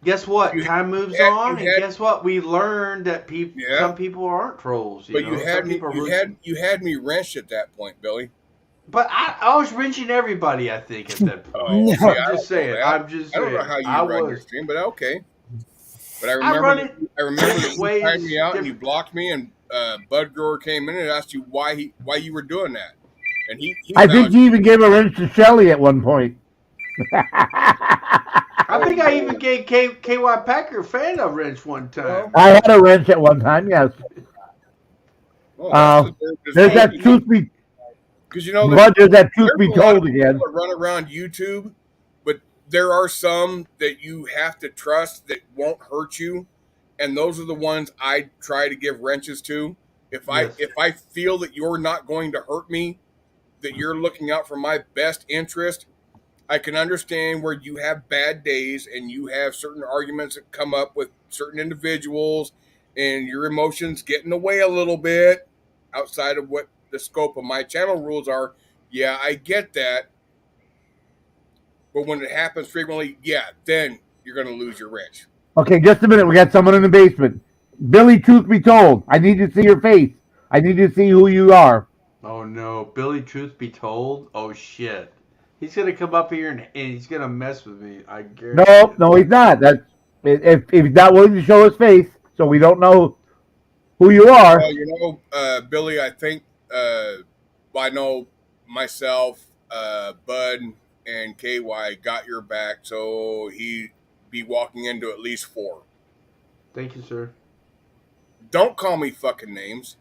Guess what? You- Time moves you had- on, you and had- guess what? We learned that Yeah. some people aren't trolls. But you some had me. people are You had me wrenched at that point, Billy. But I was wrenching everybody, I think, at that point. Oh, see, I'm I just don't know saying. that. I'm just I saying. don't know how you I run your was. stream, but okay. But I I remember. run it I remember that different you ways, timed me out and you different- blocked me, and Bud Grower came in and asked you why you were doing that, and he I think vouched. he even gave a wrench to Shelley at one point. I think I even gave KY Packer fan a wrench one time. I had a wrench at one time, yes. Oh, that's There's that truth be because you know there's that truth there's be a lot of told people again. that run around YouTube, but there are some that you have to trust that won't hurt you, and those are the ones I try to give wrenches to. If I feel that you're not going to hurt me, that you're looking out for my best interest, I can understand where you have bad days and you have certain arguments that come up with certain individuals and your emotions get in the way a little bit outside of what the scope of my channel rules are. Yeah, I get that. But when it happens frequently, yeah, then you're going to lose your wrench. Okay, just a minute. We got someone in the basement. Billy, truth be told, I need to see your face. I need to see who you are. Oh no, Billy, truth be told, oh shit. He's gonna come up here and he's gonna mess with me. I guarantee No, it. no, he's not. That's if he's not willing to show his face, so we don't know who you are. Well, you know, Billy, I think I know myself, Bud, and KY got your back, so he'd be walking into at least 4. Thank you, sir. Don't call me fucking names.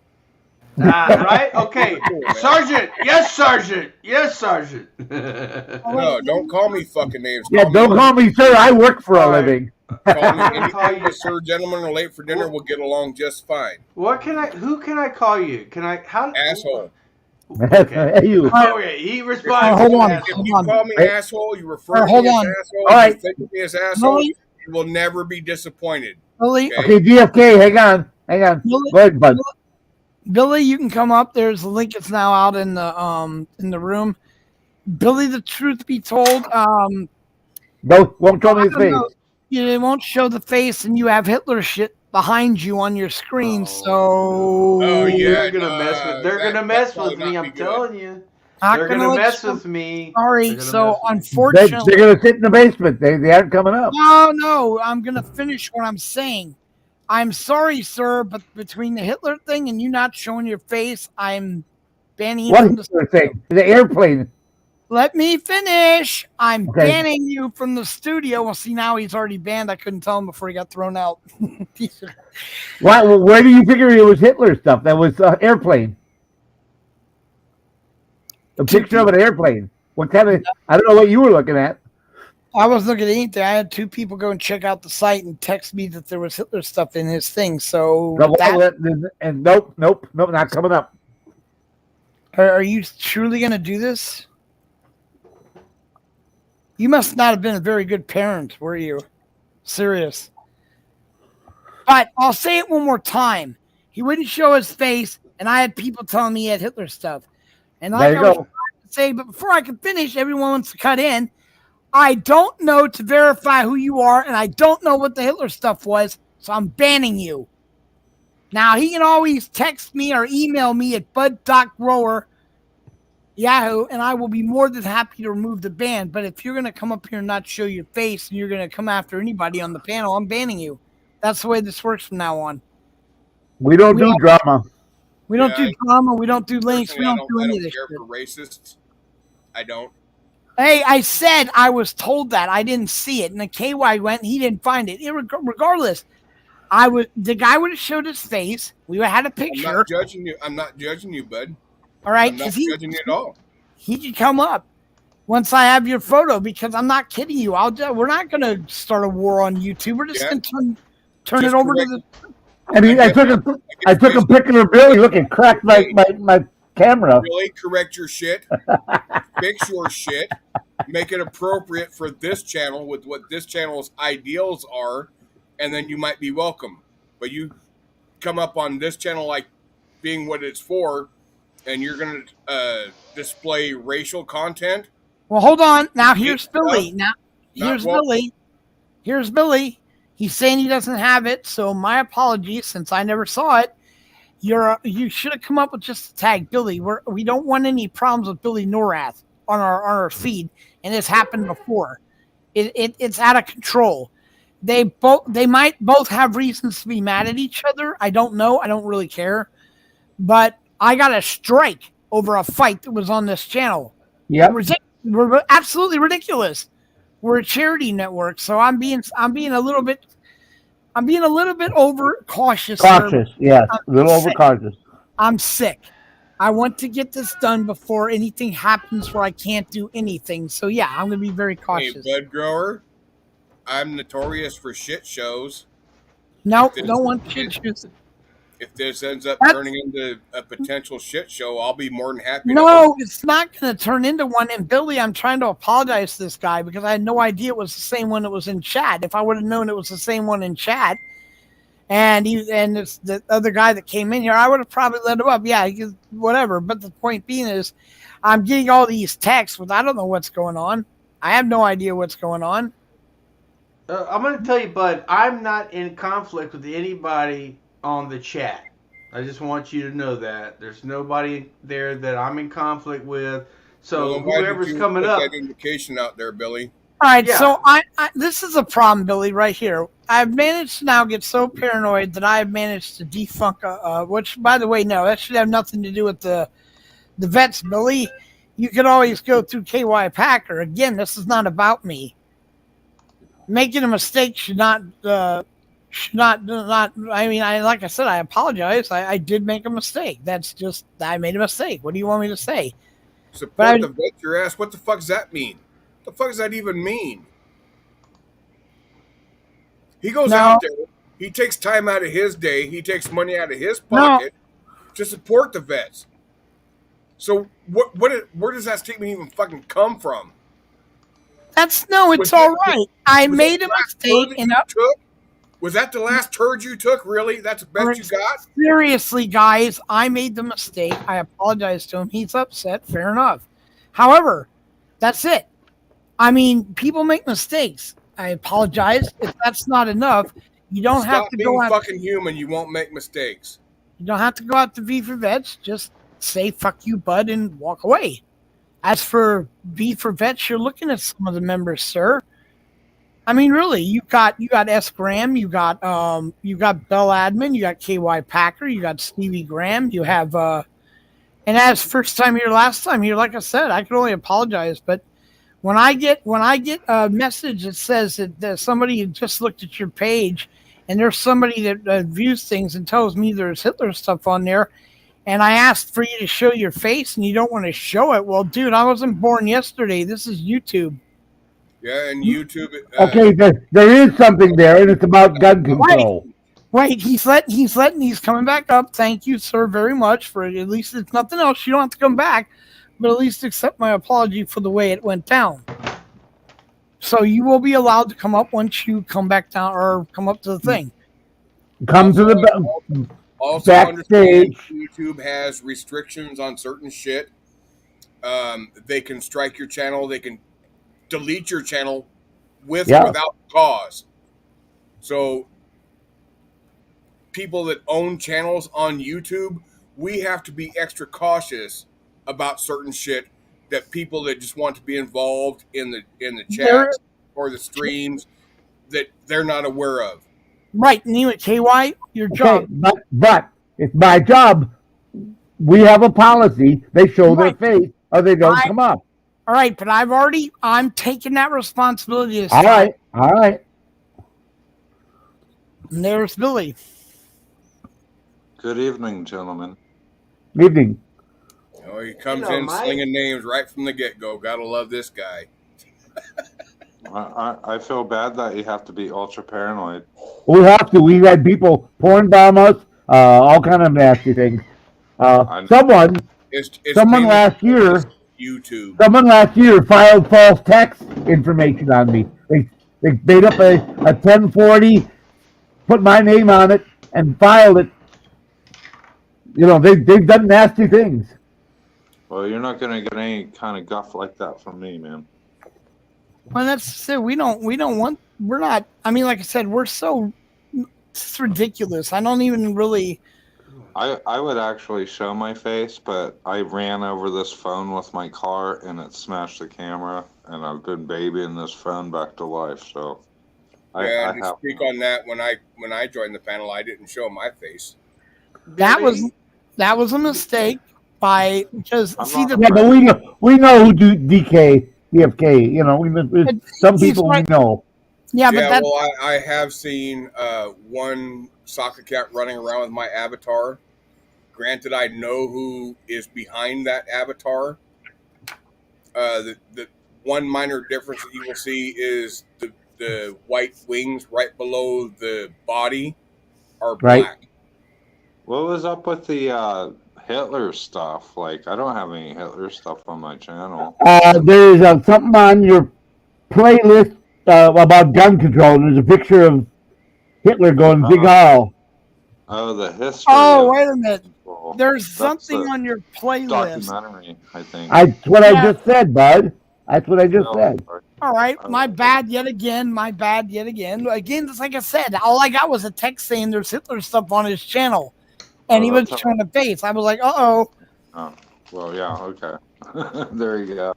Right? Okay. Sergeant! Yes, Sergeant! Yes, Sergeant! No, don't call me fucking names. Yeah, don't call me sir. I work for a All right. living. Call me Call anything you- but sir, gentlemen, or late for dinner. We'll get along just fine. who can I call you? Can I, how? Asshole. Okay. You. Okay, he responds. Hold on. If asshole. you Hold on. call me Hey. asshole, you refer All right, to hold me as on. asshole, All right. you think of me as asshole, Billy? you will never be disappointed. Billy, Okay, DFK, hang on. Billy, Go ahead, bud. Billy, you can come up. There's a link. It's now out in the room. Billy, the truth be told, No, won't show me his I don't face. know. It won't show the face, and you have Hitler shit behind you on your screen. Oh. So Oh, yeah. They're gonna mess with. They're that- gonna mess that will with me. not I'm be good. telling you. not They're gonna gonna let mess you- with me. Sorry. They're gonna So mess with me. unfortunately, They're gonna sit in the basement. They aren't coming up. no. I'm gonna finish what I'm saying. I'm sorry, sir, but between the Hitler thing and you not showing your face, I'm banning you What from is the. the thing? The airplane. Let me finish. I'm Okay. banning you from the studio. Well, see, now he's already banned. I couldn't tell him before he got thrown out. Where do you figure it was Hitler stuff? That was airplane. A picture of an airplane. What kind of? I don't know what you were looking at. I was looking at anything. I had 2 people go and check out the site and text me that there was Hitler stuff in his thing. So, And nope, not coming up. are you truly going to do this? You must not have been a very good parent, were you? Serious. But I'll say it one more time. He wouldn't show his face, and I had people telling me he had Hitler stuff. And like There I you was go. trying to say, but before I could finish, everyone wants to cut in. I don't know to verify who you are, and I don't know what the Hitler stuff was, so I'm banning you. Now, he can always text me or email me at bud.grower, Yahoo, and I will be more than happy to remove the ban. But if you're going to come up here and not show your face and you're going to come after anybody on the panel, I'm banning you. That's the way this works from now on. We don't do drama. We don't do drama. We don't do links. We Personally, don't do any of this care shit. for racists. I don't. Hey, I said I was told that. I didn't see it. And the KY went, he didn't find it. Regardless, the guy would have showed his face. We would have had a I'm picture. not judging you. I'm not judging you, bud. All right, I'm not because judging you at all. he could come up once I have your photo. Because I'm not kidding you. We're not going to start a war on YouTube. We're just going to turn it over to the. And I took a picture of Billy looking cracked my camera. Really correct your shit. Fix your shit. Make it appropriate for this channel with what this channel's ideals are, and then you might be welcome. But you come up on this channel like being what it's for, and you're going to display racial content. Well, hold on. Now here's Billy. Billy. Here's Billy. He's saying he doesn't have it, so my apologies since I never saw it. You should have come up with just the tag Billy. We don't want any problems with Billy Norath on our feed, and it's happened before. It's out of control. They might both have reasons to be mad at each other. I don't know. I don't really care. But I got a strike over a fight that was on this channel. Yeah, we're absolutely ridiculous. We're a charity network, so I'm being a little bit over cautious. Cautious, yes, a little overcautious. I'm sick. I want to get this done before anything happens where I can't do anything. So yeah, I'm gonna be very cautious. Hey, bud grower, I'm notorious for shit shows. Nope, don't want shit shows. If this ends up turning into a potential shit show, I'll be more than happy. No, it's not going to turn into one. And Billy, I'm trying to apologize to this guy because I had no idea it was the same one that was in chat. If I would have known it was the same one in chat, and it's the other guy that came in here, I would have probably let him up. Yeah, whatever. But the point being is, I'm getting all these texts, but I don't know what's going on. I have no idea what's going on. I'm going to tell you, Bud, I'm not in conflict with anybody on the chat. I just want you to know that there's nobody there that I'm in conflict with. So whoever's coming up, that indication out there, Billy. All right, so I this is a problem, Billy, right here. I've managed to now get so paranoid that I've managed to defunk which, by the way, no, that should have nothing to do with the vets, Billy. You could always go through KY Packer. Again, this is not about me. Making a mistake should not. I mean, like I said, I apologize. I did make a mistake. That's just, I made a mistake. What do you want me to say? Support the vet your ass. What the fuck does that mean? What the fuck does that even mean? He goes out there. He takes time out of his day. He takes money out of his pocket to support the vets. So where does that statement even fucking come from? It's all right. I made a mistake. Was that the last turd you took? Really? That's the best you got? Seriously, guys, I made the mistake. I apologize to him. He's upset. Fair enough. However, that's it. I mean, people make mistakes. I apologize. If that's not enough, you don't have to go out. Fucking human. You won't make mistakes. You don't have to go out to V4VETS. Just say "fuck you, bud" and walk away. As for V4VETS, you're looking at some of the members, sir. I mean, really, you got S. Graham, you got Bell Admin, you got KY Packer, you got Stevie Graham, you have and as first time here, last time here, like I said, I can only apologize, but when I get a message that says that somebody just looked at your page and there's somebody that views things and tells me there's Hitler stuff on there, and I asked for you to show your face and you don't want to show it, well, dude, I wasn't born yesterday. This is YouTube. Yeah, and YouTube. Okay, there is something there, and it's about gun control. Wait, he's coming back up. Thank you, sir, very much. For at least if nothing else, you don't have to come back, but at least accept my apology for the way it went down. So you will be allowed to come up once you come back down or come up to the thing. Come to the Also understand backstage. YouTube has restrictions on certain shit. They can strike your channel. They can delete your channel with or Yeah. without cause. So people that own channels on YouTube, we have to be extra cautious about certain shit that people that just want to be involved in the There, chats or the streams that they're not aware of. right. And you at KY, your Okay, job. but it's my job. We have a policy. They show their Right. face or they don't I, come up. all right, but I'm taking that responsibility this All time. right, all right. And there's Billy. Good evening, gentlemen. Evening. Oh, he comes Hello, in Mike. slinging names right from the get go. Gotta love this guy. I feel bad that you have to be ultra paranoid. We have to. We had people porn bomb us, all kind of nasty things. Someone It's Someone mainly last year- because YouTube. Someone last year filed false tax information on me. They made up a 1040, put my name on it, and filed it. You know, they've done nasty things. Well, you're not gonna get any kind of guff like that from me, man. Well, that's it. We don't want. We're not. I mean, like I said, we're so. It's ridiculous. I don't even really. I would actually show my face, but I ran over this phone with my car and it smashed the camera, and I've been babying this phone back to life. So Yeah, I to have. speak on that, when I joined the panel, I didn't show my face. That Billy? was a mistake by because I'm see not- the Yeah, but we know who do DFK. You know, some he's people right. we know. Yeah, but Yeah, that well, I have seen one soccer cat running around with my avatar. Granted, I know who is behind that avatar. The one minor difference that you will see is the white wings right below the body are Right. black. What was up with the Hitler stuff? Like, I don't have any Hitler stuff on my channel. There's something on your playlist about gun control. There's a picture of Hitler going big hall. Oh, the history. oh of wait a minute. control. There's That's something the on your playlist. documentary, I think. That's what Yeah. I just said, bud. That's what I just Oh, said. sorry. All right, Oh, my okay. bad yet again. My bad yet again. Again, just like I said, all I got was a text saying there's Hitler stuff on his channel, and he was that's showing the face. I was like, oh. Oh, well, yeah, okay. There you go.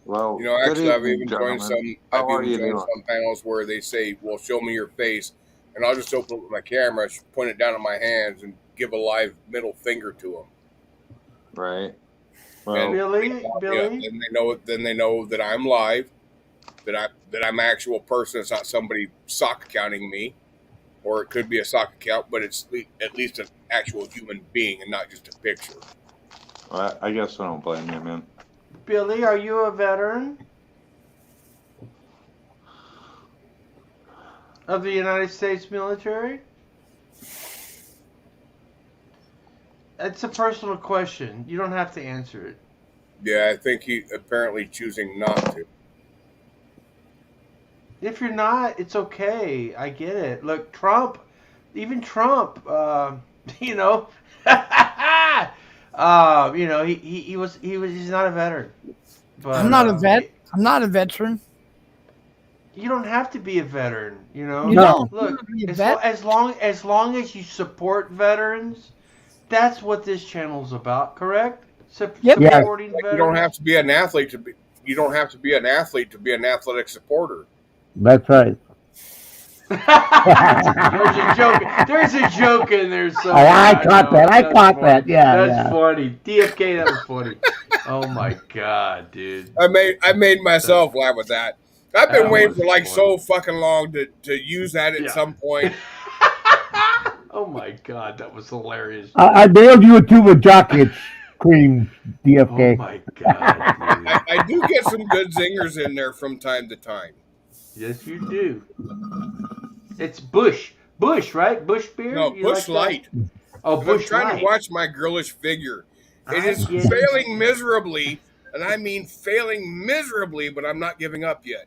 Well, You know, good actually, I've evening, even joined gentlemen. some. How I've are even you joined doing? some panels where they say, "Well, show me your face," and I'll just open up with my camera, point it down in my hands, and give a live middle finger to them. Right. And Well, Billy? yeah, then they know that I'm live, that I'm an actual person. It's not somebody sock counting me, or it could be a sock account, but it's at least an actual human being and not just a picture. I guess I don't blame you, man. Billy, are you a veteran of the United States military? It's a personal question. You don't have to answer it. Yeah, I think he apparently choosing not to. If you're not, it's okay. I get it. Look, Trump, even Trump, you know, you know, he's not a veteran. But, I'm not a vet. I'm not a veteran. You don't have to be a veteran, you know. You No. don't. You Look, don't have to be a as, vet. as long as you support veterans, that's what this channel's about. Correct? Yep. Yeah. Supporting You veterans. don't have to be an athlete to be. You don't have to be an athlete to be an athletic supporter. That's right. There's a joke. There's a joke in there somewhere. I caught know. that. I That's caught funny. that. Yeah, That's yeah. funny. DFK, that was funny. Oh my god, dude. I made myself laugh with that. I've been That waiting was for like funny. so fucking long to use that at Yeah. some point. Oh my god, that was hilarious. I mailed you a tube of jock itch cream, Oh DFK. my god, dude. I do get some good zingers in there from time to time. Yes, you do. It's Bush, right? Bush beer. No, You Bush like that? Light. Oh, I'm Bush trying Light. to watch my girlish figure. It I is get it. failing miserably, and I mean failing miserably, but I'm not giving up yet.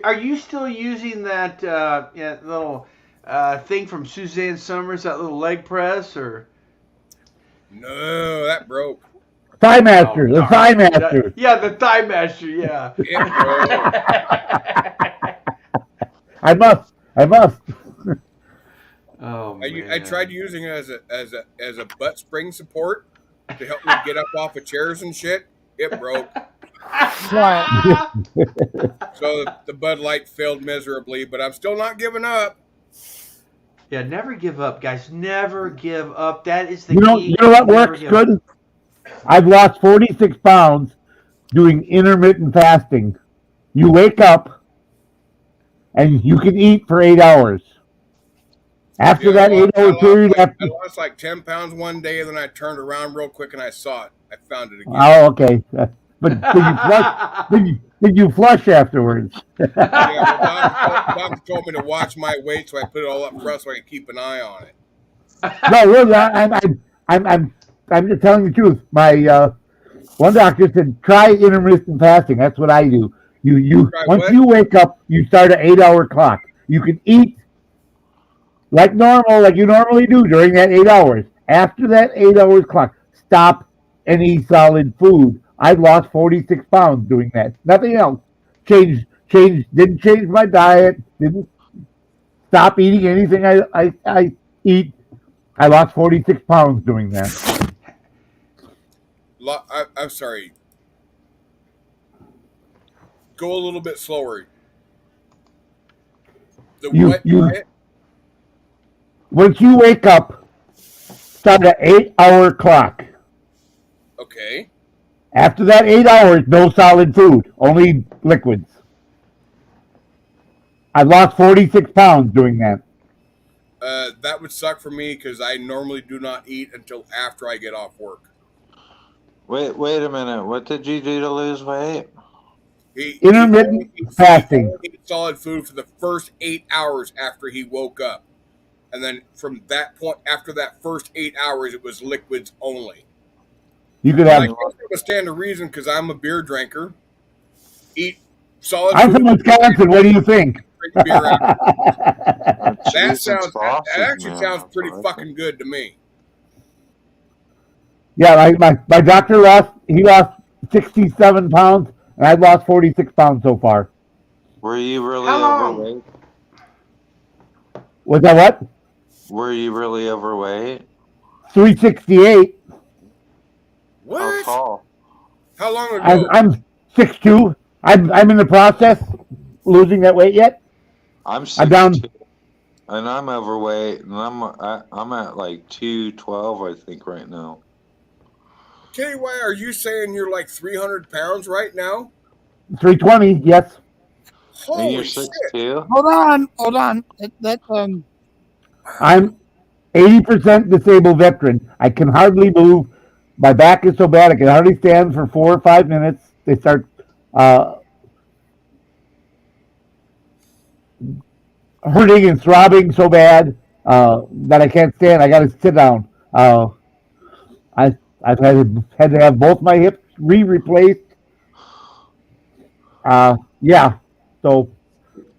Are you still using that little thing from Suzanne Summers, that little leg press, or No, that broke. Thigh Master, the darn Thigh it. Master. Yeah, the Thigh Master. Yeah. It broke. I must. Oh man. I tried using it as a butt spring support to help me get up off of chairs and shit. It broke. So the Bud Light failed miserably, but I'm still not giving up. Yeah, never give up, guys. Never give up. That is the You know, key. you know what Never works give up. good? I've lost 46 pounds doing intermittent fasting. You wake up and you can eat for 8 hours. After Yeah, that 8 hour period, I lost like 10 pounds one day, and then I turned around real quick and I saw it. I found it again. oh, okay. But did you flush? Did you flush afterwards? Yeah, well, doctor told me to watch my weight, so I put it all up front so I could keep an eye on it. No, really, I'm just telling the truth. My one doctor said try intermittent fasting. That's what I do. You Try once what? you wake up, you start an 8 hour clock. You can eat like normal, like you normally do during that 8 hours. After that 8 hours clock, stop any solid food. I lost 46 pounds doing that. Nothing else. Didn't change my diet. Didn't stop eating anything I eat. I lost 46 pounds doing that. I'm sorry. Go a little bit slower. The what diet? Once you wake up, start an 8 hour clock. Okay. After that 8 hours, no solid food, only liquids. I lost 46 pounds doing that. That would suck for me because I normally do not eat until after I get off work. Wait a minute. What did you do to lose weight? Intermittent fasting. He ate solid food for the first 8 hours after he woke up. And then from that point, after that first 8 hours, it was liquids only. You could I have. can't understand the reason because I'm a beer drinker. Eat solid I'm food. from Wisconsin. What do you think? Drink beer after. That actually sounds pretty fucking good to me. Yeah, my doctor lost 67 pounds, and I've lost 46 pounds so far. Were you really How long? overweight? Was that what? Were you really overweight? 368. What? How tall? How long ago? I'm 6'2". I'm in the process losing that weight yet. I'm I'm down. 6'2", and I'm overweight, and I'm at like 212, I think, right now. KY, are you saying you're like 300 pounds right now? 320. Yes. And you're Holy shit! 6'2"? Hold on. I'm 80% disabled veteran. I can hardly move. My back is so bad I can hardly stand for 4 or 5 minutes. They start hurting and throbbing so bad that I can't stand. I got to sit down. I've had to have both my hips replaced. Yeah. So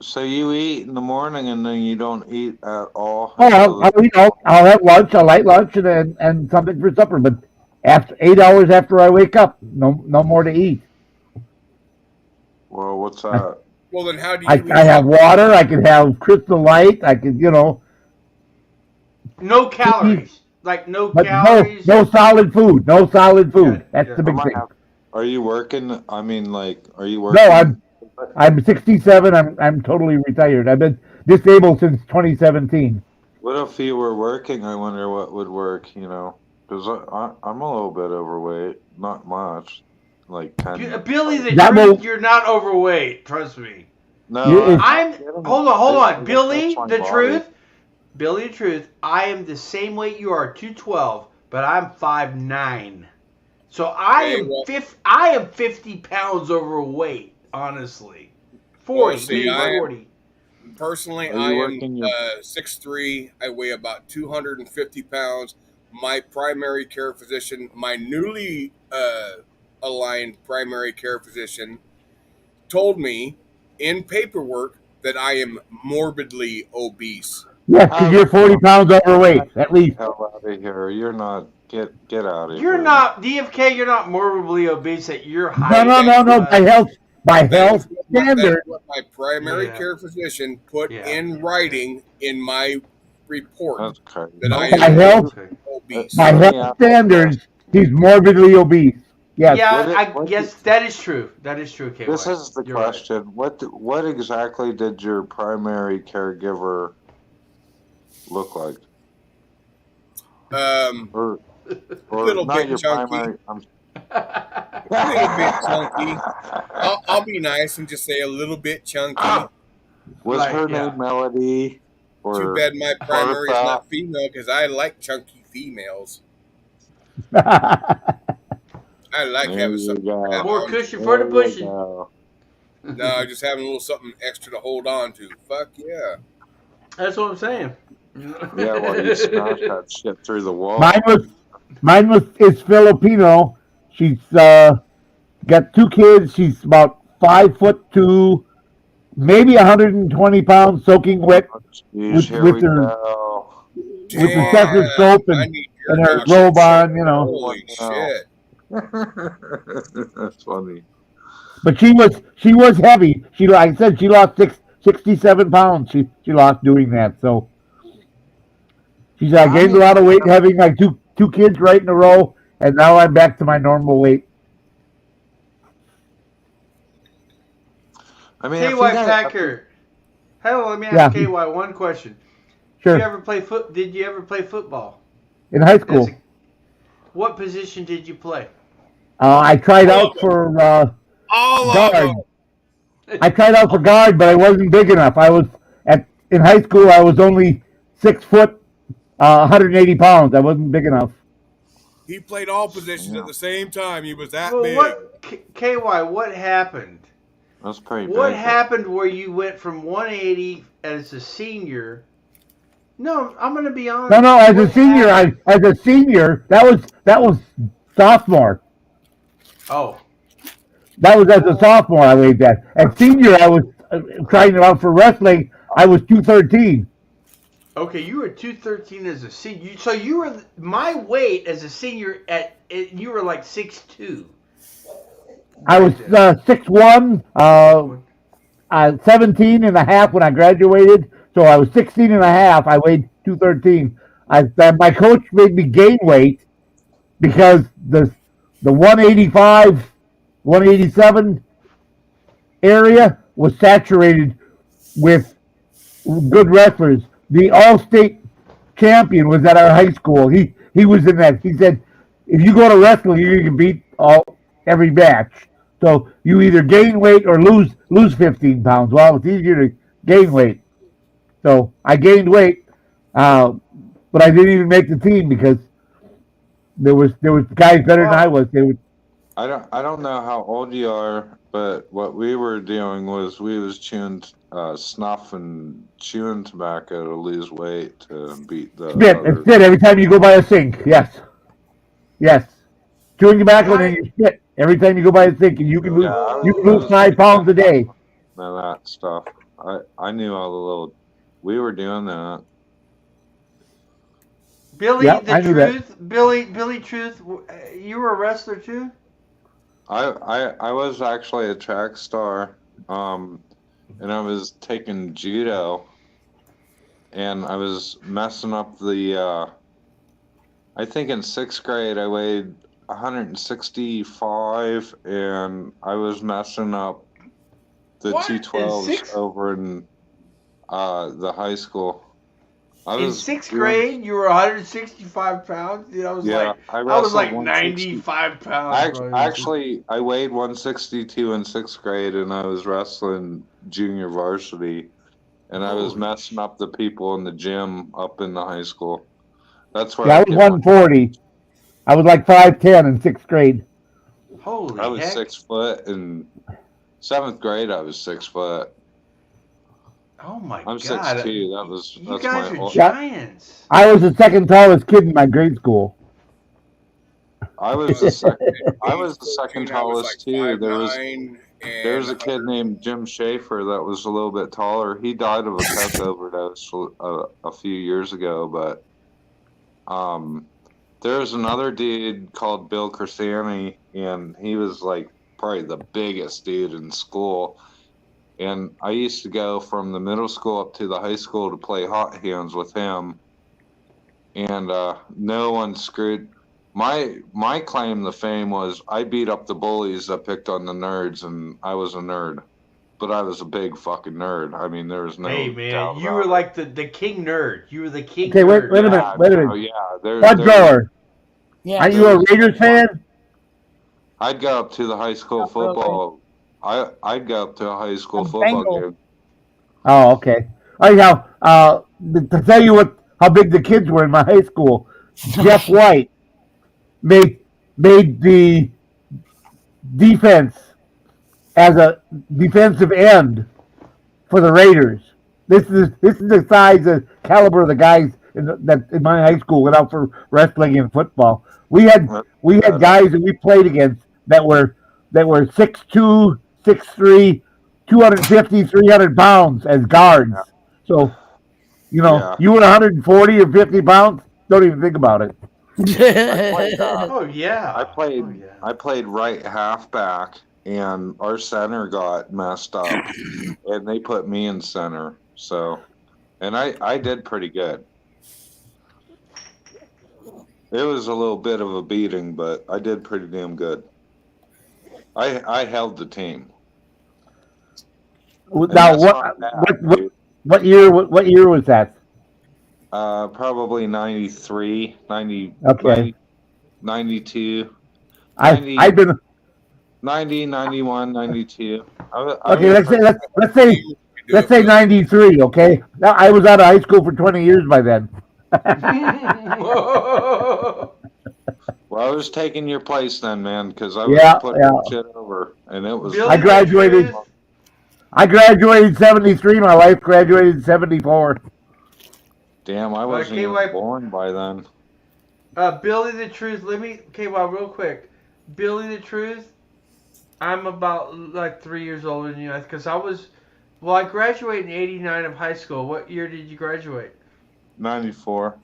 So you eat in the morning and then you don't eat at all? I'll have lunch, a light lunch, and something for supper. But after 8 hours after I wake up, no more to eat. Well, what's that? Well, then how do you? I have water. I can have Crystal Light. I can, No calories. Like no but calories. no solid food. No solid food. Yeah, That's yeah. the big thing. Are you working? I mean, like, are you working? No, I'm 67. I'm totally retired. I've been disabled since 2017. What if you were working? I wonder what would work, because I'm a little bit overweight. Not much. Like 10. Billy the That Truth, will- you're not overweight. Trust me. No, Hold on. Billy That's my the body. Truth. Billy the Truth, I am the same weight you are, 212, but I'm 5'9". So I am 50 pounds overweight, honestly. 40, maybe 40. Personally, Are I you am working 6'3". I weigh about 250 pounds. My primary care physician, my newly aligned primary care physician, told me in paperwork that I am morbidly obese. Yes, because you're 40 pounds overweight, at least. Hell out of here! You're not. Get out of here! You're not DFK. You're not morbidly obese at your No, height. no. By That health is what standard. my primary Yeah. care physician put Yeah. in writing in my report That's crazy. that I By am health, Okay. obese. by Let me health ask standards, he's morbidly obese. Yes. Yeah, What yes, that is true. That is true, KY. This is the You're right. question. What exactly did your primary caregiver look like? Or Little not bit your chunky. primary. A little bit chunky. I'll be nice and just say a little bit chunky. Was Like, her yeah. name Melody? Or Too bad my primary is Bertha? not female because I like chunky females. I like There having you something go. to have More on. cushion for the There you pushing. go. No, just having a little something extra to hold on to. Fuck yeah. That's what I'm saying. Yeah, well, you smash that shit through the wall. Mine is Filipino. She's got 2 kids. She's about 5'2", maybe 120 pounds, soaking wet Jeez, here with we her go. with the Damn, stethoscope I and need your her doctor robe check. on, you know. Holy shit. That's funny. But she was heavy. She, like I said, she lost 67 pounds. She lost doing that. So she's gained a lot of weight, having like two kids right in a row, and now I'm back to my normal weight. I mean, if KY you got- Packer. Hello, let me ask Yeah. KY one question. Sure. Did you ever play football? In high school, What position did you play? I tried out for All of guard. them. I tried out for guard, but I wasn't big enough. In high school. I was only 6 foot, 180 pounds. I wasn't big enough. He played all positions at the same time. He was that Well, big. KY, what happened? That's pretty What big. happened where you went from 180 as a senior? No, I'm going to be honest. No. As a What senior, happened? that was sophomore. Oh, That was as a sophomore. I weighed that. As senior, I was trying out for wrestling. I was 213. okay. You were 213 as a senior. So you were my weight as a senior. You were like 6'2". I was 6'1", 17 and a half when I graduated. So I was 16 and a half. I weighed 213. My coach made me gain weight because the 185, 187 area was saturated with good wrestlers. The all-state champion was at our high school. He was in that. He said, if you go to wrestling, you can beat every match. So you either gain weight or lose 15 pounds. Well, it's easier to gain weight. So I gained weight, but I didn't even make the team because there was guys better than I was. I don't know how old you are, but what we were doing was we was chewing snuff and chewing tobacco to lose weight to beat the It's spit every time you go by a sink. Yes. Chewing tobacco and then you spit every time you go by a sink, and you can lose 5 pounds a day. None of that stuff. I knew all the little. We were doing that. Billy, Yeah, I the knew that. truth, Billy, truth. You were a wrestler too. I was actually a track star, and I was taking judo, and I was messing up the. I think in 6th grade I weighed 165, and I was messing up the What? In 212s sixth? over in the high school. In 6th grade, you were 165 pounds. Dude, I was like wrestled 95 pounds. Actually, I weighed 162 in 6th grade, and I was wrestling junior varsity, and I was messing up the people in the gym up in the high school. That's where I was 140. I was like 5'10" in 6th grade. Holy I was heck. 6 foot in 7th grade. I was 6 foot. Oh my I'm God. 6'2". You That's guys my are old- giants. I was the second tallest kid in my grade school. I was the second. I was the second I was tallest like too. There was 5'9", And There's a kid named Jim Schaefer that was a little bit taller. He died of a coke overdose a few years ago, but there's another dude called Bill Crisani, and he was like probably the biggest dude in school. And I used to go from the middle school up to the high school to play hot hands with him. And no one screwed. My claim to fame was I beat up the bullies that picked on the nerds, and I was a nerd. But I was a big fucking nerd. I mean, there was no. Hey man, doubt you about were it. like the king nerd. You were the king Okay, nerd. wait a minute. Yeah, Wait a no, minute. yeah, Bud Grower, Yeah. are you a Raiders fan? I'd go up to the high school Not really. football. I'd go up to a high school A football Bengal. game. Oh, okay. Anyhow, to tell you how big the kids were in my high school, Jeff White made the defense as a defensive end for the Raiders. This is the size and caliber of the guys that in my high school went out for wrestling and football. We had guys that we played against that were 6'2", 6'3", 250, 300 pounds as guards. So, Yeah. you were 140 or 50 pounds. Don't even think about it. Oh yeah. I played Oh, yeah. I played right halfback, and our center got messed up, and they put me in center. So, and I did pretty good. It was a little bit of a beating, but I did pretty damn good. I held the team. Now, that's not bad, what year was that? Probably 93, 90, Okay. 92, I've been 90, 91, 92. okay. Let's say 93. Okay. Now, I was out of high school for 20 years by then. Well, I was taking your place then, man, because I was putting shit over, and it was. Billy I graduated. Truth. I graduated in 73. My wife graduated in 74. Damn, I wasn't even born by then. Billy the Truth. Real quick. Billy the Truth. I'm about like 3 years older than you, because I graduated in '89 of high school. What year did you graduate? 94.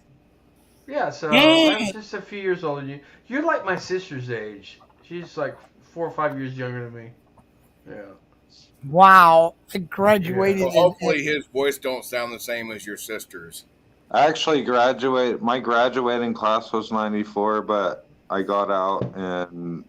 Yeah, so I'm just a few years older than you. You're like my sister's age. She's like 4 or 5 years younger than me. Yeah. Wow. I graduated. Well, hopefully his voice don't sound the same as your sister's. I actually my graduating class was 94, but I got out in,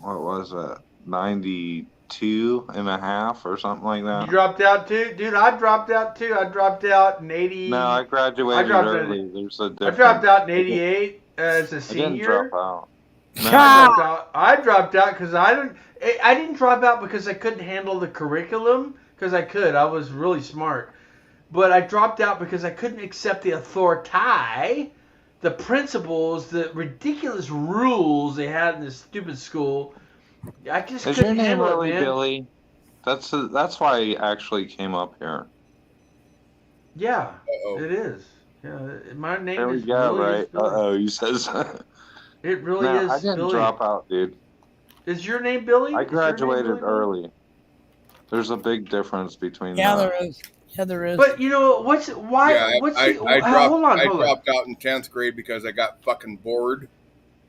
what was it, 92 and a half or something like that. You dropped out too? Dude, I dropped out too. I dropped out in 80. No, I graduated early. There's a difference. I dropped out in 88 as a senior. I didn't drop out. No, I dropped out because I didn't drop out because I couldn't handle the curriculum, because I was really smart. But I dropped out because I couldn't accept the authority, the principles, the ridiculous rules they had in this stupid school. I just Is couldn't your name handle really it, man. Billy? That's why I actually came up here. Yeah, it is. Yeah, my name There we is go, really right? Billy. He says. It really No, is. I didn't Billy. drop out, dude. Is your name Billy? I Is your name graduated Billy? early. There's a big difference between Yeah, that. there is. Yeah, there is. But you know what's why? Yeah, what's I the? dropped. Hold on. I dropped out in 10th grade because I got fucking bored.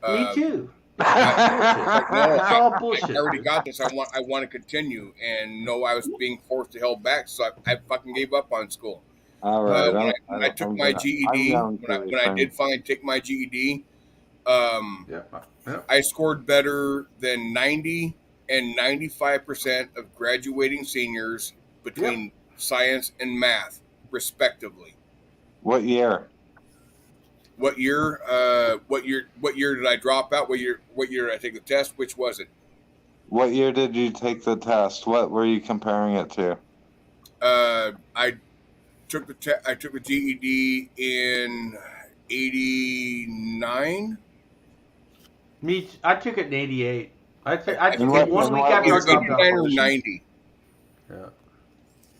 Me too. It's all bullshit. I already got this. I want to continue, and no, I was being forced to held back, so I fucking gave up on school. All right. When I took my GED, when I did finally take my GED, I scored better than 90 and 95% of graduating seniors between science and math, respectively. What year? What year? What year did I drop out? What year did I take the test? Which was it? What year did you take the test? What were you comparing it to? I took the GED in '89. I took it in '88. I took what- it 1 week what after I was dropped 89 out. or 90.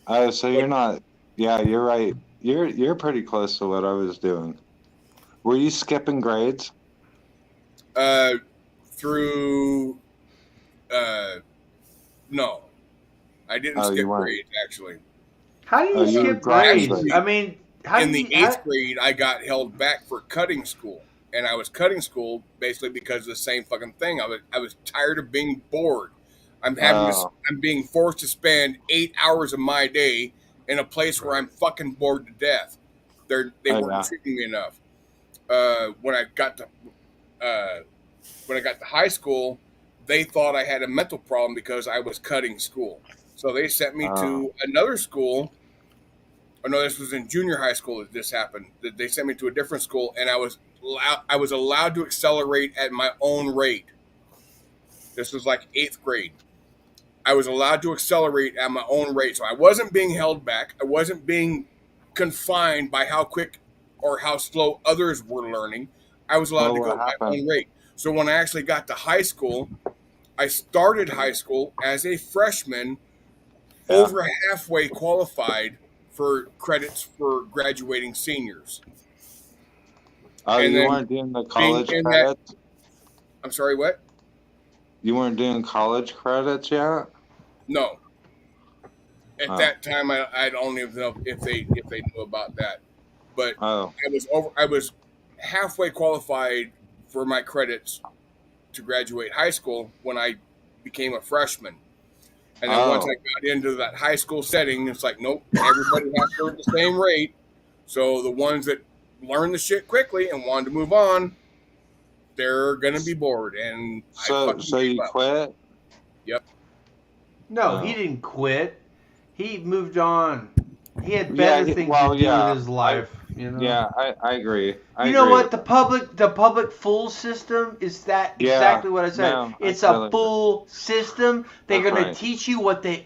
Oh, so you're not. Yeah, you're right. You're pretty close to what I was doing. Were you skipping grades? Through No, I didn't Oh, you skip weren't. grades actually. How do you Oh, you skip dropped grades? it. I mean, how In do the you? eighth grade, I got held back for cutting school, and I was cutting school basically because of the same fucking thing. I was tired of being bored. Oh, I'm being forced to spend 8 hours of my day in a place where I'm fucking bored to death. They oh weren't yeah. treating me enough. When I got to high school, they thought I had a mental problem because I was cutting school. So they sent me Oh, to another school. Oh no, this was in junior high school that this happened. They sent me to a different school, and I was allowed to accelerate at my own rate. This was like eighth grade. I was allowed to accelerate at my own rate, so I wasn't being held back. I wasn't being confined by how quick or how slow others were learning. I was allowed well, to go what at my happened? own rate. So when I actually got to high school, I started high school as a freshman, Yeah. over halfway qualified for credits for graduating seniors. Oh, And you then weren't doing the being college in that, credits? I'm sorry, what? You weren't doing college credits yet? No. At Oh, that time, I don't even know if they knew about that. But oh, I was halfway qualified for my credits to graduate high school when I became a freshman. And then once I oh. got into that high school setting, it's like, nope, everybody has to learn the same rate. So the ones that learn the shit quickly and wanted to move on, they're gonna be bored. And I So, fucking so gave you up. quit? Yep. No, he Oh. didn't quit. He moved on. He had Yeah, better things well, to do in yeah. his life. You know. Yeah, I agree. I You know agree what? with The that. public full system is that Yeah, exactly what I said. no, It's that's a really, full system. They're that's gonna right. teach you what they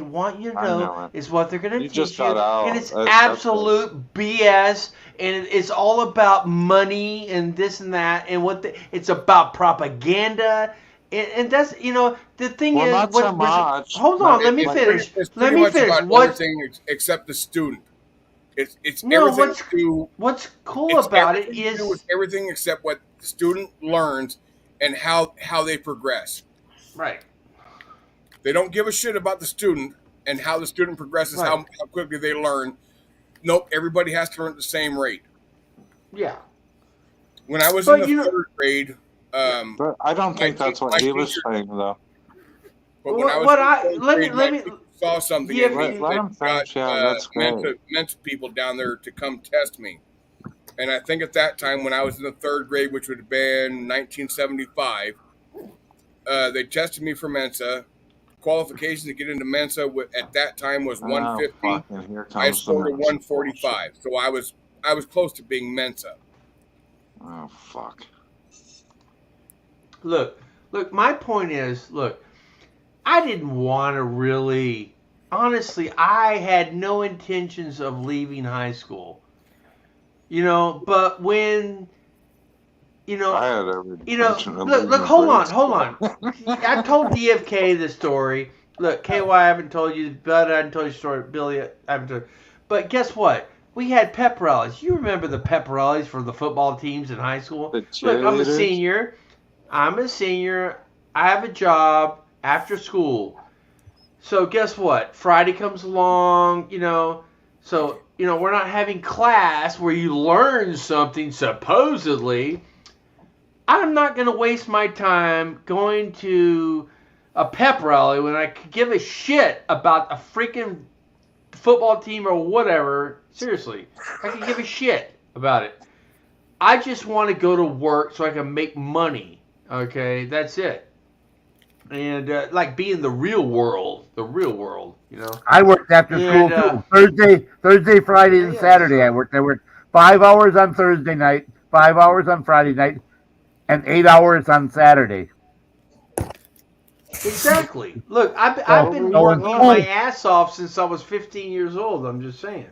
want you to I know know it. is what they're gonna You just teach you, got and out. it's That's good. absolute BS. And it's all about money and this and that, and it's about propaganda. And that's the thing Well, is not so what's much. hold on, let me Like, finish. It's Let pretty me much finish. about What everything except the student. It's no, everything to do. what's cool It's about it everything to do with is everything except what the student learns and how they progress. right. They don't give a shit about the student and how the student progresses, Right. how quickly they learn. Nope, everybody has to learn at the same rate. Yeah. When I was in But the third grade, but I don't think that's what my he was teacher, saying, though. but when I was what in the I third let me grade, my let me teacher saw something in me DFK. Let that him got finish. Yeah, that's great. mental people down there to come test me. And I think at that time, when I was in the third grade, which would have been 1975, they tested me for Mensa. Qualification to get into Mensa at that time was Oh, 150. fucking here I comes the scored a Mensa 145, so I was close to being Mensa. bullshit. Oh, fuck. Look, my point is, I didn't want to really honestly, I had no intentions of leaving high school. But when I had every intention of leaving look, hold grade on. school. I told DFK this story. Look, KY, I haven't told you, Bud, I haven't told you the story, Billy, I haven't told you. But guess what? We had pep rallies. You remember the pep rallies for the football teams in high school? The Look, I'm a cheerleaders? senior. I have a job after school. So guess what? Friday comes along, so, we're not having class where you learn something supposedly. I'm not going to waste my time going to a pep rally when I could give a shit about a freaking football team or whatever. Seriously, I could give a shit about it. I just want to go to work so I can make money. Okay, that's it. And like be in the real world, I worked after school And too. Thursday, Friday, and yeah, Saturday. I so worked. I worked 5 hours on Thursday night, 5 hours on Friday night, and 8 hours on Saturday. exactly. Look, I've So, been so when working my school, ass off since I was 15 years old. I'm just saying.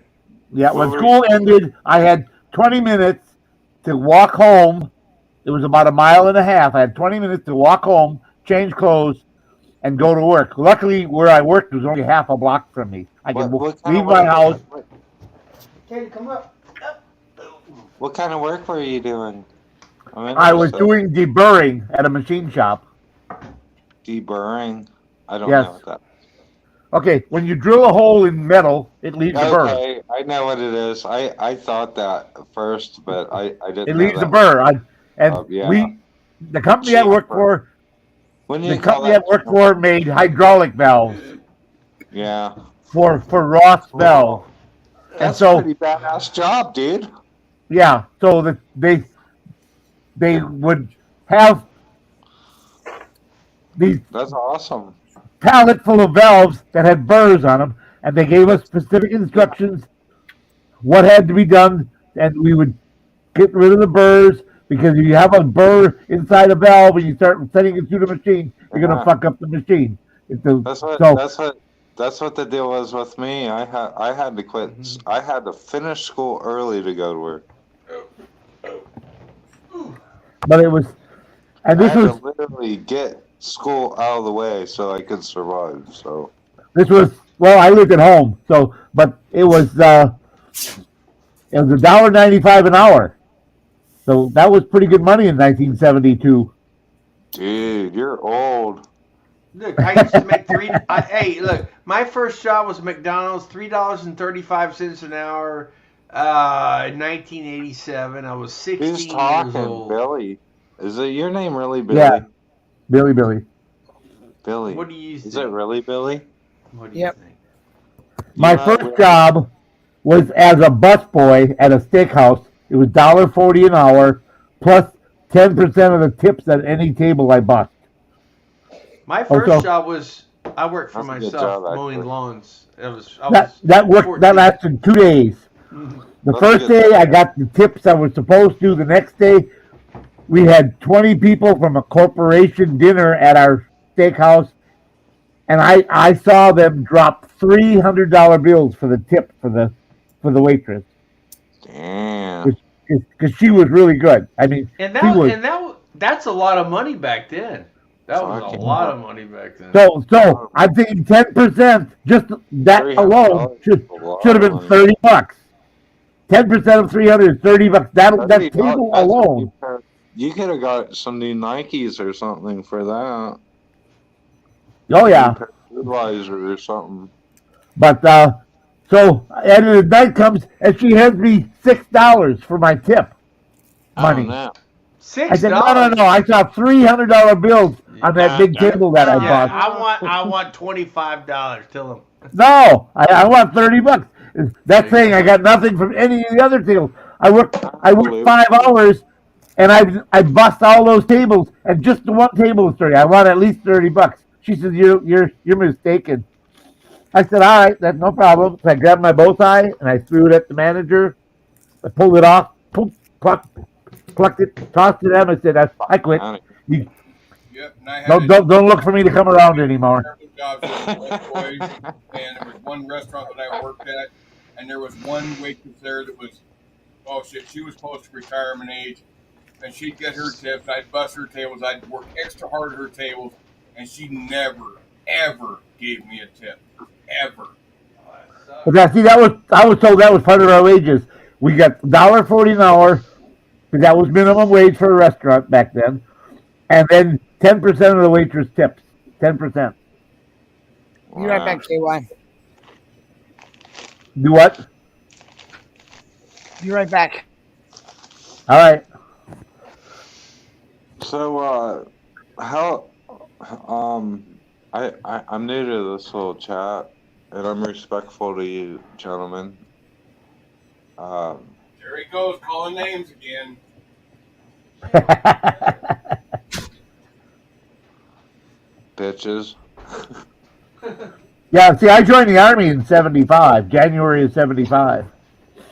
yeah, What when were school ended, I had 20 minutes to walk home. It was about a mile and a half. I had 20 minutes to walk home, change clothes, and go to work. Luckily, where I worked was only half a block from me. I could what kind leave of my work? house. Okay, come up. What kind of work were you doing? I'm I was interested. doing deburring at a machine shop. Deburring? I don't Yes. know what that. Okay, when you drill a hole in metal, it leaves a burr. Okay, I know what it is. I thought that at first, but I didn't It know leaves a that. burr. And Yeah. the company I worked for, When the you call company I that worked for made hydraulic valves yeah. for Ross valves. That's so- a pretty badass job, dude. Yeah, so that they would have these That's awesome. pallet full of valves that had burrs on them, and they gave us specific instructions what had to be done, and we would get rid of the burrs because if you have a burr inside a valve and you start sending it through the machine, you're gonna Yeah. fuck up the machine. That's what the deal was with me. I had to quit. I had to finish school early to go to work. But it was, and I this had was to literally get school out of the way so I could survive. So well, I lived at home, so but it was $1.95 an hour, so that was pretty good money in 1972. dude, you're old. Look, I used to make hey, look, my first job was McDonald's, $3.35 an hour. In 1987, I was 16 Who's years talking, old. Billy? Is it your name really, Billy? Yeah. Billy. Billy. What do you think? Is it really Billy? What do you think? My first job was as a busboy at a steakhouse. It was $1.40 an hour plus 10% of the tips at any table I bust. My first job was I worked for That's a good myself job, mowing actually. lawns. That worked. That lasted 2 days. Mhm. The That's first a good day I got the tips I was supposed to. The next day we had 20 people from a corporation dinner at our steakhouse, and I saw them drop $300 bills for the tip for the waitress Damn. because she was really good. I mean, And she was. that's a lot of money back then. That was a Fucking lot hell. of money back then. So I'm thinking 10%, just that alone $300 should is a lot have of been money. $30. 10% of 300 is $30. That $30, table that's what alone. you could have got some new Nikes or something for that. Oh yeah. New pair of fertilizer or something. But so end of the night comes and she hands me $6 for my tip money. Oh, no. I said, $6. no. I saw $300 bills on that big table that I Yeah, bought. I want $25. Tell them. No, I want $30. That's saying I got nothing from any of the other tables. I worked 5 hours, and I bust all those tables, and just the one table was 30. I want at least $30. She says you're mistaken. I said, all right, that's no problem. So I grabbed my bow tie and I threw it at the manager. I pulled it off, plucked it, tossed it at him. I said, I quit. You, Yep, and I had don't look for me to come around anymore. jobs with boys, and there was one restaurant that I worked at, and there was one waitress there that was, oh shit, she was close to retirement age, and she'd get her tips. I'd bust her tables. I'd work extra hard at her tables, and she never, ever gave me a tip, ever. But I was told that was part of our wages. We got $1.40 an hour, because that was minimum wage for a restaurant back then, and then 10% of the waitress tips. 10%. Be right back, KY. Do what? Be right back. All right. So, how, I'm new to this little chat, and I'm respectful to you, gentlemen. There he goes, calling names again. Bitches. Yeah, see, I joined the Army in 75, January of 75.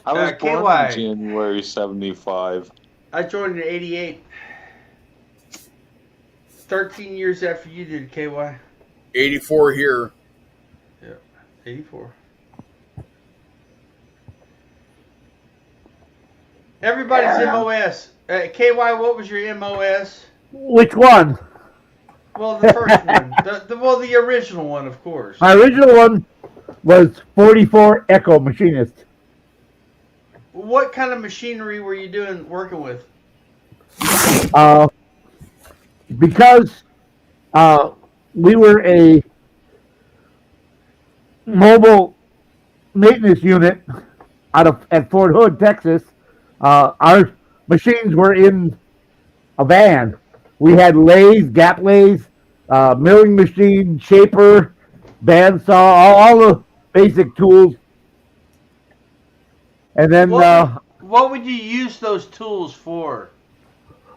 I was born KY. in January 75. I joined in '88. 13 years after you did, KY. 84 here. Yeah, 84. Everybody's MOS. KY, what was your MOS? Which one? Well, the first one. The original one, of course. My original one was 44 Echo Machinist. What kind of machinery were you working with? Because we were a mobile maintenance unit at Fort Hood, Texas. Our machines were in a van. We had lathes, gap lathes, milling machine, shaper, bandsaw, all the basic tools. And then, What would you use those tools for?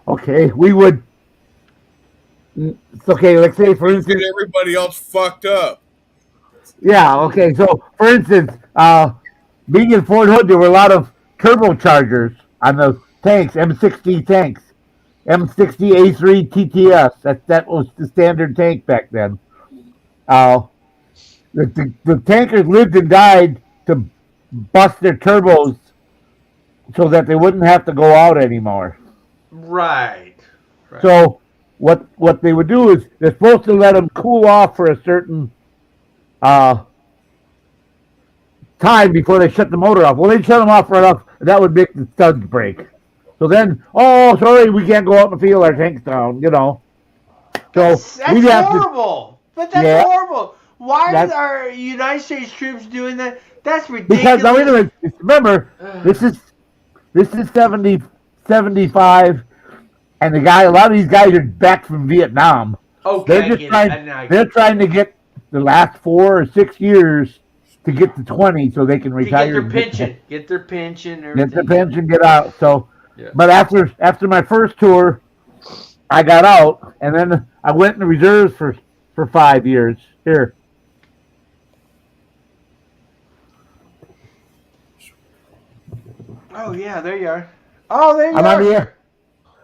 okay, we would. It's okay. Let's say, for Get instance, everybody else fucked up. yeah. Okay, so for instance, being in Fort Hood, there were a lot of turbochargers on the tanks, M60 tanks, M60A3 TTS. That was the standard tank back then. The tankers lived and died to bust their turbos so that they wouldn't have to go out anymore. Right. So what they would do is they're supposed to let them cool off for a certain time before they shut the motor off. Well, they'd shut them off right off, and that would make the studs break. So then, oh, sorry, we can't go out in the field, our tank's down, you know. So That's we'd have horrible. But that's Yeah. horrible. Why That's- are United States troops doing that? That's because ridiculous. now wait a minute, remember, this is 75, and a lot of these guys are back from Vietnam. Okay, They're just I trying. get it. I They're trying to get the last 4 or 6 years to get to 20, so they can to retire. get their and pension. Get their pension. Get Everything. the pension, get out. So, Yeah. but after my first tour, I got out, and then I went in the reserves for 5 years. Here, Oh yeah, there you are. Oh, there you I'm are. on the sir. air.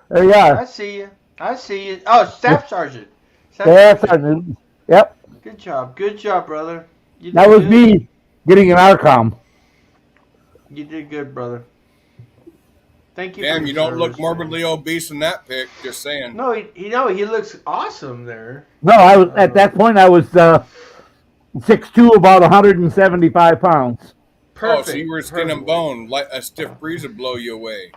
There you I are. see you. I see you. Oh, staff sergeant. Staff Yeah, sergeant. Sergeant. Yep, Good job. Good job, brother. You that did was good. me getting an ARCOM. You did good, brother. Thank you. for Damn, your you don't look service, man. morbidly obese in that pic. Just saying. No, he looks awesome there. No, I was at that point. I was 6'2", about 175 pounds. Perfect. Oh, so you were skin and Perfect. bone. Like a stiff breeze would blow you away.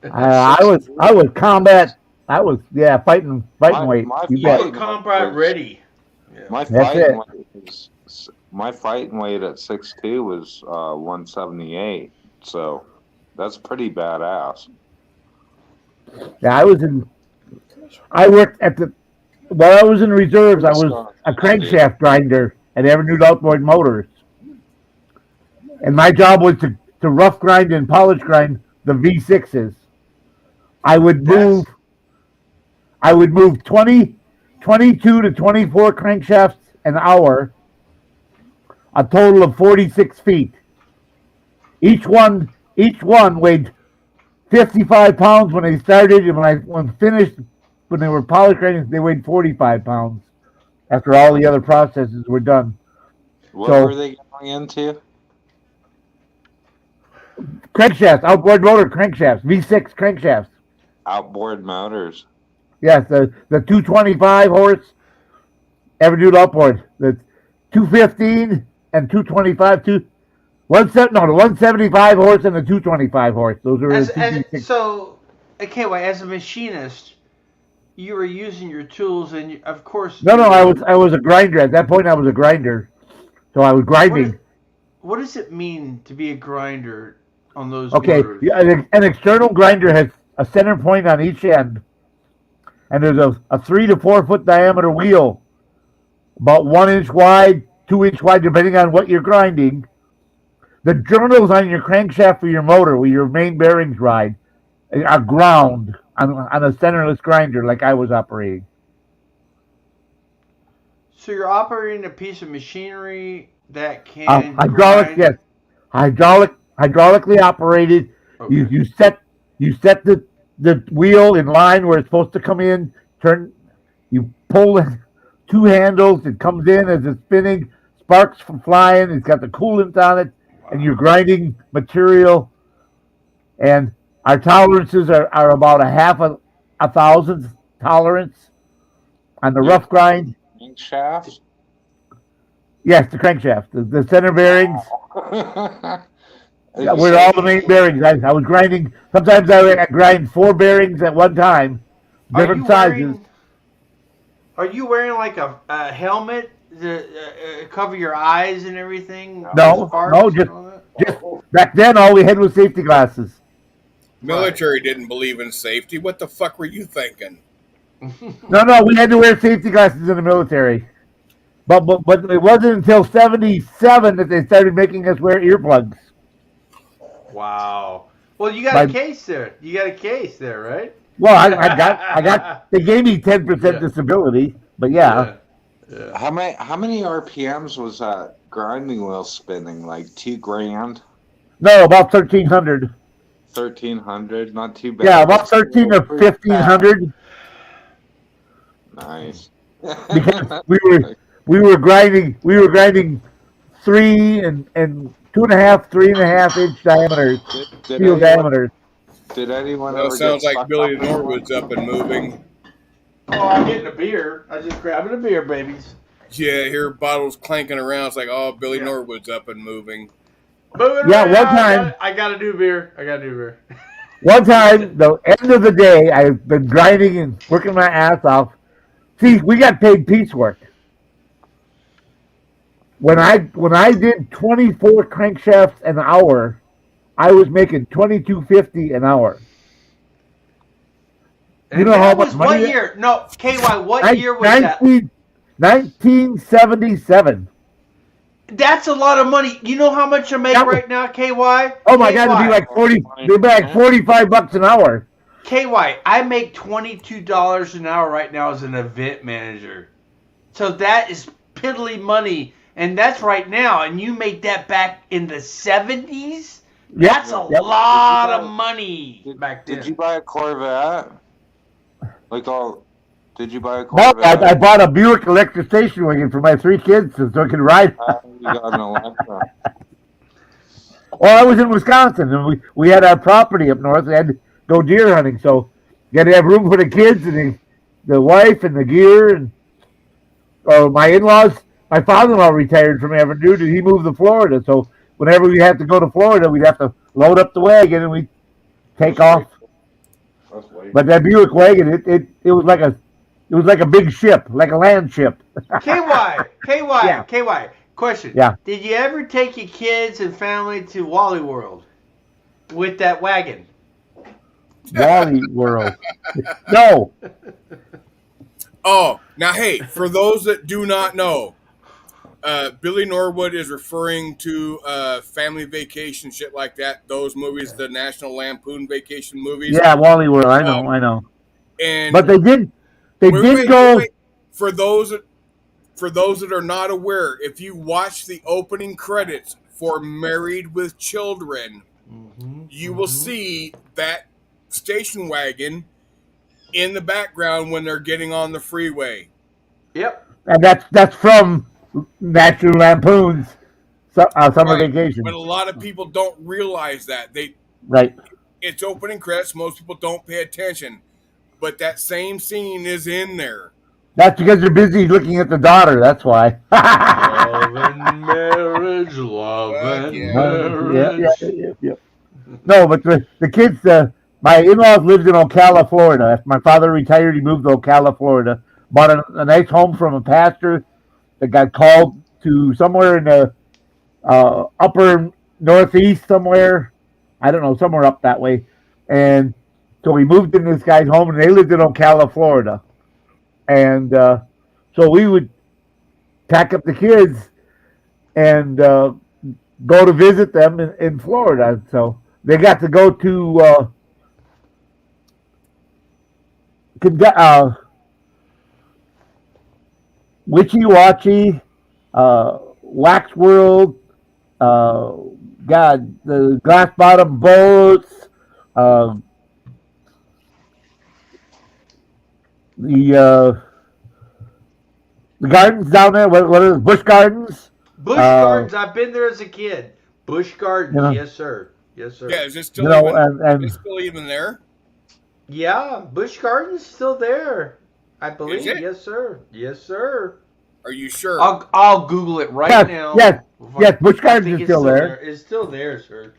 I was combat. I was fighting weight. You You bet. were combat ready. Yeah. My That's fighting it. weight my fighting weight at 6'2" was 178. So that's pretty badass. Yeah, I worked while I was in reserves. I was a crankshaft grinder at Evernude Outboard Motors, and my job was to rough grind and polish grind the V6s. I would move 22 to 24 crankshafts an hour, a total of 46 feet. Each one weighed 55 pounds when they started, and when finished, when they were polish grinding, they weighed 45 pounds after all the other processes were done. What So- were they going into? Crankshafts, outboard motor crankshafts, V6 crankshafts. Outboard motors. Yes, the 225 horse Evernude outboard, the 215 and 225, the 175 horse and the 225 horse. Those are the two V6. So, okay, well, as a machinist, you were using your tools, and of course. No, I was a grinder at that point. I was a grinder, so I was grinding. What does it mean to be a grinder on those Okay, motors? an external grinder has a center point on each end, and there's a 3 to 4 foot diameter wheel, about 1 inch wide, 2 inch wide, depending on what you're grinding. The journals on your crankshaft for your motor, where your main bearings ride, are ground on a centerless grinder like I was operating. So you're operating a piece of machinery that can Hydraulic, grind. yes, hydraulically operated. Okay. You set the wheel in line where it's supposed to come in. You pull the 2 handles. It comes in as it's spinning. Sparks from flying. It's got the coolant on it, and you're grinding material. And our tolerances are about a thousandth tolerance on the rough grind. Shafts. Yes, the crankshaft, the center bearings. Where all the main bearings. I was grinding. Sometimes I grind 4 bearings at one time, different sizes. Are you wearing like a helmet to cover your eyes and everything? No, Farts no, and just all that? back then all we had was safety glasses. Military didn't believe in safety. What the fuck were you thinking? No, we had to wear safety glasses in the military. But it wasn't until 77 that they started making us wear earplugs. Wow. Well, you got a case there. You got a case there, right? Well, I got. They gave me 10% disability, but yeah. How many RPMs was that grinding wheel spinning? Like $2,000? No, about 1,300. 1,300, not too bad. Yeah, about 1,300 to 1,500. Nice. Because we were grinding 3 and 2.5, 3.5 inch diameters, steel diameters. Did anyone Well, ever sounds get like Billy Norwood's up and moving. Oh, I'm getting a beer. I just grabbing a beer, babies. Yeah, hear bottles clanking around. It's like, oh, Billy Norwood's up and moving. Moving Yeah, around. one time. I got a new beer. One time, the end of the day, I've been grinding and working my ass off. See, we got paid piecework. When I did 24 crankshafts an hour, I was making $22.50 an hour. You know how much money? What year? No, KY. What year was that? 1977. That's a lot of money. You know how much I make right now, KY? Oh my God, it'd be like $45 an hour. KY, I make $22 an hour right now as an event manager. So that is piddly money, and that's right now. And you made that back in the 70s? That's a lot of money back then. Did you buy a Corvette? Did you buy a Corvette? No, I bought a Buick electric station wagon for my 3 kids so I could ride. You got an Electra. Well, I was in Wisconsin, and we had our property up north. We had to go deer hunting, so you had to have room for the kids and the wife and the gear. And my in-laws, my father-in-law retired from having duty. He moved to Florida, so whenever we had to go to Florida, we'd have to load up the wagon and we'd take off. But that Buick wagon, it was like a big ship, like a land ship. KY. Question. Yeah. Did you ever take your kids and family to Wally World with that wagon? Wally World. No. Oh, now hey, for those that do not know, Billy Norwood is referring to Family Vacation, shit like that. Those movies, the National Lampoon Vacation movies. Yeah, Wally World. I know. And but they did go. Wait. For those that are not aware, if you watch the opening credits for Married with Children, you will see that station wagon in the background when they're getting on the freeway. Yep. And that's from National Lampoon's Summer Vacation. But a lot of people don't realize that. Right. It's opening credits. Most people don't pay attention. But that same scene is in there. That's because you're busy looking at the daughter. That's why. Love and marriage, love and marriage. Yeah. No, but the kids, my in-laws lived in Ocala, Florida. After my father retired, he moved to Ocala, Florida. Bought a nice home from a pastor that got called to somewhere in the upper northeast somewhere. I don't know, somewhere up that way. And so we moved in this guy's home, and they lived in Ocala, Florida. And so we would pack up the kids and go to visit them in Florida. So they got to go to Witchy Watchy, Wax World, the Glass Bottom Boats, the gardens down there. What are those? Busch Gardens? Busch Gardens. I've been there as a kid. Busch Gardens. Yes, sir. Yes, sir. Yeah, is it still it's still even there? Yeah, Busch Gardens still there. I believe. Yes, sir. Yes, sir. Are you sure? I'll Google it right now. Yes. Busch Gardens is still there. It's still there, sir.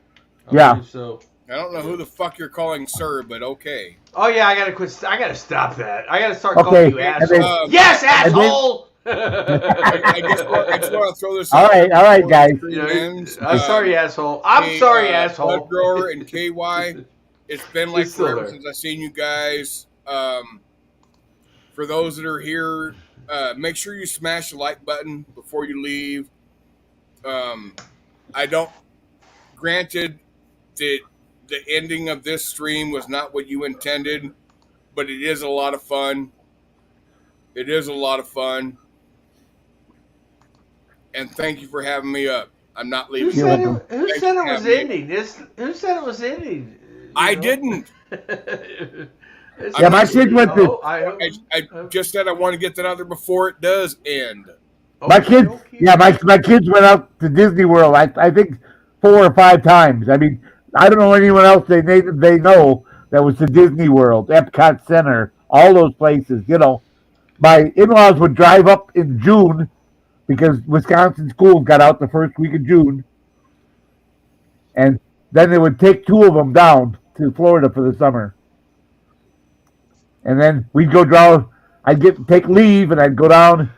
I believe so. I don't know who the fuck you're calling sir, but okay. Oh yeah, I gotta quit. I gotta stop that. I gotta start Okay, calling you and asshole. then- Yes, and then- asshole. I just want to throw this All out right, there all right, before the guys. stream You know, ends. I'm sorry, asshole. I'm sorry, asshole. Blood Grower and KY. It's been like He's still forever there. since I've seen you guys. For those that are here, make sure you smash the like button before you leave. I don't. Granted, the ending of this stream was not what you intended, but it is a lot of fun. It is a lot of fun. And thank you for having me up. I'm not Who leaving. said welcome. it? Who Thanks said for it was having me. ending? Who said it was ending? I didn't. Yeah, my kids went to- I just said I want to get that out there before it does end. My kids, yeah, my kids went out to Disney World. I think 4 or 5 times. I mean, I don't know anyone else they know that was to Disney World, Epcot Center, all those places. You know, my in-laws would drive up in June because Wisconsin schools got out the first week of June, and then they would take 2 of them down to Florida for the summer, and then we'd go down. I'd take leave, and I'd go down.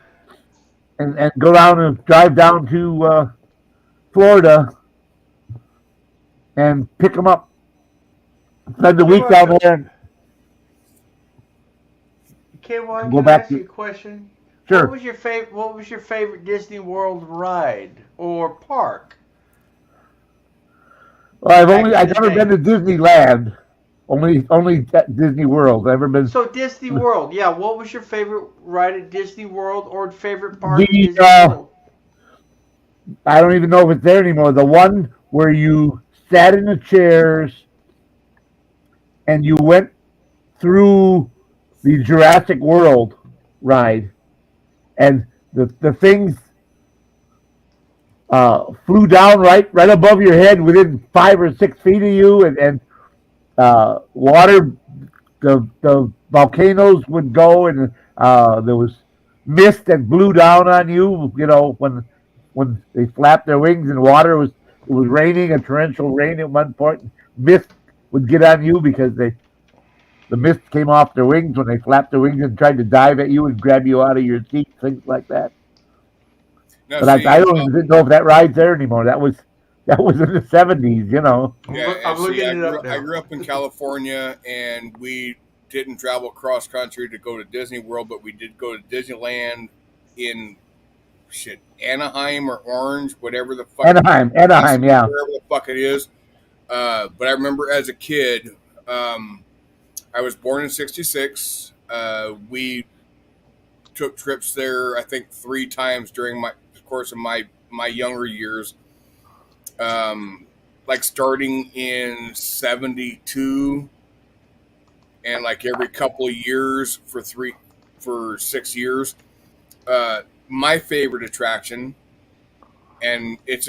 And go down and drive down to Florida and pick them up. Spend the week down there. And KY, Go can I back ask to- you a question? Sure. What was your favorite Disney World ride or park? Well, I've Back in the never day. been to Disneyland. Only Disney World. I've never been. So Disney World, yeah. What was your favorite ride at Disney World or favorite park at The, Disney World? I don't even know if it's there anymore. The one where you sat in the chairs and you went through the Jurassic World ride, and the things flew down right above your head within 5 or 6 feet of you, and water, the volcanoes would go, and there was mist that blew down on you. You know, when they flapped their wings and it was raining, a torrential rain at one point. Mist would get on you because the mist came off their wings when they flapped their wings and tried to dive at you and grab you out of your seat, things like that. Now, But see, I don't even know if that ride's there anymore. That was in the 70s, you know. Yeah, I'm see, looking I it up I now. grew up in California, and we didn't travel cross country to go to Disney World, but we did go to Disneyland in Anaheim or Orange, whatever the fuck. Anaheim, yeah. Wherever the fuck it is. But I remember as a kid, I was born in '66. We took trips there, I think 3 times during the course of my younger years. Like starting in '72, and like every couple of years for 6 years. My favorite attraction, and it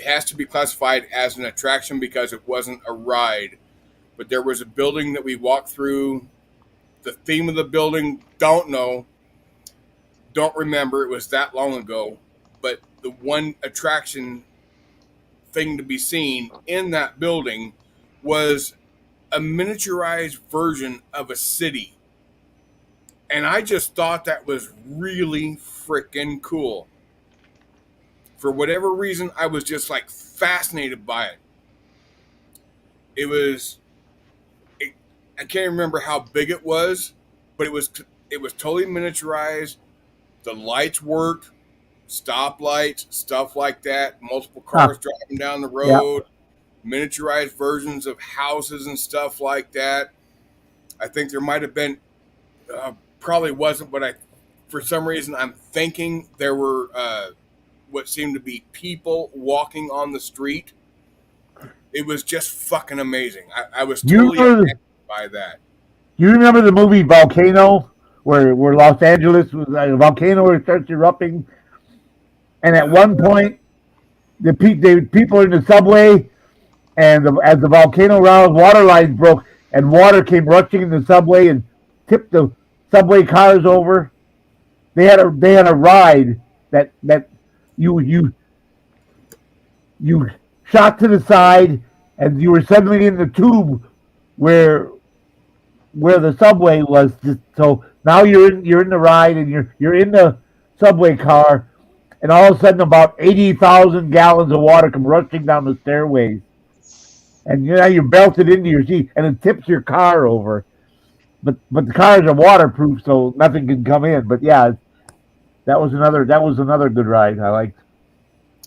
has to be classified as an attraction because it wasn't a ride, but there was a building that we walked through. The theme of the building, don't remember. It was that long ago, but the one attraction thing to be seen in that building was a miniaturized version of a city. And I just thought that was really freaking cool. For whatever reason, I was just like fascinated by it. I can't remember how big it was, but it was totally miniaturized. The lights worked, stoplights, stuff like that. Multiple cars driving down the road, miniaturized versions of houses and stuff like that. I think there might have been, probably wasn't, but for some reason, I'm thinking there were what seemed to be people walking on the street. It was just fucking amazing. I was totally affected by that. You remember the movie Volcano, where Los Angeles was a volcano where it starts erupting, and at one point, the people are in the subway, and as the volcano roused, water lines broke, and water came rushing in the subway and tipped the subway cars over. They had a ride that you shot to the side, and you were suddenly in the tube where the subway was. Just so now you're in the ride, and you're in the subway car, and all of a sudden about 80,000 gallons of water come rushing down the stairways, and you're belted into your seat, and it tips your car over. But the cars are waterproof, so nothing can come in. But yeah, that was another good ride I liked.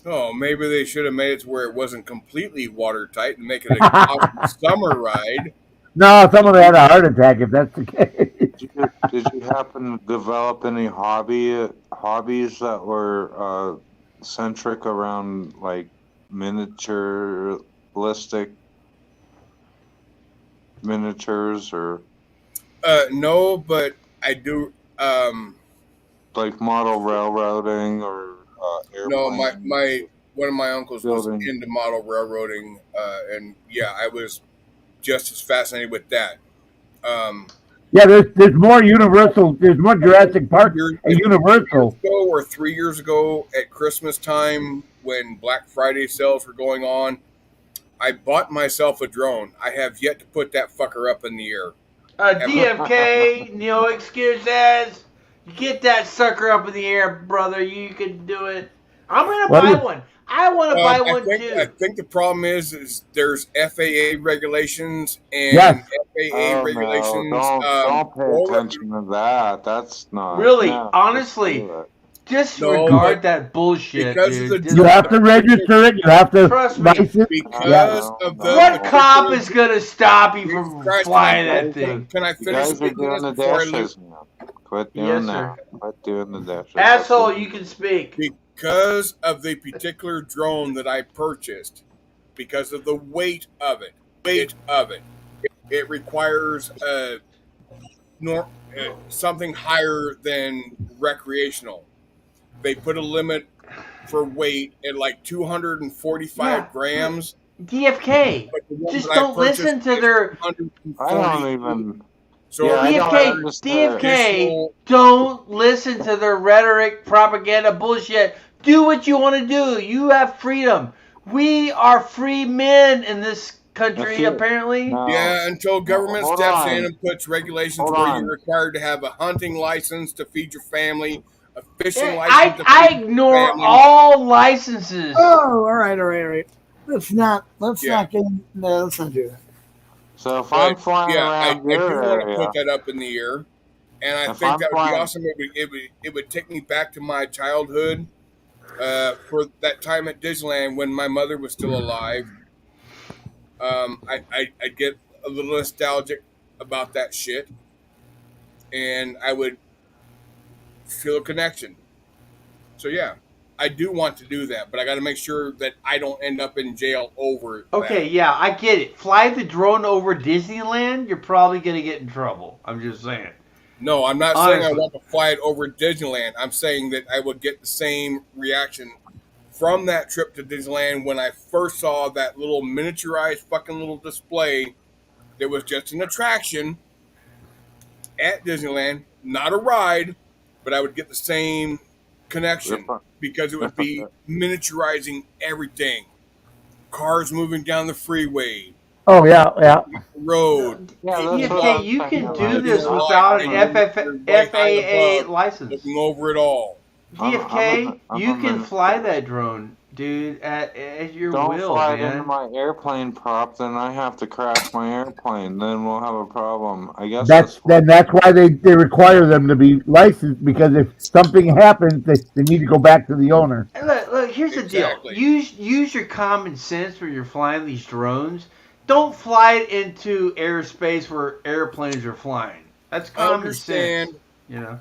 Oh, maybe they should have made it to where it wasn't completely watertight and make it an awesome summer ride. No, someone had a heart attack if that's the case. Did you happen to develop any hobbies that were centric around like miniaturistic miniatures or No, but I do. like model railroading or No, airplanes? one of my uncles was Building. into model railroading, and yeah, I was just as fascinated with that. Um, Yeah, there's more Universal. There's more Jurassic Park at years Universal. ago or 3 years ago at Christmas time when Black Friday sales were going on, I bought myself a drone. I have yet to put that fucker up in the air. DFK, no excuses. Get that sucker up in the air, brother. You can do it. I'm gonna What do buy you- one. I want to buy one I too. think the problem is there's FAA regulations and Yes. FAA Oh regulations. no! Don't pay roll it- attention to that. That's not Really, no, honestly, just do it. disregard but that bullshit, because of dude. the- You have to register it. You have to Trust me. license. because Yeah. of the What cop is gonna stop you from Christ, flying can I- that thing? Can I You finish guys are speaking doing this the before I lose? dashes now. Quit doing Yes, that. sir. Quit doing the dashes. Asshole, you can speak. Because of the particular drone that I purchased, because of the weight of it, it requires something higher than recreational. They put a limit for weight at like 245 Yeah. grams. DFK, But the one just that I don't listen purchased to their I 140. don't even. So Yeah, I don't DFK. understand. DFK. Don't listen to their rhetoric, propaganda, bullshit. Do what you want to do. You have freedom. We are free men in this country, If you- apparently. No. yeah, until government hold steps on. in and puts regulations Hold where on. you're required to have a hunting license to feed your family, a fishing I, license to I feed your ignore family. all licenses. Oh, all right. Let's not Yeah. get no, let's not do that. So if I'm But flying yeah, I around do your want to area, put that up in the air, and I If think I'm that would be flying- awesome. It would take me back to my childhood, for that time at Disneyland when my mother was still alive. I get a little nostalgic about that shit, and I would feel a connection. So yeah, I do want to do that, but I got to make sure that I don't end up in jail over Okay, that. yeah, I get it. Fly the drone over Disneyland, you're probably going to get in trouble. I'm just saying. No, I'm not saying I Honestly. want to fly it over Disneyland. I'm saying that I would get the same reaction from that trip to Disneyland when I first saw that little miniaturized fucking little display that was just an attraction at Disneyland, not a ride, but I would get the same connection because it would be miniaturizing everything. Cars moving down the freeway, Oh yeah. road, Yeah, that's DFK, what I'm you thinking can about. do this Yeah. without an Yeah. FAA license. looking over it all. DFK, I'm you a can minister. fly that drone, dude, at your Don't will, fly it into man. my airplane prop, then I have to crash my airplane. Then we'll have a problem. I guess That's why they require them to be licensed, because if something happens, they need to go back to the owner. And look, here's the Exactly. deal. Use your common sense when you're flying these drones. Don't fly it into airspace where airplanes are flying. That's common sense. Understand, You know.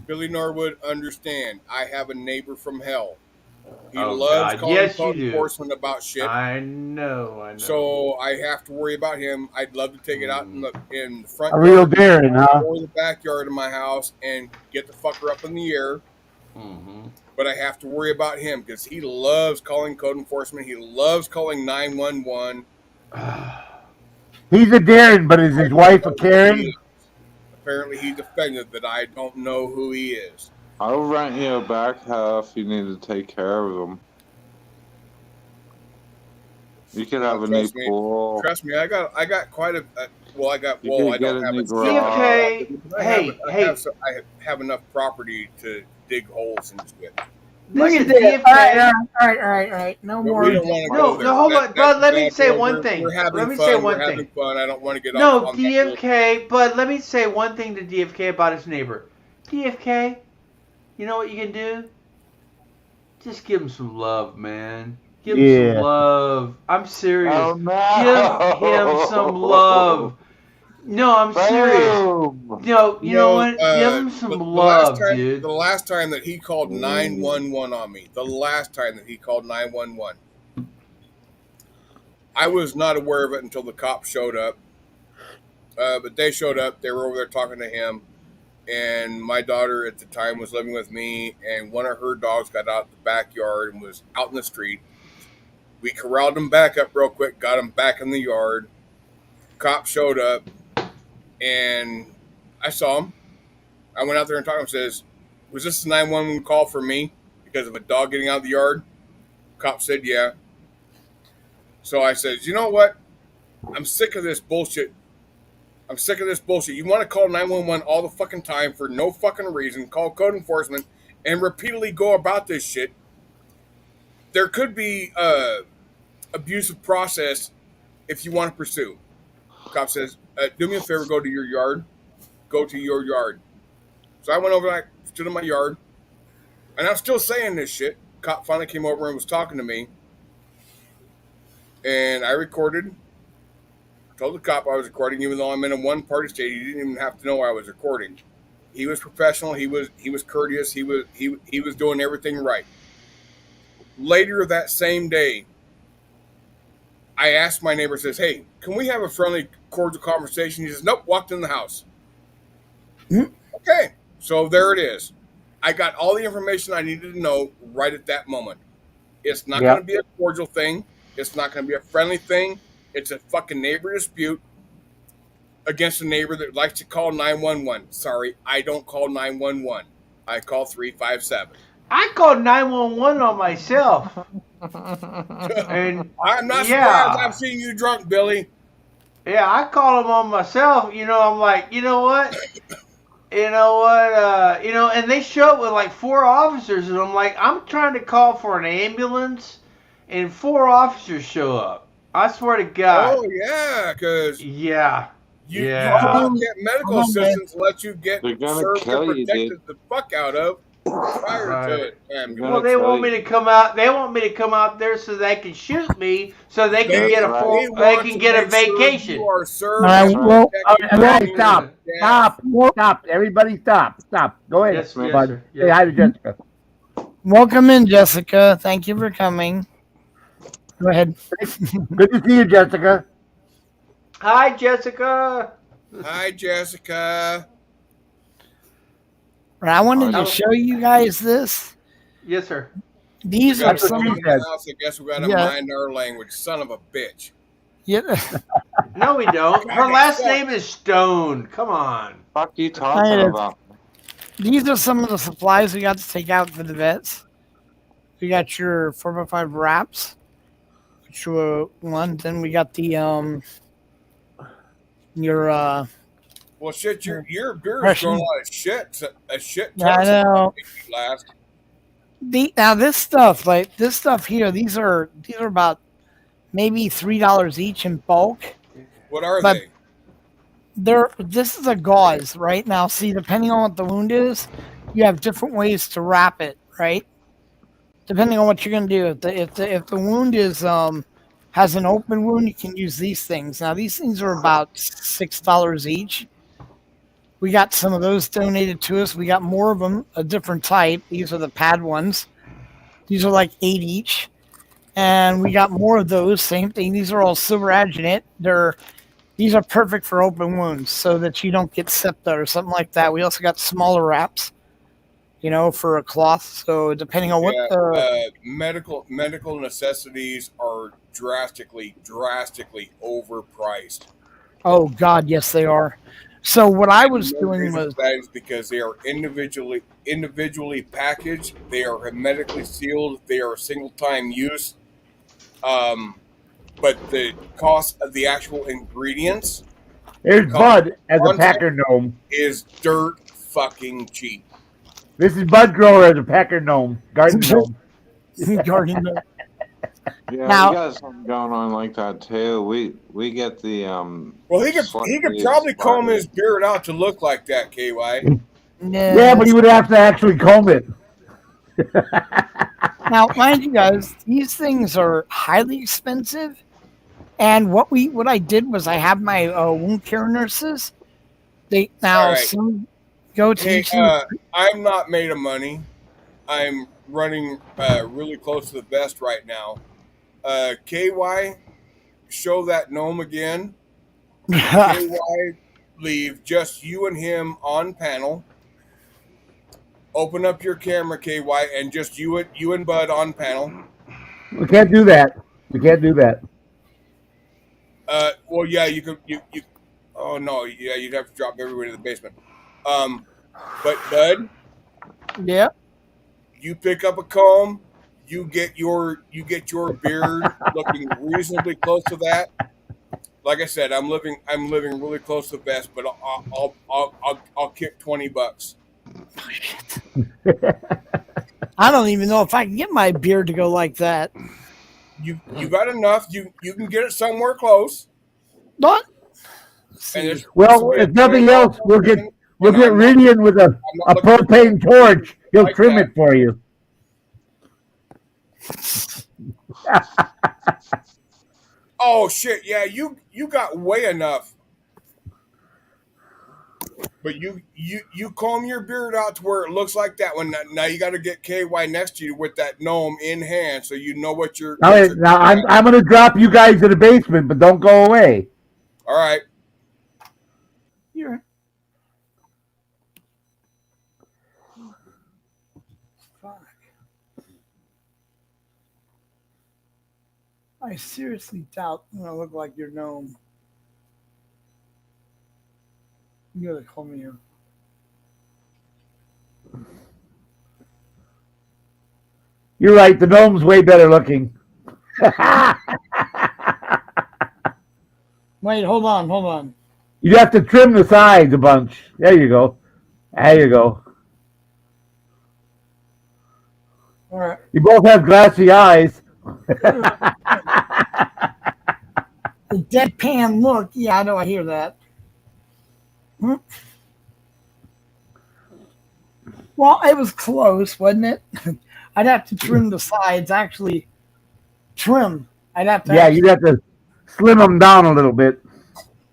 Billy Norwood, understand. I have a neighbor from hell. He Oh, loves God. calling Yes, you code do. enforcement about shit. I know. So I have to worry about him. I'd love to take it out in the front A real yard Darren, huh? or the backyard of my house and get the fucker up in the air. Mm-hmm. But I have to worry about him because he loves calling code enforcement. He loves calling 911. He's a Darren, but is his wife a Karen? Apparently, he's offended that I don't know who he is. I'll rent you a back half. You need to take care of them. You could have a new Trust me. pool. Trust me, I got quite a. Well, I got. You Well, could I get don't a have new it. garage. DFK, I have enough property to dig holes and shit. Look Listen, at this. DFK. All right. No But more. we don't want to No, go there. no, hold on, Bud. Let me say one we're, thing. We're having Let me fun. say one We're having thing. fun. I don't want to get No, off on that little- DFK, but let me say one thing to DFK about his neighbor. DFK, you know what you can do? Just give him some love, man. Give him Yeah. some love. I'm serious. Oh no! Give him some love. No, I'm serious. Boom! No, you know what? Give him some love, dude. The last time that he called 911 on me, the last time that he called 911, I was not aware of it until the cops showed up. But they showed up. They were over there talking to him. And my daughter at the time was living with me, and one of her dogs got out the backyard and was out in the street. We corralled him back up real quick, got him back in the yard. Cop showed up, and I saw him. I went out there and talked to him. Says, "Was this a 911 call for me because of a dog getting out of the yard?" Cop said, "Yeah." So I said, "You know what? I'm sick of this bullshit. I'm sick of this bullshit. You want to call 911 all the fucking time for no fucking reason, call code enforcement, and repeatedly go about this shit. There could be abusive process if you want to pursue." Cop says, "Do me a favor, go to your yard. Go to your yard." So I went over, I stood in my yard, and I'm still saying this shit. Cop finally came over and was talking to me, and I recorded. Told the cop I was recording, even though I'm in a one-party state. He didn't even have to know I was recording. He was professional. He was courteous. He was doing everything right. Later that same day, I asked my neighbor, says, "Hey, can we have a friendly, cordial conversation?" He says, "Nope." Walked in the house. Okay, so there it is. I got all the information I needed to know right at that moment. It's not going to be a cordial thing. It's not going to be a friendly thing. It's a fucking neighbor dispute against a neighbor that likes to call 911. Sorry, I don't call 911. I call 357. I called 911 on myself. And I'm not yeah. surprised I've seen you drunk, Billy. Yeah, I call them on myself. You know, I'm like, you know what? And they show up with like 4 officers, and I'm like, I'm trying to call for an ambulance, and 4 officers show up. I swear to God. Oh, yeah, because Yeah. you don't get medical assistance unless you get They're gonna served kill and you, protected dude. the fuck out of prior to it. Well, they want me to come out. They want me to come out there so they can shoot me, so they can get a full. They can get a vacation. You are served. All right, stop. Everybody stop. Go ahead, Yes, bud. sir. Say hi to Jessica. Welcome in, Jessica. Thank you for coming. Go ahead. Good to see you, Jessica. Hi, Jessica. Hi, Jessica. I wanted to show you guys this. Yes, sir. These are some. I guess we got to mind our language. Son of a bitch. Yeah. No, we don't. Her last name is Stone. Come on. Fuck you talking about? These are some of the supplies we got to take out for the vets. We got your 4x5 wraps, which were one. Then we got the your Well, shit, your beer is throwing a lot of shit. A shit. I know. Last. Now this stuff here, these are about maybe $3 each in bulk. What are they? This is a gauze, right? Now, see, depending on what the wound is, you have different ways to wrap it, right? Depending on what you're gonna do. If the wound is has an open wound, you can use these things. Now, these things are about $6 each. We got some of those donated to us. We got more of them, a different type. These are the pad ones. These are like 8 each. And we got more of those. Same thing. These are all silver adjuvant. These are perfect for open wounds so that you don't get septa or something like that. We also got smaller wraps, for a cloth. So depending on what the medical necessities are drastically overpriced. Oh God, yes they are. So what I was doing was that is because they are individually packaged. They are hermetically sealed. They are single time use. but the cost of the actual ingredients Here's Bud as a Packer gnome. is dirt fucking cheap. This is Bud Grower as a Packer gnome, garden gnome. Garden gnome. Yeah, Now- we got something going on like that too. We get the Well, he could probably comb his beard out to look like that, KY. Yeah, but he would have to actually comb it. Now, mind you guys, these things are highly expensive. And what I did was I have my wound care nurses. They now Alright. some go to Hey, each of I'm not made of money. I'm running really close to the best right now. KY, show that gnome again. KY, leave just you and him on panel. Open up your camera, KY, and just you and Bud on panel. We can't do that. We can't do that. Well, yeah, you could. You. Oh no, yeah, you'd have to drop everybody to the basement. But Bud, Yeah. you pick up a comb. You get your beard looking reasonably close to that. Like I said, I'm living really close to the best, but I'll kick $20. I don't even know if I can get my beard to go like that. You got enough. You can get it somewhere close. But And there's- Well, if nothing else, we'll get Ridian with a propane torch. He'll like trim that. it for you. Oh shit! Yeah, you got way enough. But you comb your beard out to where it looks like that one. Now you got to get KY next to you with that gnome in hand, so you know what you're. All right, now I'm going to drop you guys in the basement, but don't go away. All right. you're fuck. I seriously doubt I'm gonna look like your gnome. You gotta call me here. You're right. The gnome's way better looking. Wait, hold on. You have to trim the sides a bunch. There you go. There you go. All right. You both have glassy eyes. The deadpan look. Yeah, I know. I hear that. Hmm. Well, it was close, wasn't it? I'd have to trim the sides. Actually, trim. I'd have to. Yeah, you'd have to slim them down a little bit.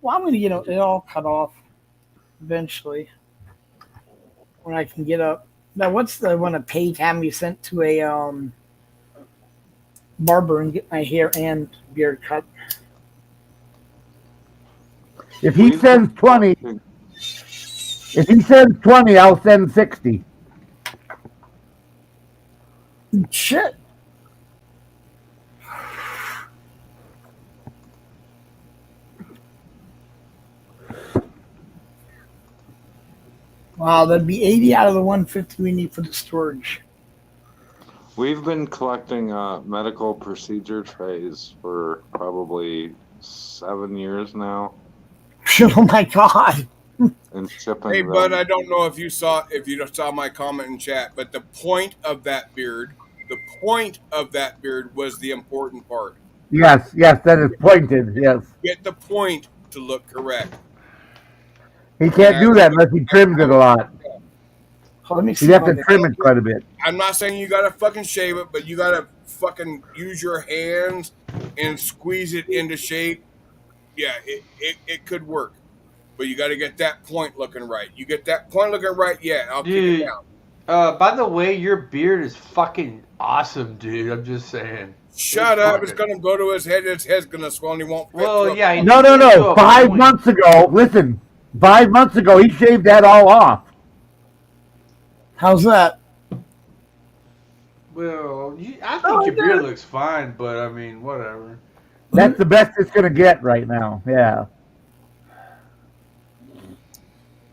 Well, I'm gonna get it all cut off eventually when I can get up. Now, what's the one that Paige had me sent to a barber and get my hair and beard cut? If he sends 20, I'll send 60. Shit. Wow, that'd be 80 out of the 150 we need for the storage. We've been collecting medical procedure trays for probably 7 years now Oh my god. and shipping Hey, them. Bud, I don't know if you saw my comment in chat, but the point of that beard was the important part. Yes, that is pointed. Yes. Get the point to look correct. He can't do that unless he trims it a lot. Oh, let me see. He'd have if I to can- trim it quite a bit. I'm not saying you gotta fucking shave it, but you gotta fucking use your hands and squeeze it into shape. Yeah, it could work. But you gotta get that point looking right. You get that point looking right, yeah, I'll kick Dude. it down. By the way, your beard is fucking awesome, dude. I'm just saying. Shut up, it's gonna go to his head's gonna swell and he won't fit Well, through. yeah. No. To a 5 point. months ago, listen, 5 months ago, he shaved that all off. How's that? Well, I think Oh, your no. beard looks fine, but I mean, whatever. That's the best it's going to get right now. Yeah.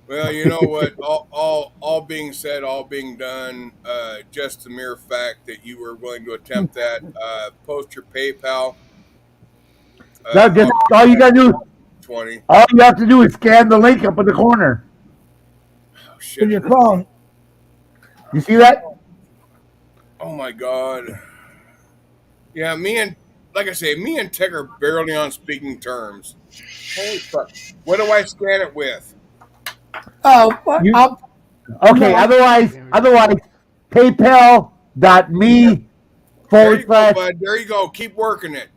Well, you know what? All being said, all being done, just the mere fact that you were willing to attempt that, post your PayPal. No, just all you gotta do. 20. All you have to do is scan the link up in the corner. Oh, With shit. your phone. You see that? Oh my god. Yeah, like I say, me and Tech are barely on speaking terms. Holy fuck. What do I scan it with? Oh, what? You- I'll, Okay. No. Otherwise, PayPal.me There forward you go, slash. bud. There you go. Keep working it.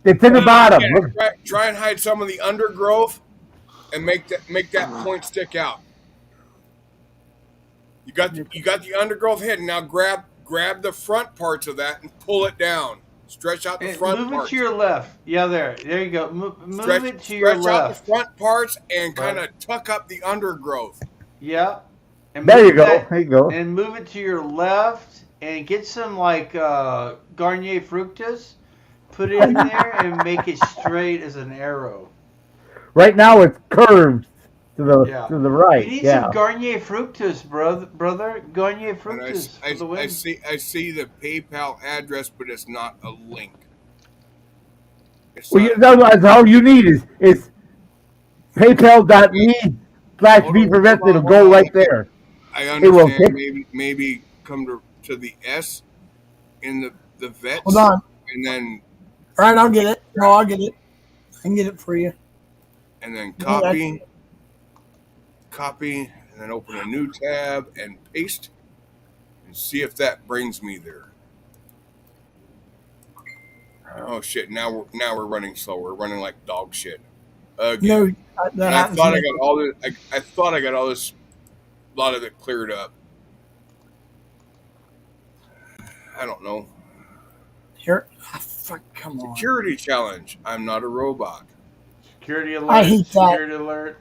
It's in the bottom. Yeah, Look, try and hide some of the undergrowth and make that point stick out. You got the undergrowth hidden. Now grab the front parts of that and pull it down. Stretch out the And front move it parts. to your left. Yeah, there you go. Move Stretch, it to your stretch out the left. front parts and kind Right. of tuck up the undergrowth. Yeah. And there move you go. that- There you go. And move it to your left and get some like Garnier Fructus. Put it in there and make it straight as an arrow. Right now it's curved to the Yeah. right. You need Yeah. some Garnier Fructus, brother. Garnier And Fructus for the win. I see the PayPal address, but it's not a link. It's Well, not, that's all you need is PayPal.me slash Hold on, V4VETS. hold on, It'll hold go on. right there. I It will understand. pick- Maybe come to the S in the vets. hold on. And then All right, I'll get it. No, I'll get it. I can get it for you. copy, and then open a new tab and paste, and see if that brings me there. Oh shit! Now we're running slow. We're running like dog shit. Again. No, that And I happens. thought to I me. got all this. I thought I got all this. A lot of it cleared up. I don't know. Here, fuck, come on. Security challenge. I'm not a robot. Security alert. I hate that. Security alert.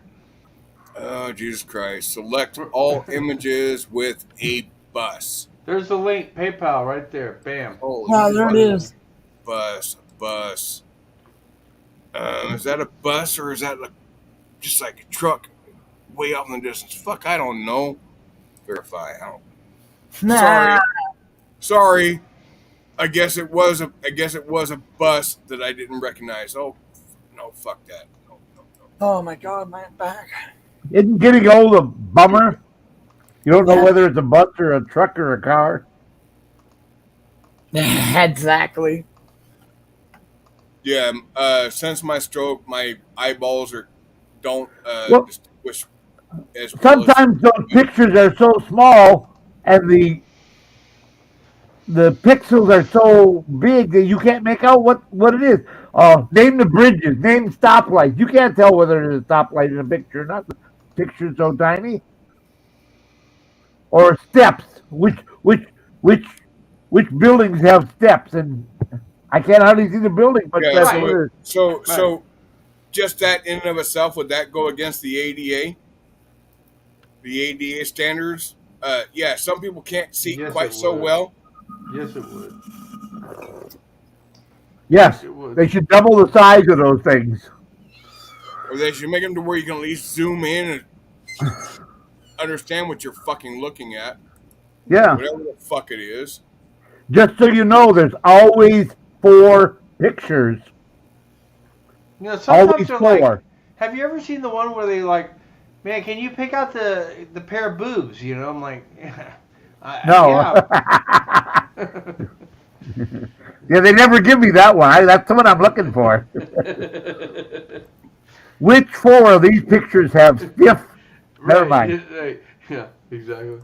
Oh, Jesus Christ. Select all images with a bus. There's the link. PayPal right there. Bam. Holy No, there it is. Bus. Is that a bus or is that just like a truck way off in the distance? Fuck, I don't know. Verify. I don't. Nah. Sorry. I guess it was a bus that I didn't recognize. Oh, no, fuck that. No. Oh my god, my back. Isn't getting old a bummer? You don't know whether it's a bus or a truck or a car. Exactly. Yeah, since my stroke, my eyeballs don't Well, distinguish as well as Sometimes those pictures are so small and the pixels are so big that you can't make out what it is. Name the bridges, name stoplights. You can't tell whether there's a stoplight in a picture or not. The picture's so tiny. Or steps. Which buildings have steps? And I can't hardly see the building, but Yeah, that's right. what it is. so just that in and of itself, would that go against the ADA? The ADA standards? Yeah, some people can't see Yes, quite it so would. well. Yes, it would. Yes, It would. they should double the size of those things. Or they should make them to where you can at least zoom in and understand what you're fucking looking at. Yeah. Whatever the fuck it is. Just so you know, there's always 4 pictures. You know, sometimes Always they're 4. like, have you ever seen the one where they like, man, can you pick out the pair of boobs? You know, I'm like, No. yeah. Yeah, they never give me that one. That's the one I'm looking for. Which 4 of these pictures have stiff? Never mind. Right. Yeah, exactly.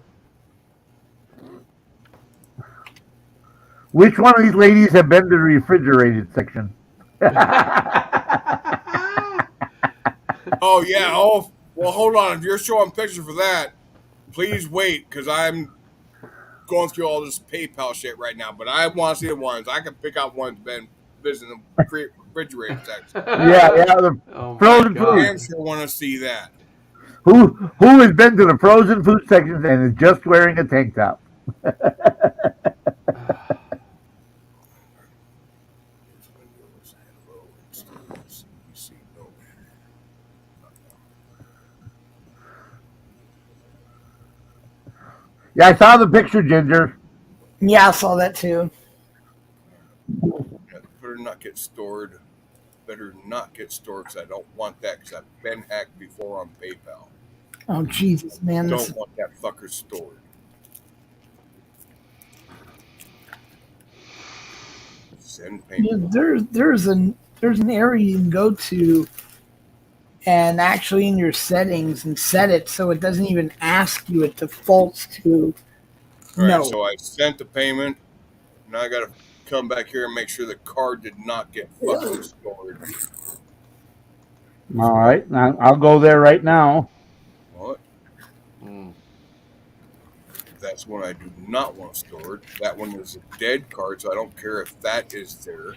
Which one of these ladies have been to the refrigerated section? Oh, yeah. Oh, well, hold on. If you're showing pictures for that, please wait, because I'm going through all this PayPal shit right now. But I want to see the ones. I can pick out ones been visiting the refrigerator section. Yeah, the Oh my frozen God. I food. sure want to see that. Who has been to the frozen food section and is just wearing a tank top? Yeah, I saw the picture, Ginger. Yeah, I saw that too. Put her not get stored. Better not get stored because I don't want that because I've been hacked before on PayPal. Oh Jesus, man! Don't want that fucker stored. Send payment. There's an area you can go to, and actually in your settings and set it so it doesn't even ask you. It defaults to All right, no. so I sent the payment. Now I got to come back here and make sure the card did not get fucking stored. All right, I'll go there right now. What? That's one I do not want stored. That one is a dead card, so I don't care if that is there.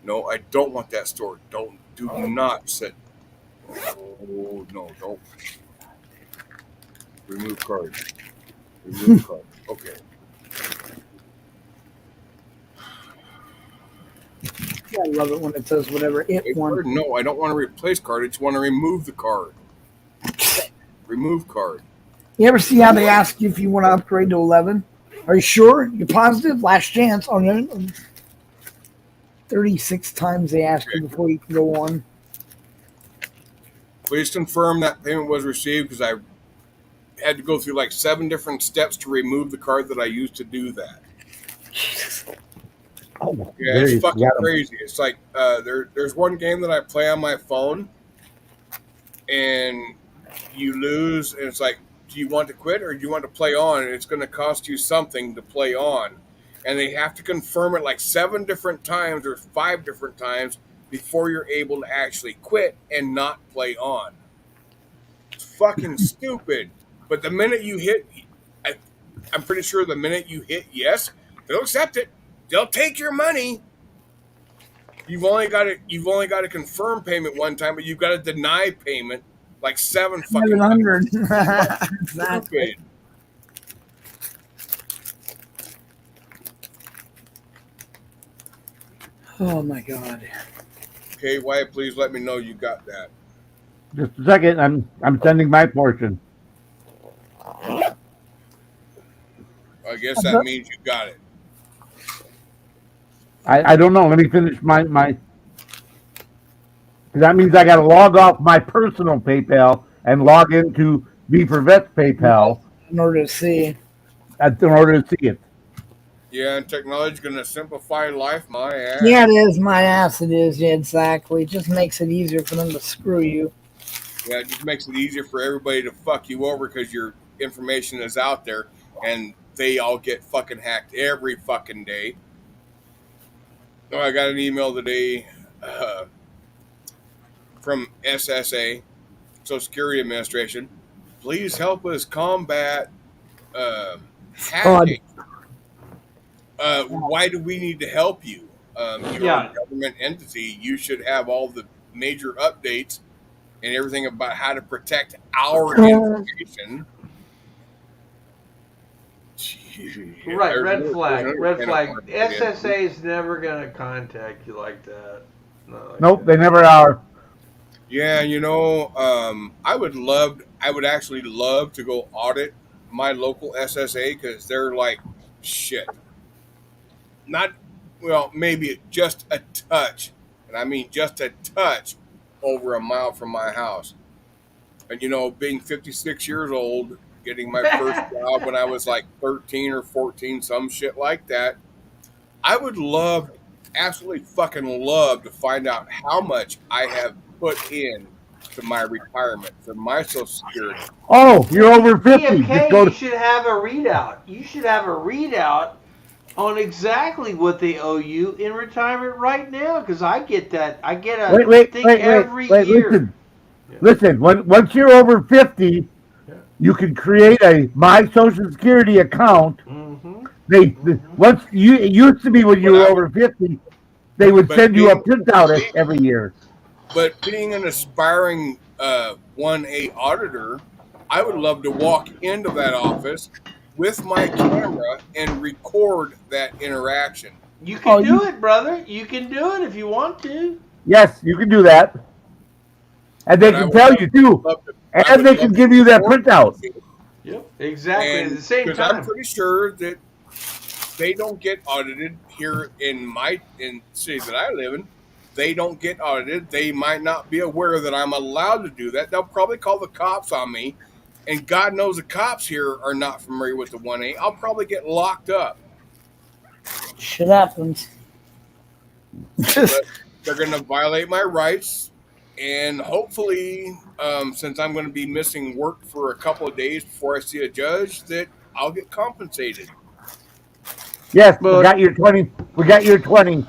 No, I don't want that stored. Do not set. Oh no, don't. Remove card. Remove card. Okay. I love it when it says whatever it wants. No, I don't want to replace card. I just want to remove the card. Remove card. You ever see how they ask you if you want to upgrade to 11? Are you sure? You're positive? Last chance. Oh, no. 36 times they ask you before you can go on. Please confirm that payment was received because I had to go through like 7 different steps to remove the card that I used to do that. Oh, yeah, it's fucking crazy. It's like there's one game that I play on my phone, and you lose, and it's like, do you want to quit or do you want to play on? And it's going to cost you something to play on, and they have to confirm it like 7 different times or 5 different times before you're able to actually quit and not play on. It's fucking stupid. But the minute you hit, I'm pretty sure the minute you hit yes, they'll accept it. They'll take your money. You've only got to confirm payment one time, but you've got to deny payment like 7 fucking 700. Exactly. Oh my god. Okay, Wyatt, please let me know you got that. Just a second. I'm sending my portion. I guess that means you got it. I don't know. Let me finish my. That means I got to log off my personal PayPal and log into V4VETS PayPal in order to see. In order to see it. Yeah, and technology's going to simplify life, my ass. Yeah, it is, my ass. It is, yeah, exactly. It just makes it easier for them to screw you. Yeah, it just makes it easier for everybody to fuck you over because your information is out there, and they all get fucking hacked every fucking day. Oh, I got an email today from SSA, Social Security Administration. Please help us combat hacking. Why do we need to help you? You're a government entity. You should have all the major updates and everything about how to protect our information. Right, red flag. SSA is never going to contact you like that. Nope, they never are. Yeah, you know, I would actually love to go audit my local SSA because they're like shit. Not, well, maybe just a touch, and I mean just a touch over a mile from my house. And, you know, being 56 years old, getting my first job when I was like 13 or 14, some shit like that, I would love, absolutely fucking love to find out how much I have put in to my retirement for my Social Security. Oh, you're over 50. PMK, you should have a readout. You should have a readout on exactly what they owe you in retirement right now, because I get that. I get a thing every year. Listen, once you're over 50, you can create a My Social Security account. Once it used to be when you were over 50, they would send you a printout every year. But being an aspiring 1A auditor, I would love to walk into that office with my camera and record that interaction. You can do it, brother. You can do it if you want to. Yes, you can do that. And they can tell you, too. And they can give you that printout. Yep, exactly. At the same time. I'm pretty sure that they don't get audited here in city that I live in. They don't get audited. They might not be aware that I'm allowed to do that. They'll probably call the cops on me, and God knows the cops here are not familiar with the 1A. I'll probably get locked up. Shit happens. But they're going to violate my rights, and hopefully, since I'm going to be missing work for a couple of days before I see a judge, that I'll get compensated. Yes, But- we got your 20. We got your 20.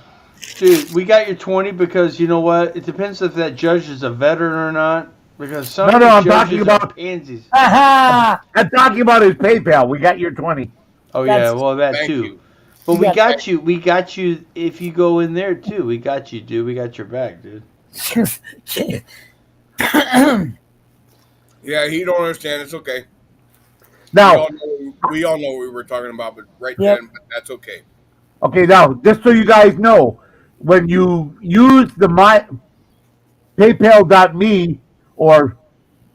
Dude, we got your 20 because you know what? It depends if that judge is a veteran or not. Because some No, of no, the I'm judges talking are about- pansies. Aha! I'm talking about his PayPal. We got your 20. Oh That's- yeah, well that Thank too. you. But You we got- got you. We got you. If you go in there too, we got you, dude. We got your back, dude. Yeah, he don't understand. It's okay. Now, We all know what we were talking about, but Yep. then, but that's okay. okay, now just so you guys know, when you use the my PayPal.me or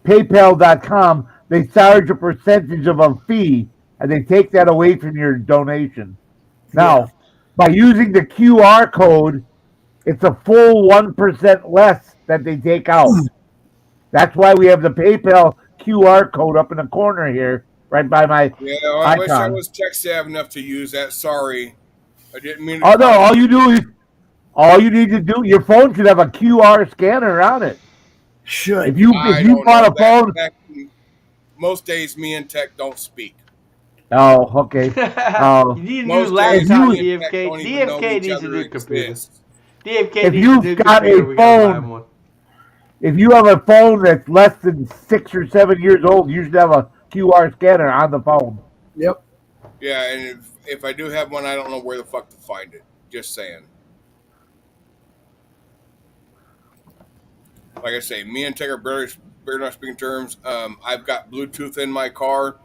PayPal.com, they charge a percentage of a fee, and they take that away from your donation. Now, by using the QR code, it's a full 1% less that they take out. That's why we have the PayPal QR code up in the corner here, right by my. Yeah, I wish I Icon. was tech savvy enough to use that. Sorry, I didn't mean to. Oh no! All you need to do, your phone should have a QR scanner on it. Should. If you don't bought know. a phone, Most days, me and tech don't speak. oh okay. You need a new Most days, laptop, me and tech DFK. don't even know DFK each needs a other new computer. exists. DFK If needs you've a new got computer. a We gotta buy phone- him one. If you have a phone that's less than 6 or 7 years old, you should have a QR scanner on the phone. Yep. Yeah, and if I do have one, I don't know where the fuck to find it. Just saying. Like I say, me and Tech are barely not speaking terms. I've got Bluetooth in my car.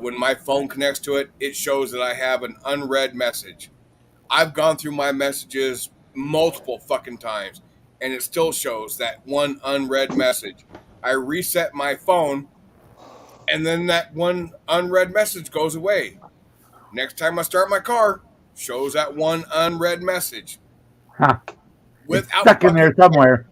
When my phone connects to it, it shows that I have an unread message. I've gone through my messages multiple fucking times, and it still shows that one unread message. I reset my phone, and then that one unread message goes away. Next time I start my car, shows that one unread message. Huh. It's Without stuck in there fucking- somewhere.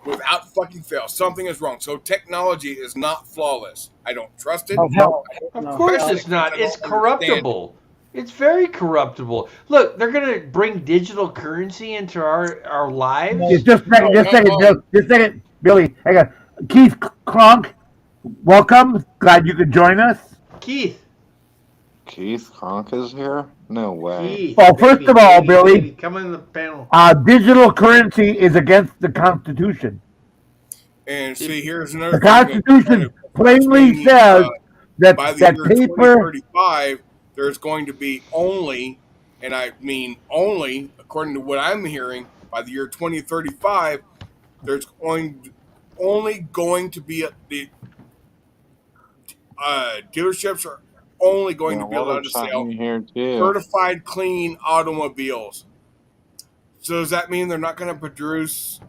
Without fucking fail, something is wrong. So technology is not flawless. I don't trust it. Oh, hell. Of No. course Well, it's not. I don't It's understand corruptible. It's very corruptible. Look, they're gonna bring digital currency into our lives. Just a second, Billy. Hang on. Keith Kronk, welcome. Glad you could join us. Keith. Keith Kronk is here? No way. Keith. Well, first of all, Billy- come in the panel. Digital currency is against the Constitution. And see, here's another The thing that Constitution kind of plainly me, says that by the that year paper. 2035, there's going to be only, and I mean only, according to what I'm hearing, by the year 2035, there's only going to be the dealerships are only going to be allowed to sell here too. certified clean automobiles. So does that mean they're not going to produce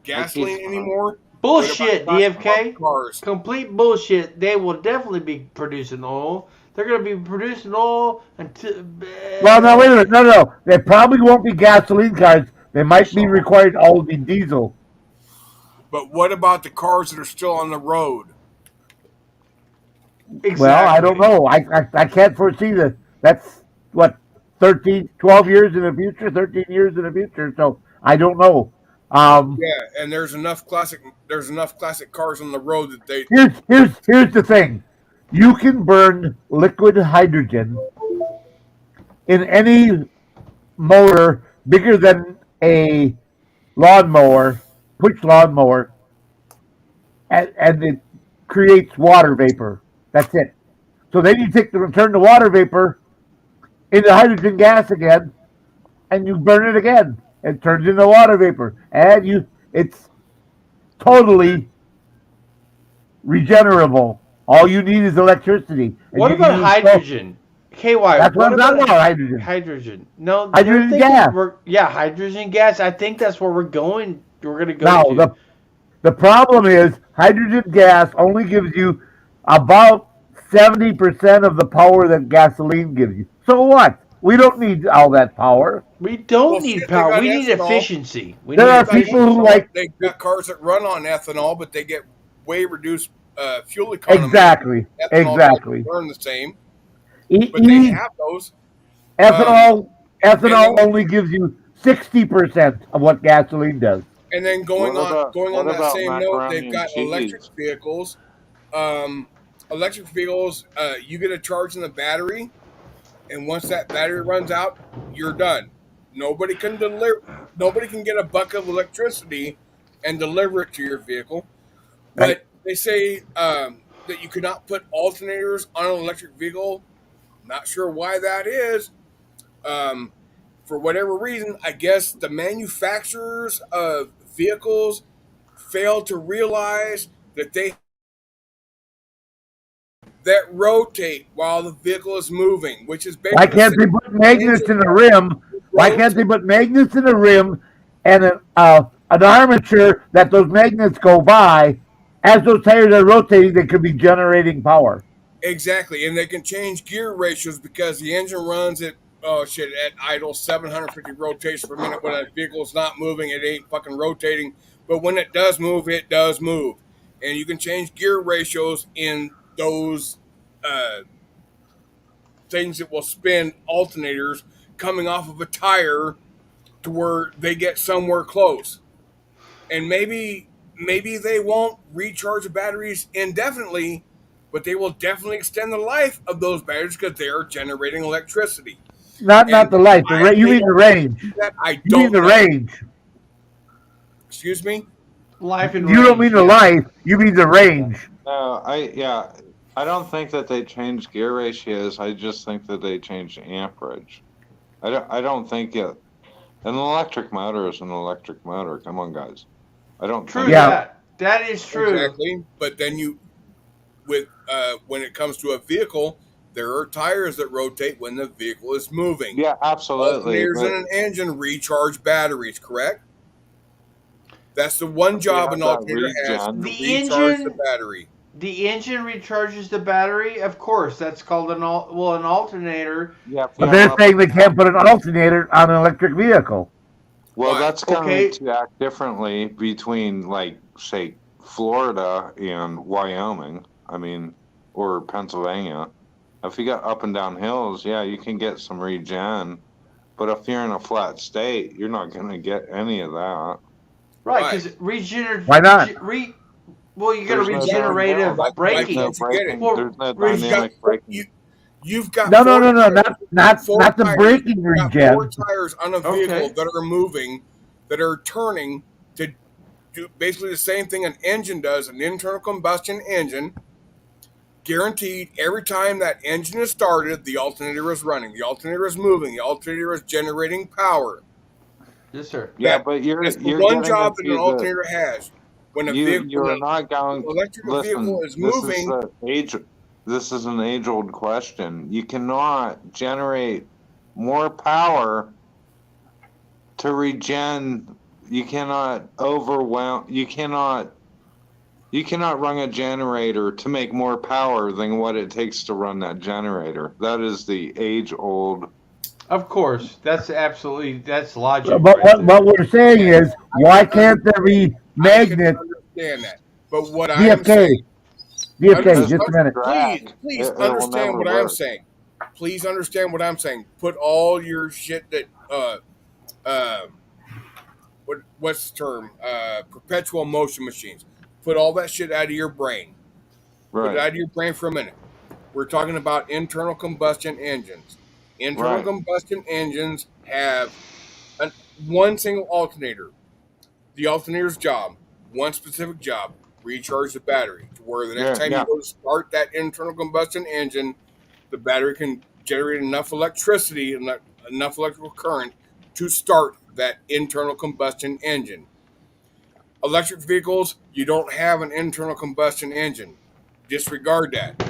gasoline fine. anymore? Bullshit, What about DFK. cars? Complete bullshit. They will definitely be producing oil. They're gonna be producing oil until. Well, no, wait a minute. No. They probably won't be gasoline cars. They might be required to all be diesel. But what about the cars that are still on the road? Exactly. Well, I don't know. I can't foresee that. That's what 12 years in the future, 13 years in the future. So I don't know. Yeah, and there's enough classic cars on the road that they Here's the thing. You can burn liquid hydrogen in any motor bigger than a lawnmower, push lawnmower, and it creates water vapor. That's it. So then you turn the water vapor into hydrogen gas again, and you burn it again. It turns into water vapor, and it's totally regenerable. All you need is electricity. And What you about can use hydrogen? KY. That's what I'm talking about, hydrogen. Hydrogen. No, Hydrogen they're thinking gas. hydrogen gas. I think that's where we're going. We're gonna go Now, to. the problem is hydrogen gas only gives you about 70% of the power that gasoline gives you. So what? We don't need all that power. We don't Well, need shit, they power. got We need ethanol. efficiency. We There need are They got people who ethanol. like They got cars that run on ethanol, but they get way reduced fuel economy. exactly, Ethanol exactly. doesn't burn the same, E- but they e- have those. ethanol and ethanol then- only gives you 60% of what gasoline does. And then going What on that about same note, macaroni they've and got electric cheese? vehicles. Electric vehicles, you get a charge in the battery, and once that battery runs out, you're done. Nobody can get a bucket of electricity and deliver it to your vehicle. But they say that you cannot put alternators on an electric vehicle. Not sure why that is. For whatever reason, I guess the manufacturers of vehicles fail to realize that they that rotate while the vehicle is moving, which is Why basically can't they put magnets in the rim? Why can't they put magnets in the rim and an armature that those magnets go by? As those tires are rotating, they could be generating power. Exactly, and they can change gear ratios because the engine runs at at idle 750 rotations per minute. When a vehicle is not moving, it ain't fucking rotating. But when it does move, and you can change gear ratios in those things that will spin alternators coming off of a tire to where they get somewhere close. And maybe they won't recharge the batteries indefinitely, but they will definitely extend the life of those batteries because they are generating electricity. Not the light. You mean the range? I You mean don't the know. range? Excuse me? Life and You range. don't mean the life. You mean the range. No, I don't think that they changed gear ratios. I just think that they changed amperage. I don't think it. An electric motor is an electric motor. Come on, guys. I don't. True think that. That is true. Exactly. But then when it comes to a vehicle, there are tires that rotate when the vehicle is moving. Yeah, absolutely. Alternators in an engine recharge batteries, correct? That's the one job an alternator has to The recharge engine- the battery. The engine recharges the battery. Of course, that's called an alternator. Yeah, But they're saying they can't put an alternator on an electric vehicle. Well, Why? that's going Okay. to act differently between, like, say, Florida and Wyoming. I mean, or Pennsylvania. If you got up and down hills, yeah, you can get some regen. But if you're in a flat state, you're not going to get any of that. Right, because regenerative. Why not? Well, you got a There's no regenerative downhill. Why braking. can't you get it? Well, There's no reg- dynamic braking. You've got No, four not four the tires. braking You've got regen. four tires on a vehicle Okay. that are moving, that are turning to do basically the same thing an engine does, an internal combustion engine. Guaranteed, every time that engine is started, the alternator is running, the alternator is moving, the alternator is generating power. Yes, sir. Yeah, but That's the you're one getting job that an into alternator has. When a vehicle, you're not going. electric vehicle is This moving. is the age. This is an age-old question. You cannot generate more power to regen. You cannot overwhelm. You cannot run a generator to make more power than what it takes to run that generator. That is the age-old. Of course, that's logic. But right what we're saying is, why can't there be I magnet? can understand that, but what I am DFK, saying, DFK, just a minute. please It will understand never what I'm work. saying. Please understand what I'm saying. Put all your shit that what's the term? Perpetual motion machines. Put all that shit out of your brain. Put it Right. out of your brain for a minute. We're talking about internal combustion engines. Internal Right. combustion engines have one single alternator. The alternator's job, one specific job, recharge the battery to where the next time you go to start that internal combustion engine, the battery can generate enough electricity, enough electrical current to start that internal combustion engine. Electric vehicles, you don't have an internal combustion engine. Disregard that.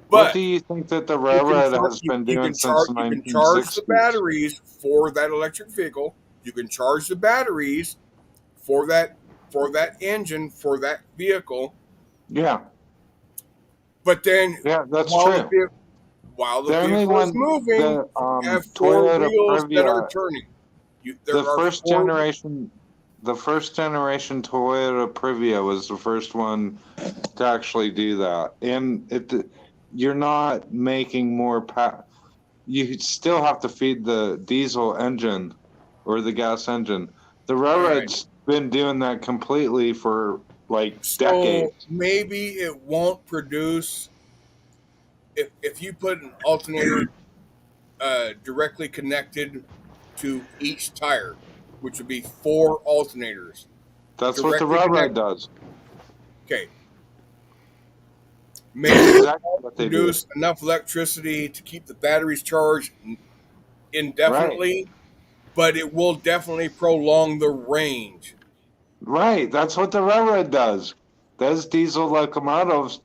What But do you think that the you railroad can has been doing since the you can charge the 1960s? batteries for that electric vehicle. You can charge the batteries for that engine, for that vehicle. Yeah. But then Yeah, that's while true. while the The only vehicle is one, moving, the you have four Toyota wheels that are Previa, turning. There the are first four. generation, the first generation Toyota Previa was the first one to actually do that, and you're not making more power. You still have to feed the diesel engine or the gas engine. The All right. railroad's been doing that completely for like So decades. maybe it won't produce if you put an alternator directly connected to each tire, which would be four alternators That's what the directly railroad connected. does. Okay, maybe That's it exactly won't what they do. produce enough electricity to keep the batteries charged indefinitely, but it will definitely prolong the range. Right. That's what the railroad does. Those diesel locomotives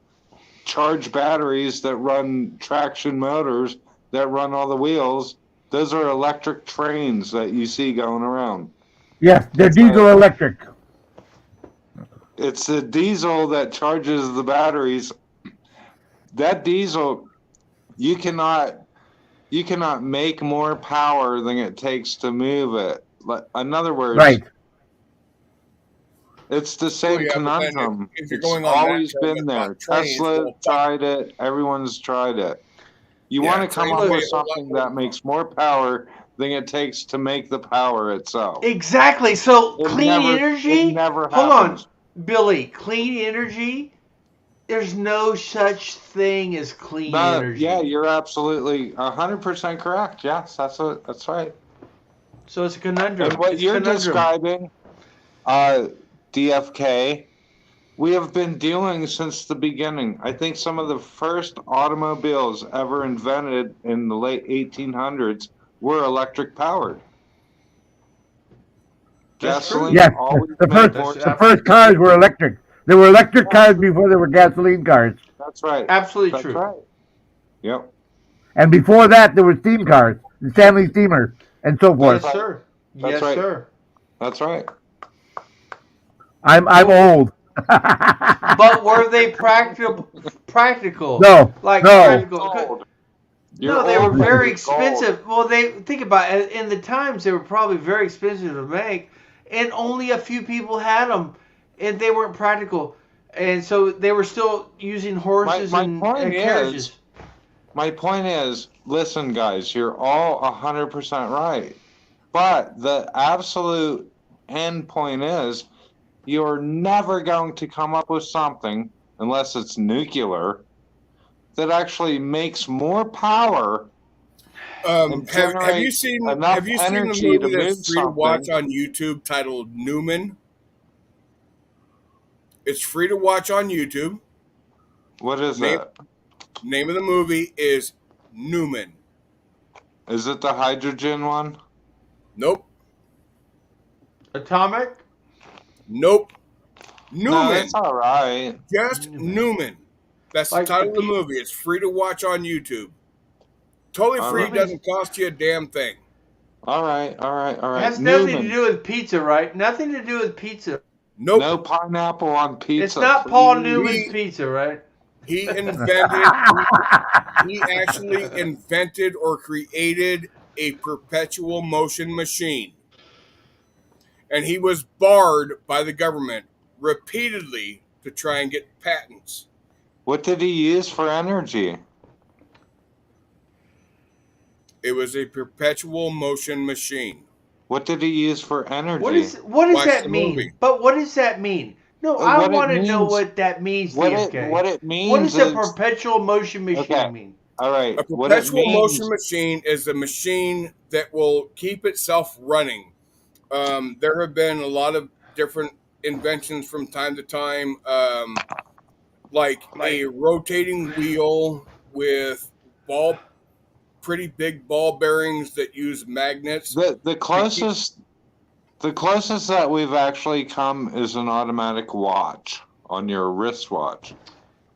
charge batteries that run traction motors that run all the wheels. Those are electric trains that you see going around. Yes, they're It's diesel electric. It's the diesel that charges the batteries. That diesel, you cannot make more power than it takes to move it. In other words, Right. it's the Oh same yeah, but then conundrum. if you're It's going on that always term been there. about trains, Tesla well, tried it. Everyone's tried it. You yeah, want to come trains up weigh with a whole lot something more that makes more power than it takes to make the power itself. Exactly. So It clean it energy. never Hold happens. on, Billy. Clean energy. There's no such thing as clean No, energy. yeah, you're absolutely 100% correct. Yes, that's right. So it's a conundrum. And what It's a you're conundrum. describing, DFK, we have been dealing since the beginning. I think some of the first automobiles ever invented in the late 1800s were electric powered. That's true. Gasoline Yes, always the made first more That's the sense. first cars were electric. There were electric cars before there were gasoline cars, That's right. Absolutely That's true. right. Yep. and before that there were steam cars, the Stanley steamer, and so forth. Yes, sir. That's Yes, right. sir. That's right. I'm old. But were they practical? Practical? No, Like no. practical? Gold. No, You're they were old, but very you're expensive. Well, think about it. In the times, they were probably very expensive to make, and only a few people had them, and they weren't practical, and so they were still using horses My and point carriages. My point is, listen, guys, you're all 100% right. But the absolute end point is, you're never going to come up with something, unless it's nuclear, that actually makes more power and have you generates seen enough the energy to movie move that's free to watch something. on YouTube titled Newman? It's free to watch on YouTube. What is Name it? name of the movie is Newman. Is it the hydrogen one? Nope. Atomic? Nope. No, Newman. that's all right. Just Newman. That's the Like title the of the movie. It's free to watch on YouTube. Totally All free. right. Doesn't cost you a damn thing. All right. It has nothing to do with pizza, right? Nothing to do with pizza. Nope. No pineapple on pizza. It's not Paul please. Newman's pizza, right? He invented. He actually invented or created a perpetual motion machine, and he was barred by the government repeatedly to try and get patents. What did he use for energy? It was a perpetual motion machine. What did he use for energy? What does Watch that the mean? movie. But what does that mean? No, I What it want to know means- what that means, what DFK. what it What means does a is perpetual motion machine Okay. mean? all right. A What it perpetual means, motion machine is a machine that will keep itself running. There have been a lot of different inventions from time to time, like a rotating wheel with pretty big ball bearings that use magnets. the closest that we've actually come is an automatic watch on your wristwatch.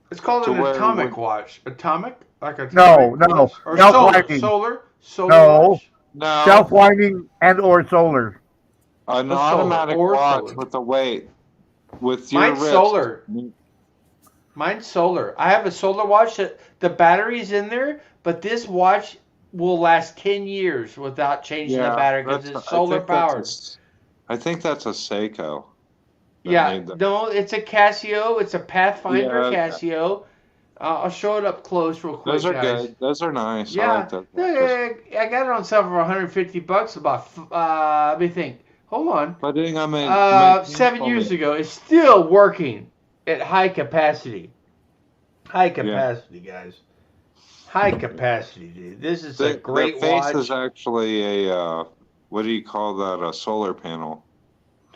It's called To an where atomic we- watch. Atomic? Like a No, no. Or Self-winding. solar No. watch? No, Self-winding and or solar. an Or solar, automatic or watch solar. with a weight with your Mine's wrist. solar. Mine's solar. I have a solar watch that the battery's in there, but this watch will last 10 years without changing the battery because it's solar powered. I think that's a Seiko. Yeah, no, it's a Casio. It's a Pathfinder Casio. I'll show it up close real quick, Those are guys. good. Those are nice. Yeah, I like those. I got it on sale for $150. Let me think. Hold on. Putting them in 7 years ago, it's still working at high capacity. High capacity, guys. High capacity, dude. This is a great watch. The face is actually a what do you call that? A solar panel.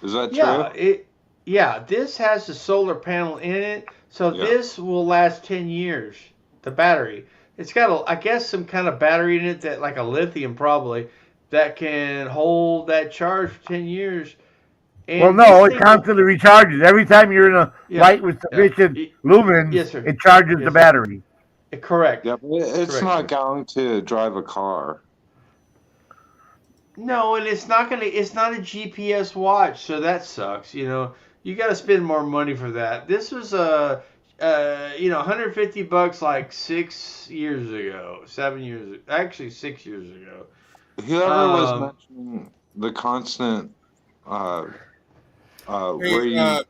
Is that true? Yeah. This has a solar panel in it, so this will last 10 years. The battery. It's got, I guess, some kind of battery in it that, like a lithium, probably, that can hold that charge for 10 years. And well, no, it constantly recharges. Every time you're in a light with sufficient lumens, it charges the battery. Correct. Yeah, it's not going to drive a car. No, and it's not a GPS watch, so that sucks. You know, you got to spend more money for that. This was $150 like 6 years ago, 7 years, actually 6 years ago. Whoever was mentioning the constant, hey,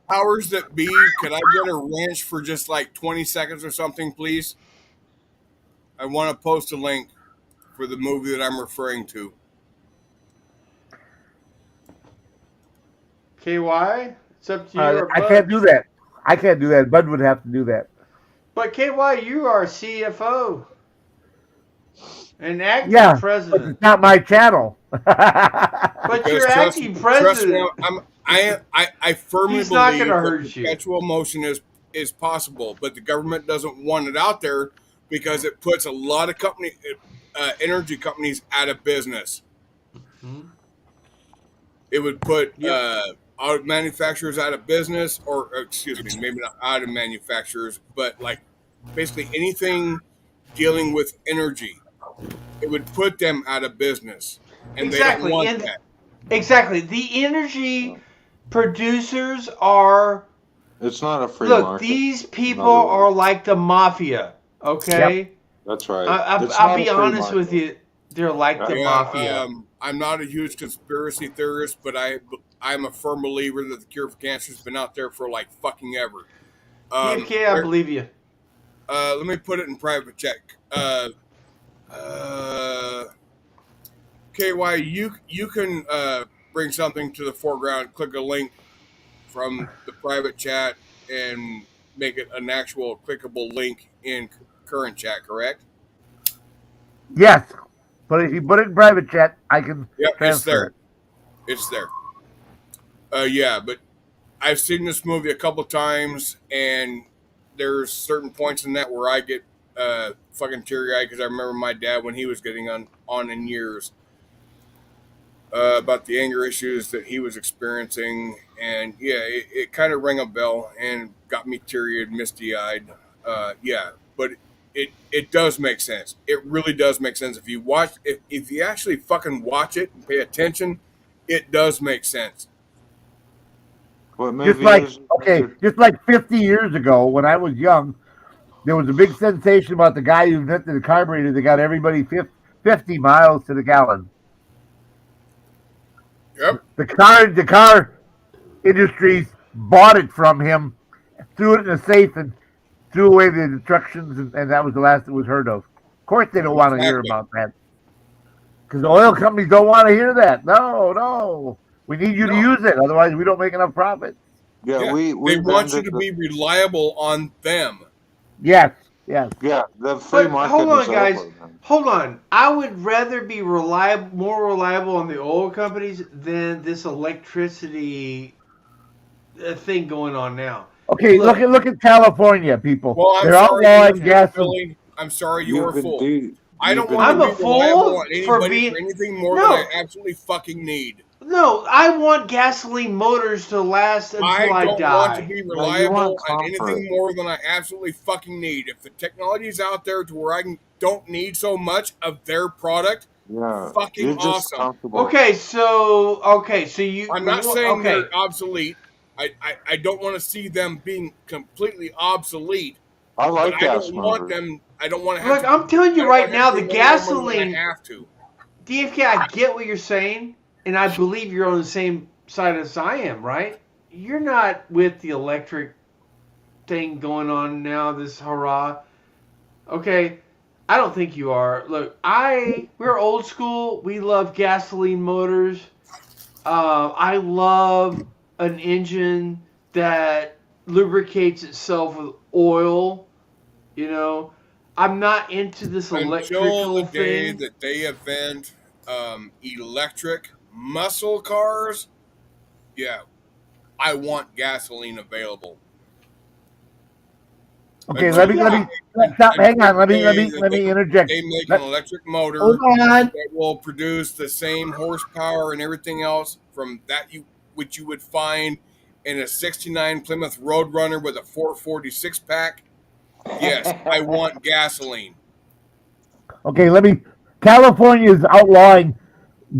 powers that be, could I get a ranch for just like 20 seconds or something, please? I want to post a link for the movie that I'm referring to. KY, it's up to you. I can't do that. I can't do that. Bud would have to do that. But KY, you are CFO. And acting president. But it's not my channel. But you're acting president. I firmly believe that perpetual motion is possible, but the government doesn't want it out there because it puts a lot of energy companies out of business. Mm-hmm. It would put auto manufacturers out of business, or excuse me, maybe not out of manufacturers, but like basically anything dealing with energy. It would put them out of business, and they don't want that. Exactly. The energy producers are. It's not a free market. Look, these people are like the mafia. Okay. Yep. That's right. I'll be honest with you. They're like the mafia. I'm not a huge conspiracy theorist, but I'm a firm believer that the cure for cancer has been out there for like fucking ever. Okay, I believe you. Let me put it in private check. KY, you can bring something to the foreground, click a link from the private chat, and make it an actual clickable link in current chat, correct? Yes. But if you put it in private chat, I can transfer It's there. Yeah, but I've seen this movie a couple times, and there's certain points in that where I get fucking teary-eyed because I remember my dad when he was getting on in years about the anger issues that he was experiencing, and it kind of rang a bell and got me teary-eyed, misty-eyed. But it does make sense. It really does make sense. If you actually fucking watch it and pay attention, it does make sense. Just like 50 years ago when I was young, there was a big sensation about the guy who invented the carburetor that got everybody 50 miles to the gallon. Yep. The car industries bought it from him, threw it in a safe, and threw away the instructions, and that was the last it was heard of. Of course, they don't want to hear about that because the oil companies don't want to hear that. No, we need you to use it, otherwise we don't make enough profit. Yeah, we want you to be reliable on them. Yes. Yeah, the free market. Hold on, guys. Hold on. I would rather be more reliable on the oil companies than this electricity thing going on now. Okay, look at California, people. Well, they're outlawing gasoline. I'm sorry, you're a fool. I don't want to be reliable on anybody for anything more than I absolutely fucking need. No, I want gasoline motors to last until I die. I don't want to be reliable on anything more than I absolutely fucking need. If the technology is out there to where I don't need so much of their product, fucking awesome. Okay, so you. I'm not saying they're obsolete. I don't want to see them being completely obsolete. I like But gas I don't want motors. them. I don't want to have Look, to. I'm telling I you don't right want to now, have to the pay more money than gasoline. I have to. DFK, I get what you're saying, and I believe you're on the same side as I am, right? You're not with the electric thing going on now, this hurrah. Okay, I don't think you are. Look, we're old school. We love gasoline motors. I love an engine that lubricates itself with oil. You know, I'm not into this Until the electrical day thing. that they invent electric muscle cars, yeah, I want gasoline available. Okay, Until let Yeah. me stop. Hang until on. the day Let that me interject. they make an Let, electric Hold motor on. that will produce the same horsepower and everything else from that which you would find in a '69 Plymouth Roadrunner with a 446 pack. Yes, I want gasoline. okay, let me. California is outlawing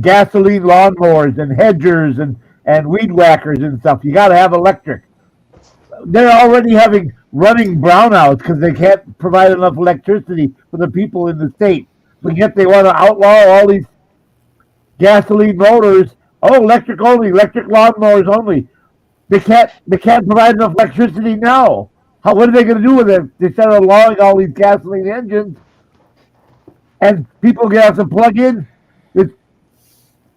gasoline lawnmowers and hedgers and weed whackers and stuff. You got to have electric. They're already having running brownouts because they can't provide enough electricity for the people in the state. But yet they want to outlaw all these gasoline motors. Oh, electric only, electric lawnmowers only. They can't provide enough electricity now. What are they going to do with it? They start allowing all these gasoline engines, and people get have to plug in. It's,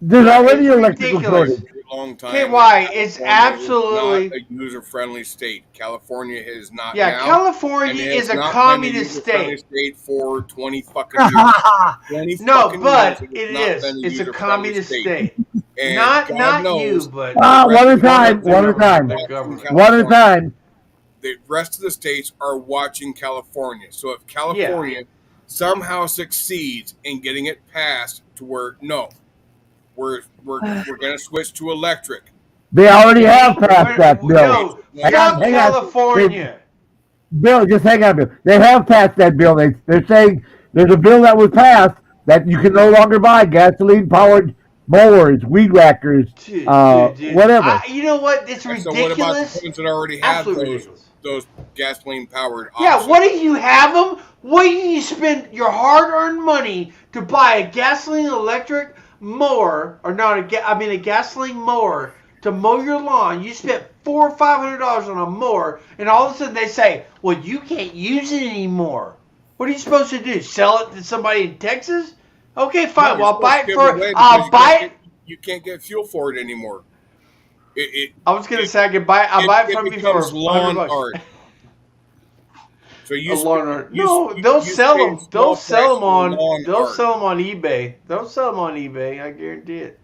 there's Yeah, already it's an electrical ridiculous. shortage. A long time that KY, it's California is not absolutely. a user-friendly state. California is not Yeah, now, and California it is has a not been a communist user-friendly state. state for 20 fucking years. 20 No, fucking years, but it has it not is. been a It's a user-friendly communist state. state. And Not God not you, knows but the One rest at a of the time. the states One at a government. are time. The watching government. One at a California. time. The rest of the states are watching California. So if Yeah. California somehow succeeds in getting it passed to where no, we're going to switch to electric. They already have See, passed that bill. no, Hang on, fuck hang on. They, California. Bill, just hang on, Bill. They have passed that bill. They're saying there's a bill that was passed that you can no longer buy gasoline-powered mowers, weed whackers, Dude. whatever. You know what? It's And so what about the ridiculous. ones that already have Absolutely ridiculous. those gasoline powered Yeah, options? what do you have them? What do you spend your hard-earned money to buy a gasoline electric mower, or not a gasoline mower to mow your lawn? You spent $400 or $500 on a mower, and all of a sudden they say, "Well, you can't use it anymore." What are you supposed to do? Sell it to somebody in Texas? Okay, No, fine. you're Well, I'll buy supposed to it give for. away because I'll buy it. you can't get fuel for it anymore. I was gonna say I could buy. I'll buy it from you for becomes lawn $100. art. So A lawn art. No, they'll you sell pay them. small price for lawn They'll art. sell them on eBay. They'll sell them on eBay. I guarantee it.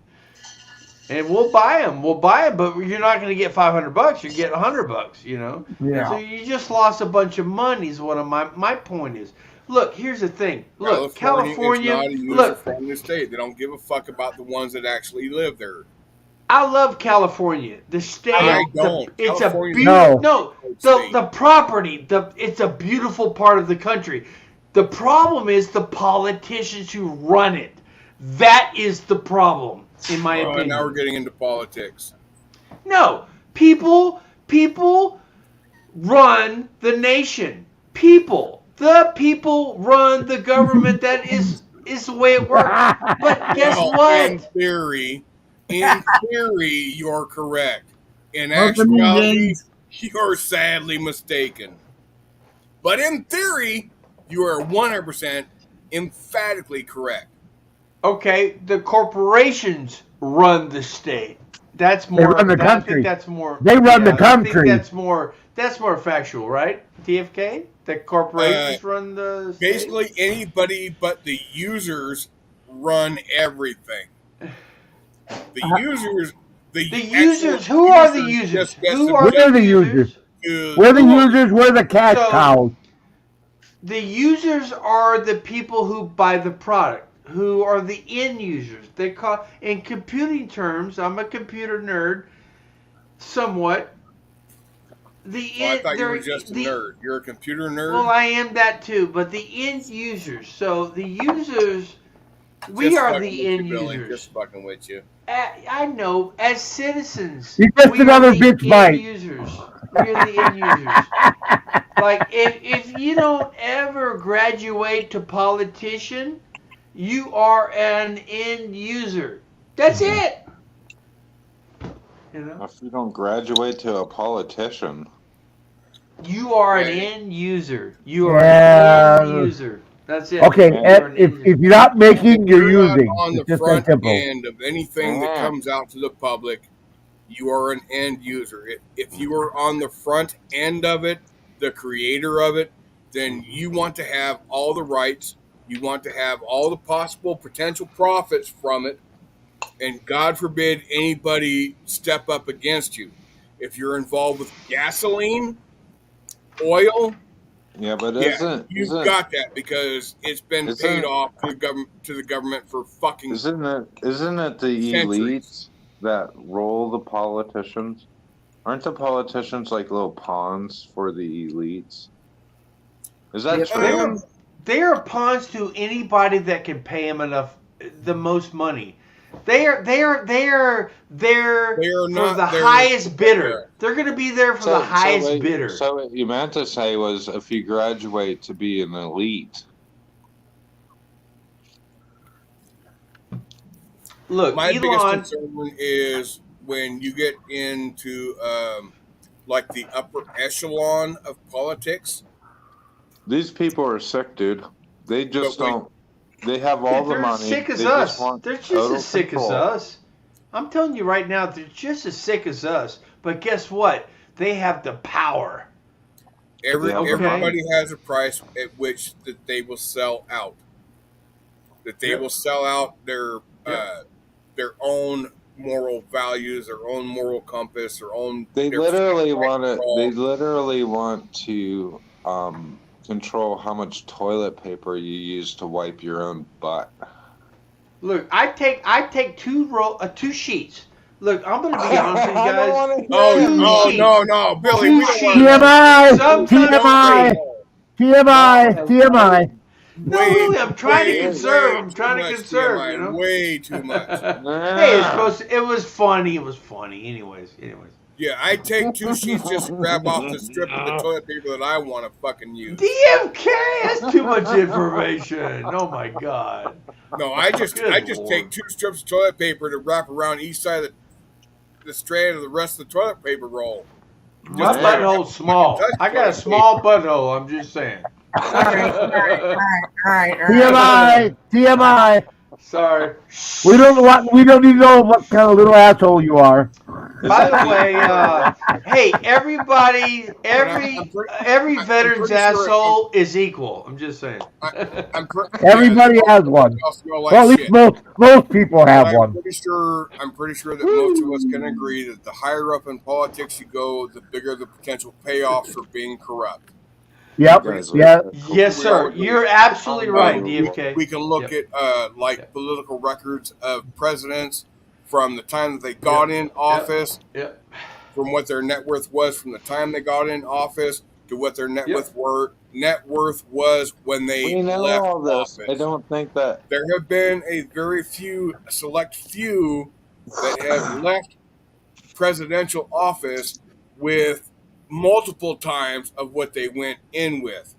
And we'll buy them. We'll buy it, but you're not going to get $500. You're getting $100. You know. Yeah. So you just lost a bunch of money. Is what my point is. Look, here's the thing. Look, California is not a Look, user-friendly state. They don't give a fuck about the ones that actually live there. I love California. The state. I don't. It's California's a beautiful. No. No, the property. It's a beautiful part of the country. The problem is the politicians who run it. That is the problem, in my opinion. Now we're getting into politics. No, people run the nation. The people run the government. That is the way it works. But guess what? In theory, you're correct. In Welcome, actuality, James. you're sadly mistaken. But in theory, you are 100% emphatically correct. Okay, the corporations run the state. That's more. They run the I think country. that's more. They run the I country. think that's more factual, right? TFK. The corporations run the state? Basically, anybody but the users run everything. The users. The users. Who are the users? Who are We're the users. We're the users. We're the cash cows. The users are the people who buy the product, who are the end users. They call, in computing terms, I'm a computer nerd, somewhat. I thought you were just a nerd. You're a computer nerd? Well, I am that too, but the end users. So the users, we Just are fucking the with end you, Billy. users. Just fucking with you. I know, as citizens, You're just we are another the bitch end bite. users. We are the end users. Like, if you don't ever graduate to politician, you are an end user. That's it. You know, If you don't graduate to a politician, you are an Yeah. end user. You are Yeah. an end user. That's it. Okay, You are an if end if user. you're not making, you're You're not using. on the It's just that front simple. end of anything that comes out to the public. You are an end user. If you are on the front end of it, the creator of it, then you want to have all the rights. You want to have all the possible potential profits from it. And God forbid anybody step up against you. If you're involved with gasoline, oil, yeah, but yeah, isn't you've isn't got that because it's been paid isn't off to the government for fucking isn't it the centuries. elites that rule the politicians? Aren't the politicians like little pawns for the elites? Is that Yep. true? They are pawns to anybody that can pay them enough, the most money. They're They are for not the there. highest bidder. Yeah. They're going to be there for the highest bidder. So what you meant to say was if you graduate to be an elite. Look, My biggest Elon. concern is when you get into like the upper echelon of politics. These people are sick, dude. They just But wait. don't. They have all the They're money. as sick as they us. Just want They're just total as sick control. as us. I'm telling you right now, they're just as sick as us. But guess what? They have the power. Everybody has a price at which that they will sell out. That they will sell out their own moral values, their own moral compass, their own. They their literally fucking want to. control. They literally want to control how much toilet paper you use to wipe your own butt. Look, I take two sheets. Look, I'm gonna be honest with you I don't guys. want to hear Oh it. no, Billy, we don't want TMI, Sometimes TMI. No, really, I'm trying to conserve. I'm trying to conserve. TMI, You know, way too much. Hey, it's supposed to, it was funny. It was funny. Anyways. Yeah, I take 2 sheets just to grab off the strip of the toilet paper that I want to fucking use. DMK, that's too much information. Oh my god. No, I just Lord. take 2 strips of toilet paper to wrap around each side of the strand of the rest of the toilet paper roll. My butthole's small. I got a small butthole. I'm just saying. All right. TMI. Sorry. We don't need to know what kind of little asshole you are. By the way, hey, everybody, every veteran's asshole is equal. I'm just saying. Everybody has one. Well, at least most people have one. I'm pretty sure that most of us can agree that the higher up in politics you go, the bigger the potential payoffs for being corrupt. Yep. Yeah. Yes, sir. You're absolutely right, DFK. We can look at political records of presidents from the time that they got in office, from what their net worth was from the time they got in office to what their net worth was when they left all this. office. I don't think that there have been a select few that have left presidential office with multiple times of what they went in with.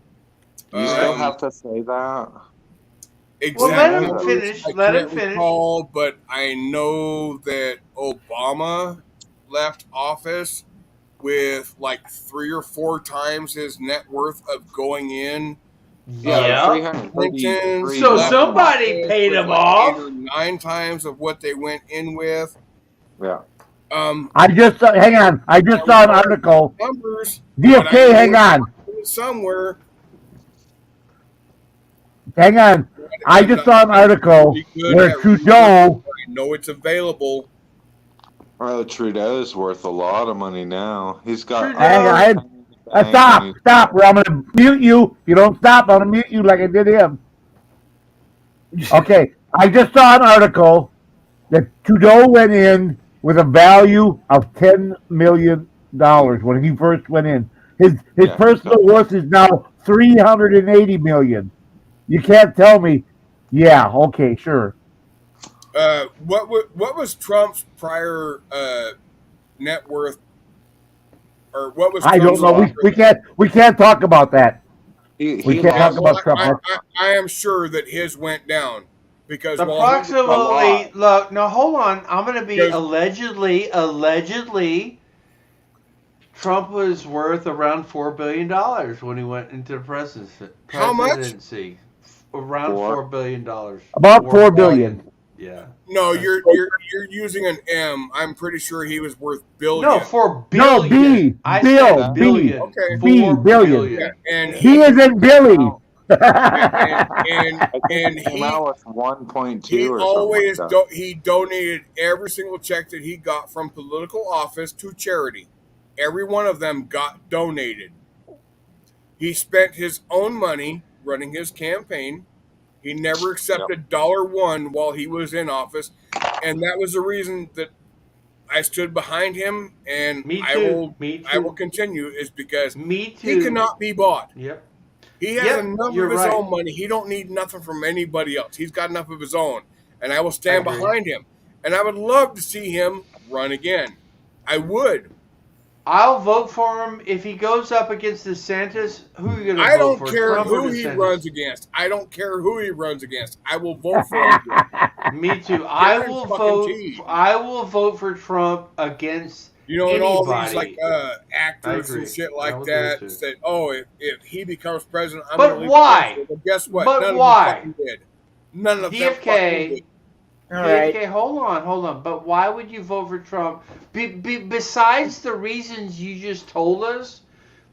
You still have to say that. Well, let him finish. Let him finish. Recall, but I know that Obama left office with like 3 or 4 times his net worth of going in. Yeah. So somebody paid him off. 8 or 9 times of what they went in with. Yeah. I just saw an article. Numbers. DFK, hang on. Somewhere. Hang on. I just saw an article where Trudeau. I know it's available. Well, Trudeau's worth a lot of money now. He's got. Stop, or I'm gonna mute you. If you don't stop, I'm gonna mute you like I did him. Okay, I just saw an article that Trudeau went in with a value of $10 million when he first went in. His personal worth is now $380 million. You can't tell me. Yeah, okay, sure. What was Trump's prior net worth, or what was I don't Trump's know. We can't talk about that. He We he can't talk lost. Well, about Trump. I am sure that his went down because while he was Approximately. Look, no, hold on. I'm going to be Because- allegedly. Trump was worth around $4 billion when he went into the presidency. How much? Around $4 billion. About $4 billion. Yeah. no, That's- you're using an M. I'm pretty sure he was worth billion. No, 4 No, billion. B. I Bill. said B. billion. Okay. B. 4 Billion. billion. And He isn't Billy. and I think and he came out with 1.2 he or always something like that. he donated every single check that he got from political office to charity. Every one of them got donated. He spent his own money running his campaign. He never accepted $1 while he was in office, and that was the reason that I stood behind him, and Me I too. will continue, is because Me too. he cannot be bought. Yep. He has Yep, enough you're of his right. own money. He don't need nothing from anybody else. He's got enough of his own, and I will stand I agree. behind him. And I would love to see him run again. I would. I'll vote for him if he goes up against DeSantis. Who are you going to I vote don't for? care Trump or who he DeSantis? runs against. I don't care who he runs against. I will vote for him. Me too. I Karen will fucking vote. T. I will vote for Trump against You know, and all these anybody. actors agree. and shit I like will do it that too. said, "Oh, if he becomes president, I'm But gonna leave why? the country." Well, guess what? But None why? of them fucking did. None of them fucking DFK. did. All right. DFK, hold on. But why would you vote for Trump? Besides the reasons you just told us,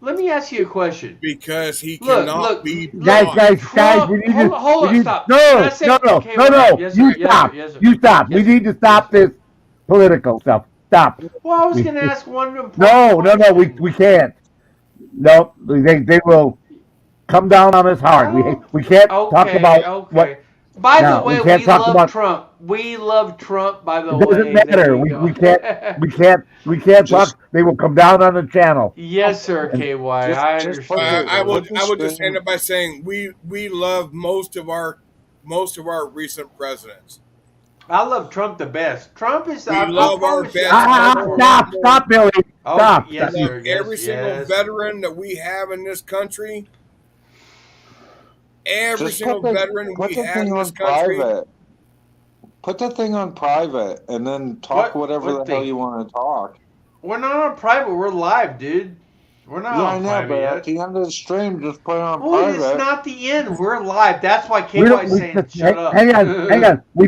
let me ask you a question. Because he Look, cannot look, be Guys, bought. Trump, we need hold we on, need, stop. No, Can I say- okay, no. yes, You sir, yes, stop. sir, yes, sir. You stop. We Yes, need to stop this political stuff. Stop. Well, I was going to ask one important No. question. We can't. No, they will come down on us hard. We can't talk about what. By No, the way, we can't we talk love about. Trump. We love Trump, by the It doesn't way. There matter. you go. We can't Just- talk. They will come down on the channel. Yes, sir, KY. I just put understand. I will Put the just screen- end up by saying we love most of our recent presidents. I love Trump the best. Trump is. We I love our promise you, best. Stop, Billy. Oh, Stop. yes, We love sir. Yes, every single yes. veteran that we have in this country. Every Just single put the, veteran put we the have thing in on this country. private. Put the thing on private and then talk What whatever the hell thing? you want to talk. We're not on private. We're live, dude. We're not Yeah, I on know, private but yet. at the end of the stream, just put it on Well, private. it's not the end. We're live. That's why We don't. KY's saying shut up. Hang on. We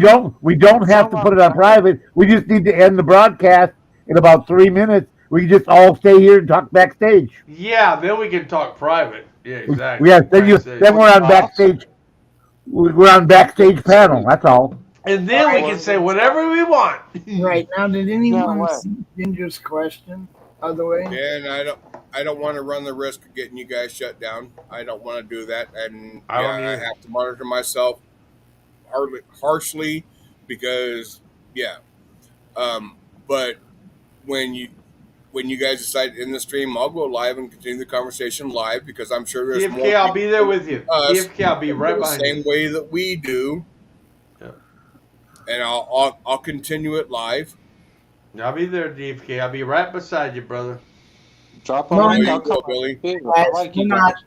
don't have to put it on private. We just need to end the broadcast in about 3 minutes. We can just all stay here and talk backstage. Yeah, then we can talk private. Yeah, exactly. Yeah. Then we're on backstage. We're on backstage panel. That's all. And then we can say whatever we want. Right now, did anyone what? see Ginger's question? By the way, Yeah, and I don't want to run the risk of getting you guys shut down. I don't want to do that, and I don't I either. have to monitor myself harshly because but when you guys decide to end the stream, I'll go live and continue the conversation live because I'm sure there's more. DFK, I'll be there with you. us DFK, I'll be right the behind same you. way that we do, and I'll continue it live. I'll be there, DFK. I'll be right beside you, brother. Drop a No, link. you I'll will, come Billy. too. I guys, like we're you not. guys.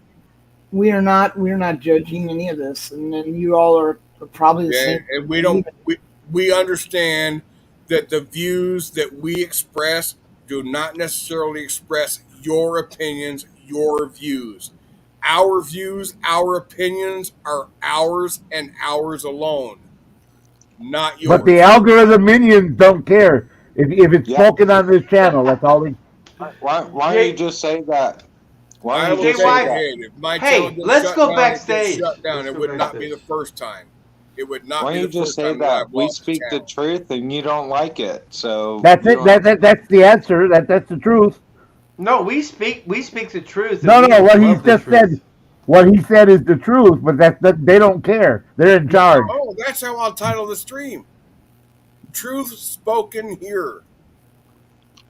We are not judging any of this, and then you all are probably the Yeah, same. and we understand that the views that we express do not necessarily express your opinions, your views. Our views, our opinions are ours and ours alone, not yours. But the algorithm minions don't care. If it's Yeah. spoken on this channel, that's all they. Why don't you just say that? Why I don't will you just say say KY, that? again, if my Hey, channel gets let's shut go down, backstage. it gets shut down. Let's It go would not be backstage. the first time. It would not Why be don't you the just first say time that that? I've We lost the speak the channel. truth and you don't like it. So That's you it. don't- That's the answer. That's the truth. No, we speak the truth. No. and we What he love the just truth. said. What he said is the truth, but that they don't care. They're in charge. Oh, that's how I'll title the stream. Truth spoken here.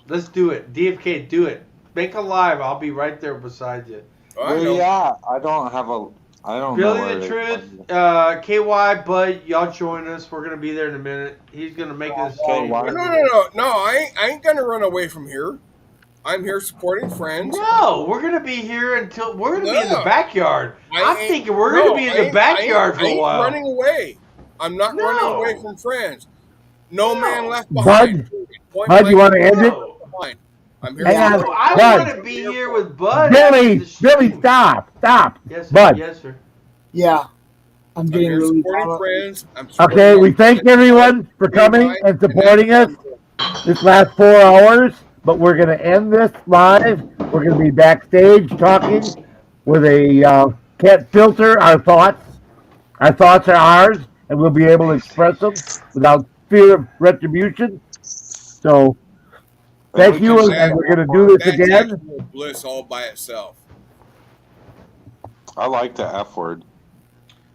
Let's do it. DFK, do it. Make a live. I'll be right there beside you. I Where know. you at? I don't have a I don't know Really, where the to truth, find it. KY, Bud, y'all join us. We're gonna be there in a minute. He's gonna make this Okay, change. why- No, no, no, no. I ain't gonna run away from here. I'm here supporting friends. No, we're gonna be here until we're gonna be in the No. backyard. I I'm ain't- thinking we're no, gonna be in the backyard for I a ain't while. running away. I'm not running away No. from friends. No man No. left behind. Bud, Point Bud, you blank, want to end it? No. behind. I'm here. Hang Yeah. on, No, I Bud. want to be here with Bud after the Billy, stream. stop. Yes, sir. Bud. Yes, sir. Yeah. I'm I'm getting here really supporting down. friends. I'm supporting Okay, our we thank friends. everyone for coming and supporting us this last 4 hours, but we're going to end this live. We're going to be backstage talking with a can't filter our thoughts. Our thoughts are ours, and we'll be able to express them without fear of retribution. So, Then thank we you, can and just we're going to go do for it. this That's again. actual bliss all by itself. I like the F word.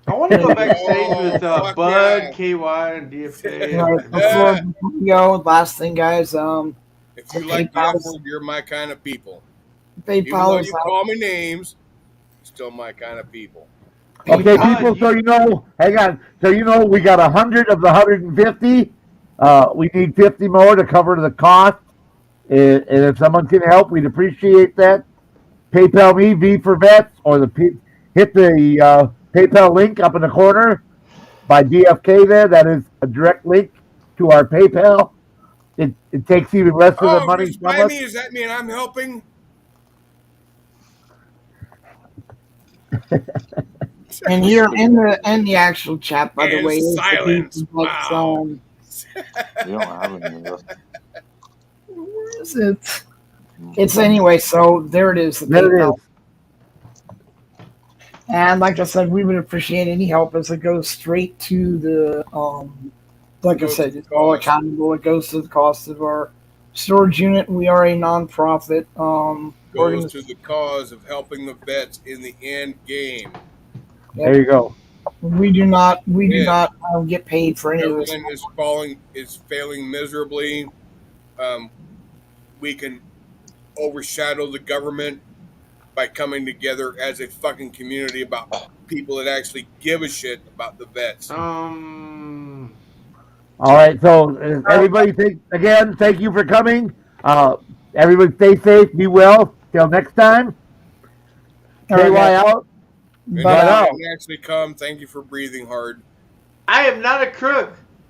I want to go backstage Oh, with fuck Bud, yeah. KY, and DFK. All right, before we go, last thing, guys. If you like the F word, you're my kind of people. Even though PayPal is you out. call me names, you're still my kind of people. Okay, Bud, people, so you know, hang on. So you know, we got 100 of the 150. We need 50 more to cover the cost. And if someone can help, we'd appreciate that. PayPal me, V4VETS, or hit the PayPal link up in the corner by DFK there. That is a direct link to our PayPal. It takes even less of the Oh, money just from by us. me, does that mean I'm helping? And here in the actual chat, by the And way, is the silence. beef Wow. You don't have any of this. where is it? It's anyway. So there it is. The There it PayPal. is. And like I said, we would appreciate any help as it goes straight to the like I Goes said, to it's all cost. accountable. It goes to the cost of our storage unit. We are a nonprofit Goes organization. to the cause of helping the vets in the end game. There you go. We do not Yeah. get paid for any of this. Government is failing miserably. We can overshadow the government by coming together as a fucking community about people that actually give a shit about the vets. All right. So everybody, thank you for coming. Everybody, stay safe, be well. Till next time. All right, KY guys. out. And But if you out. didn't actually come, thank you for breathing hard. I am not a crook.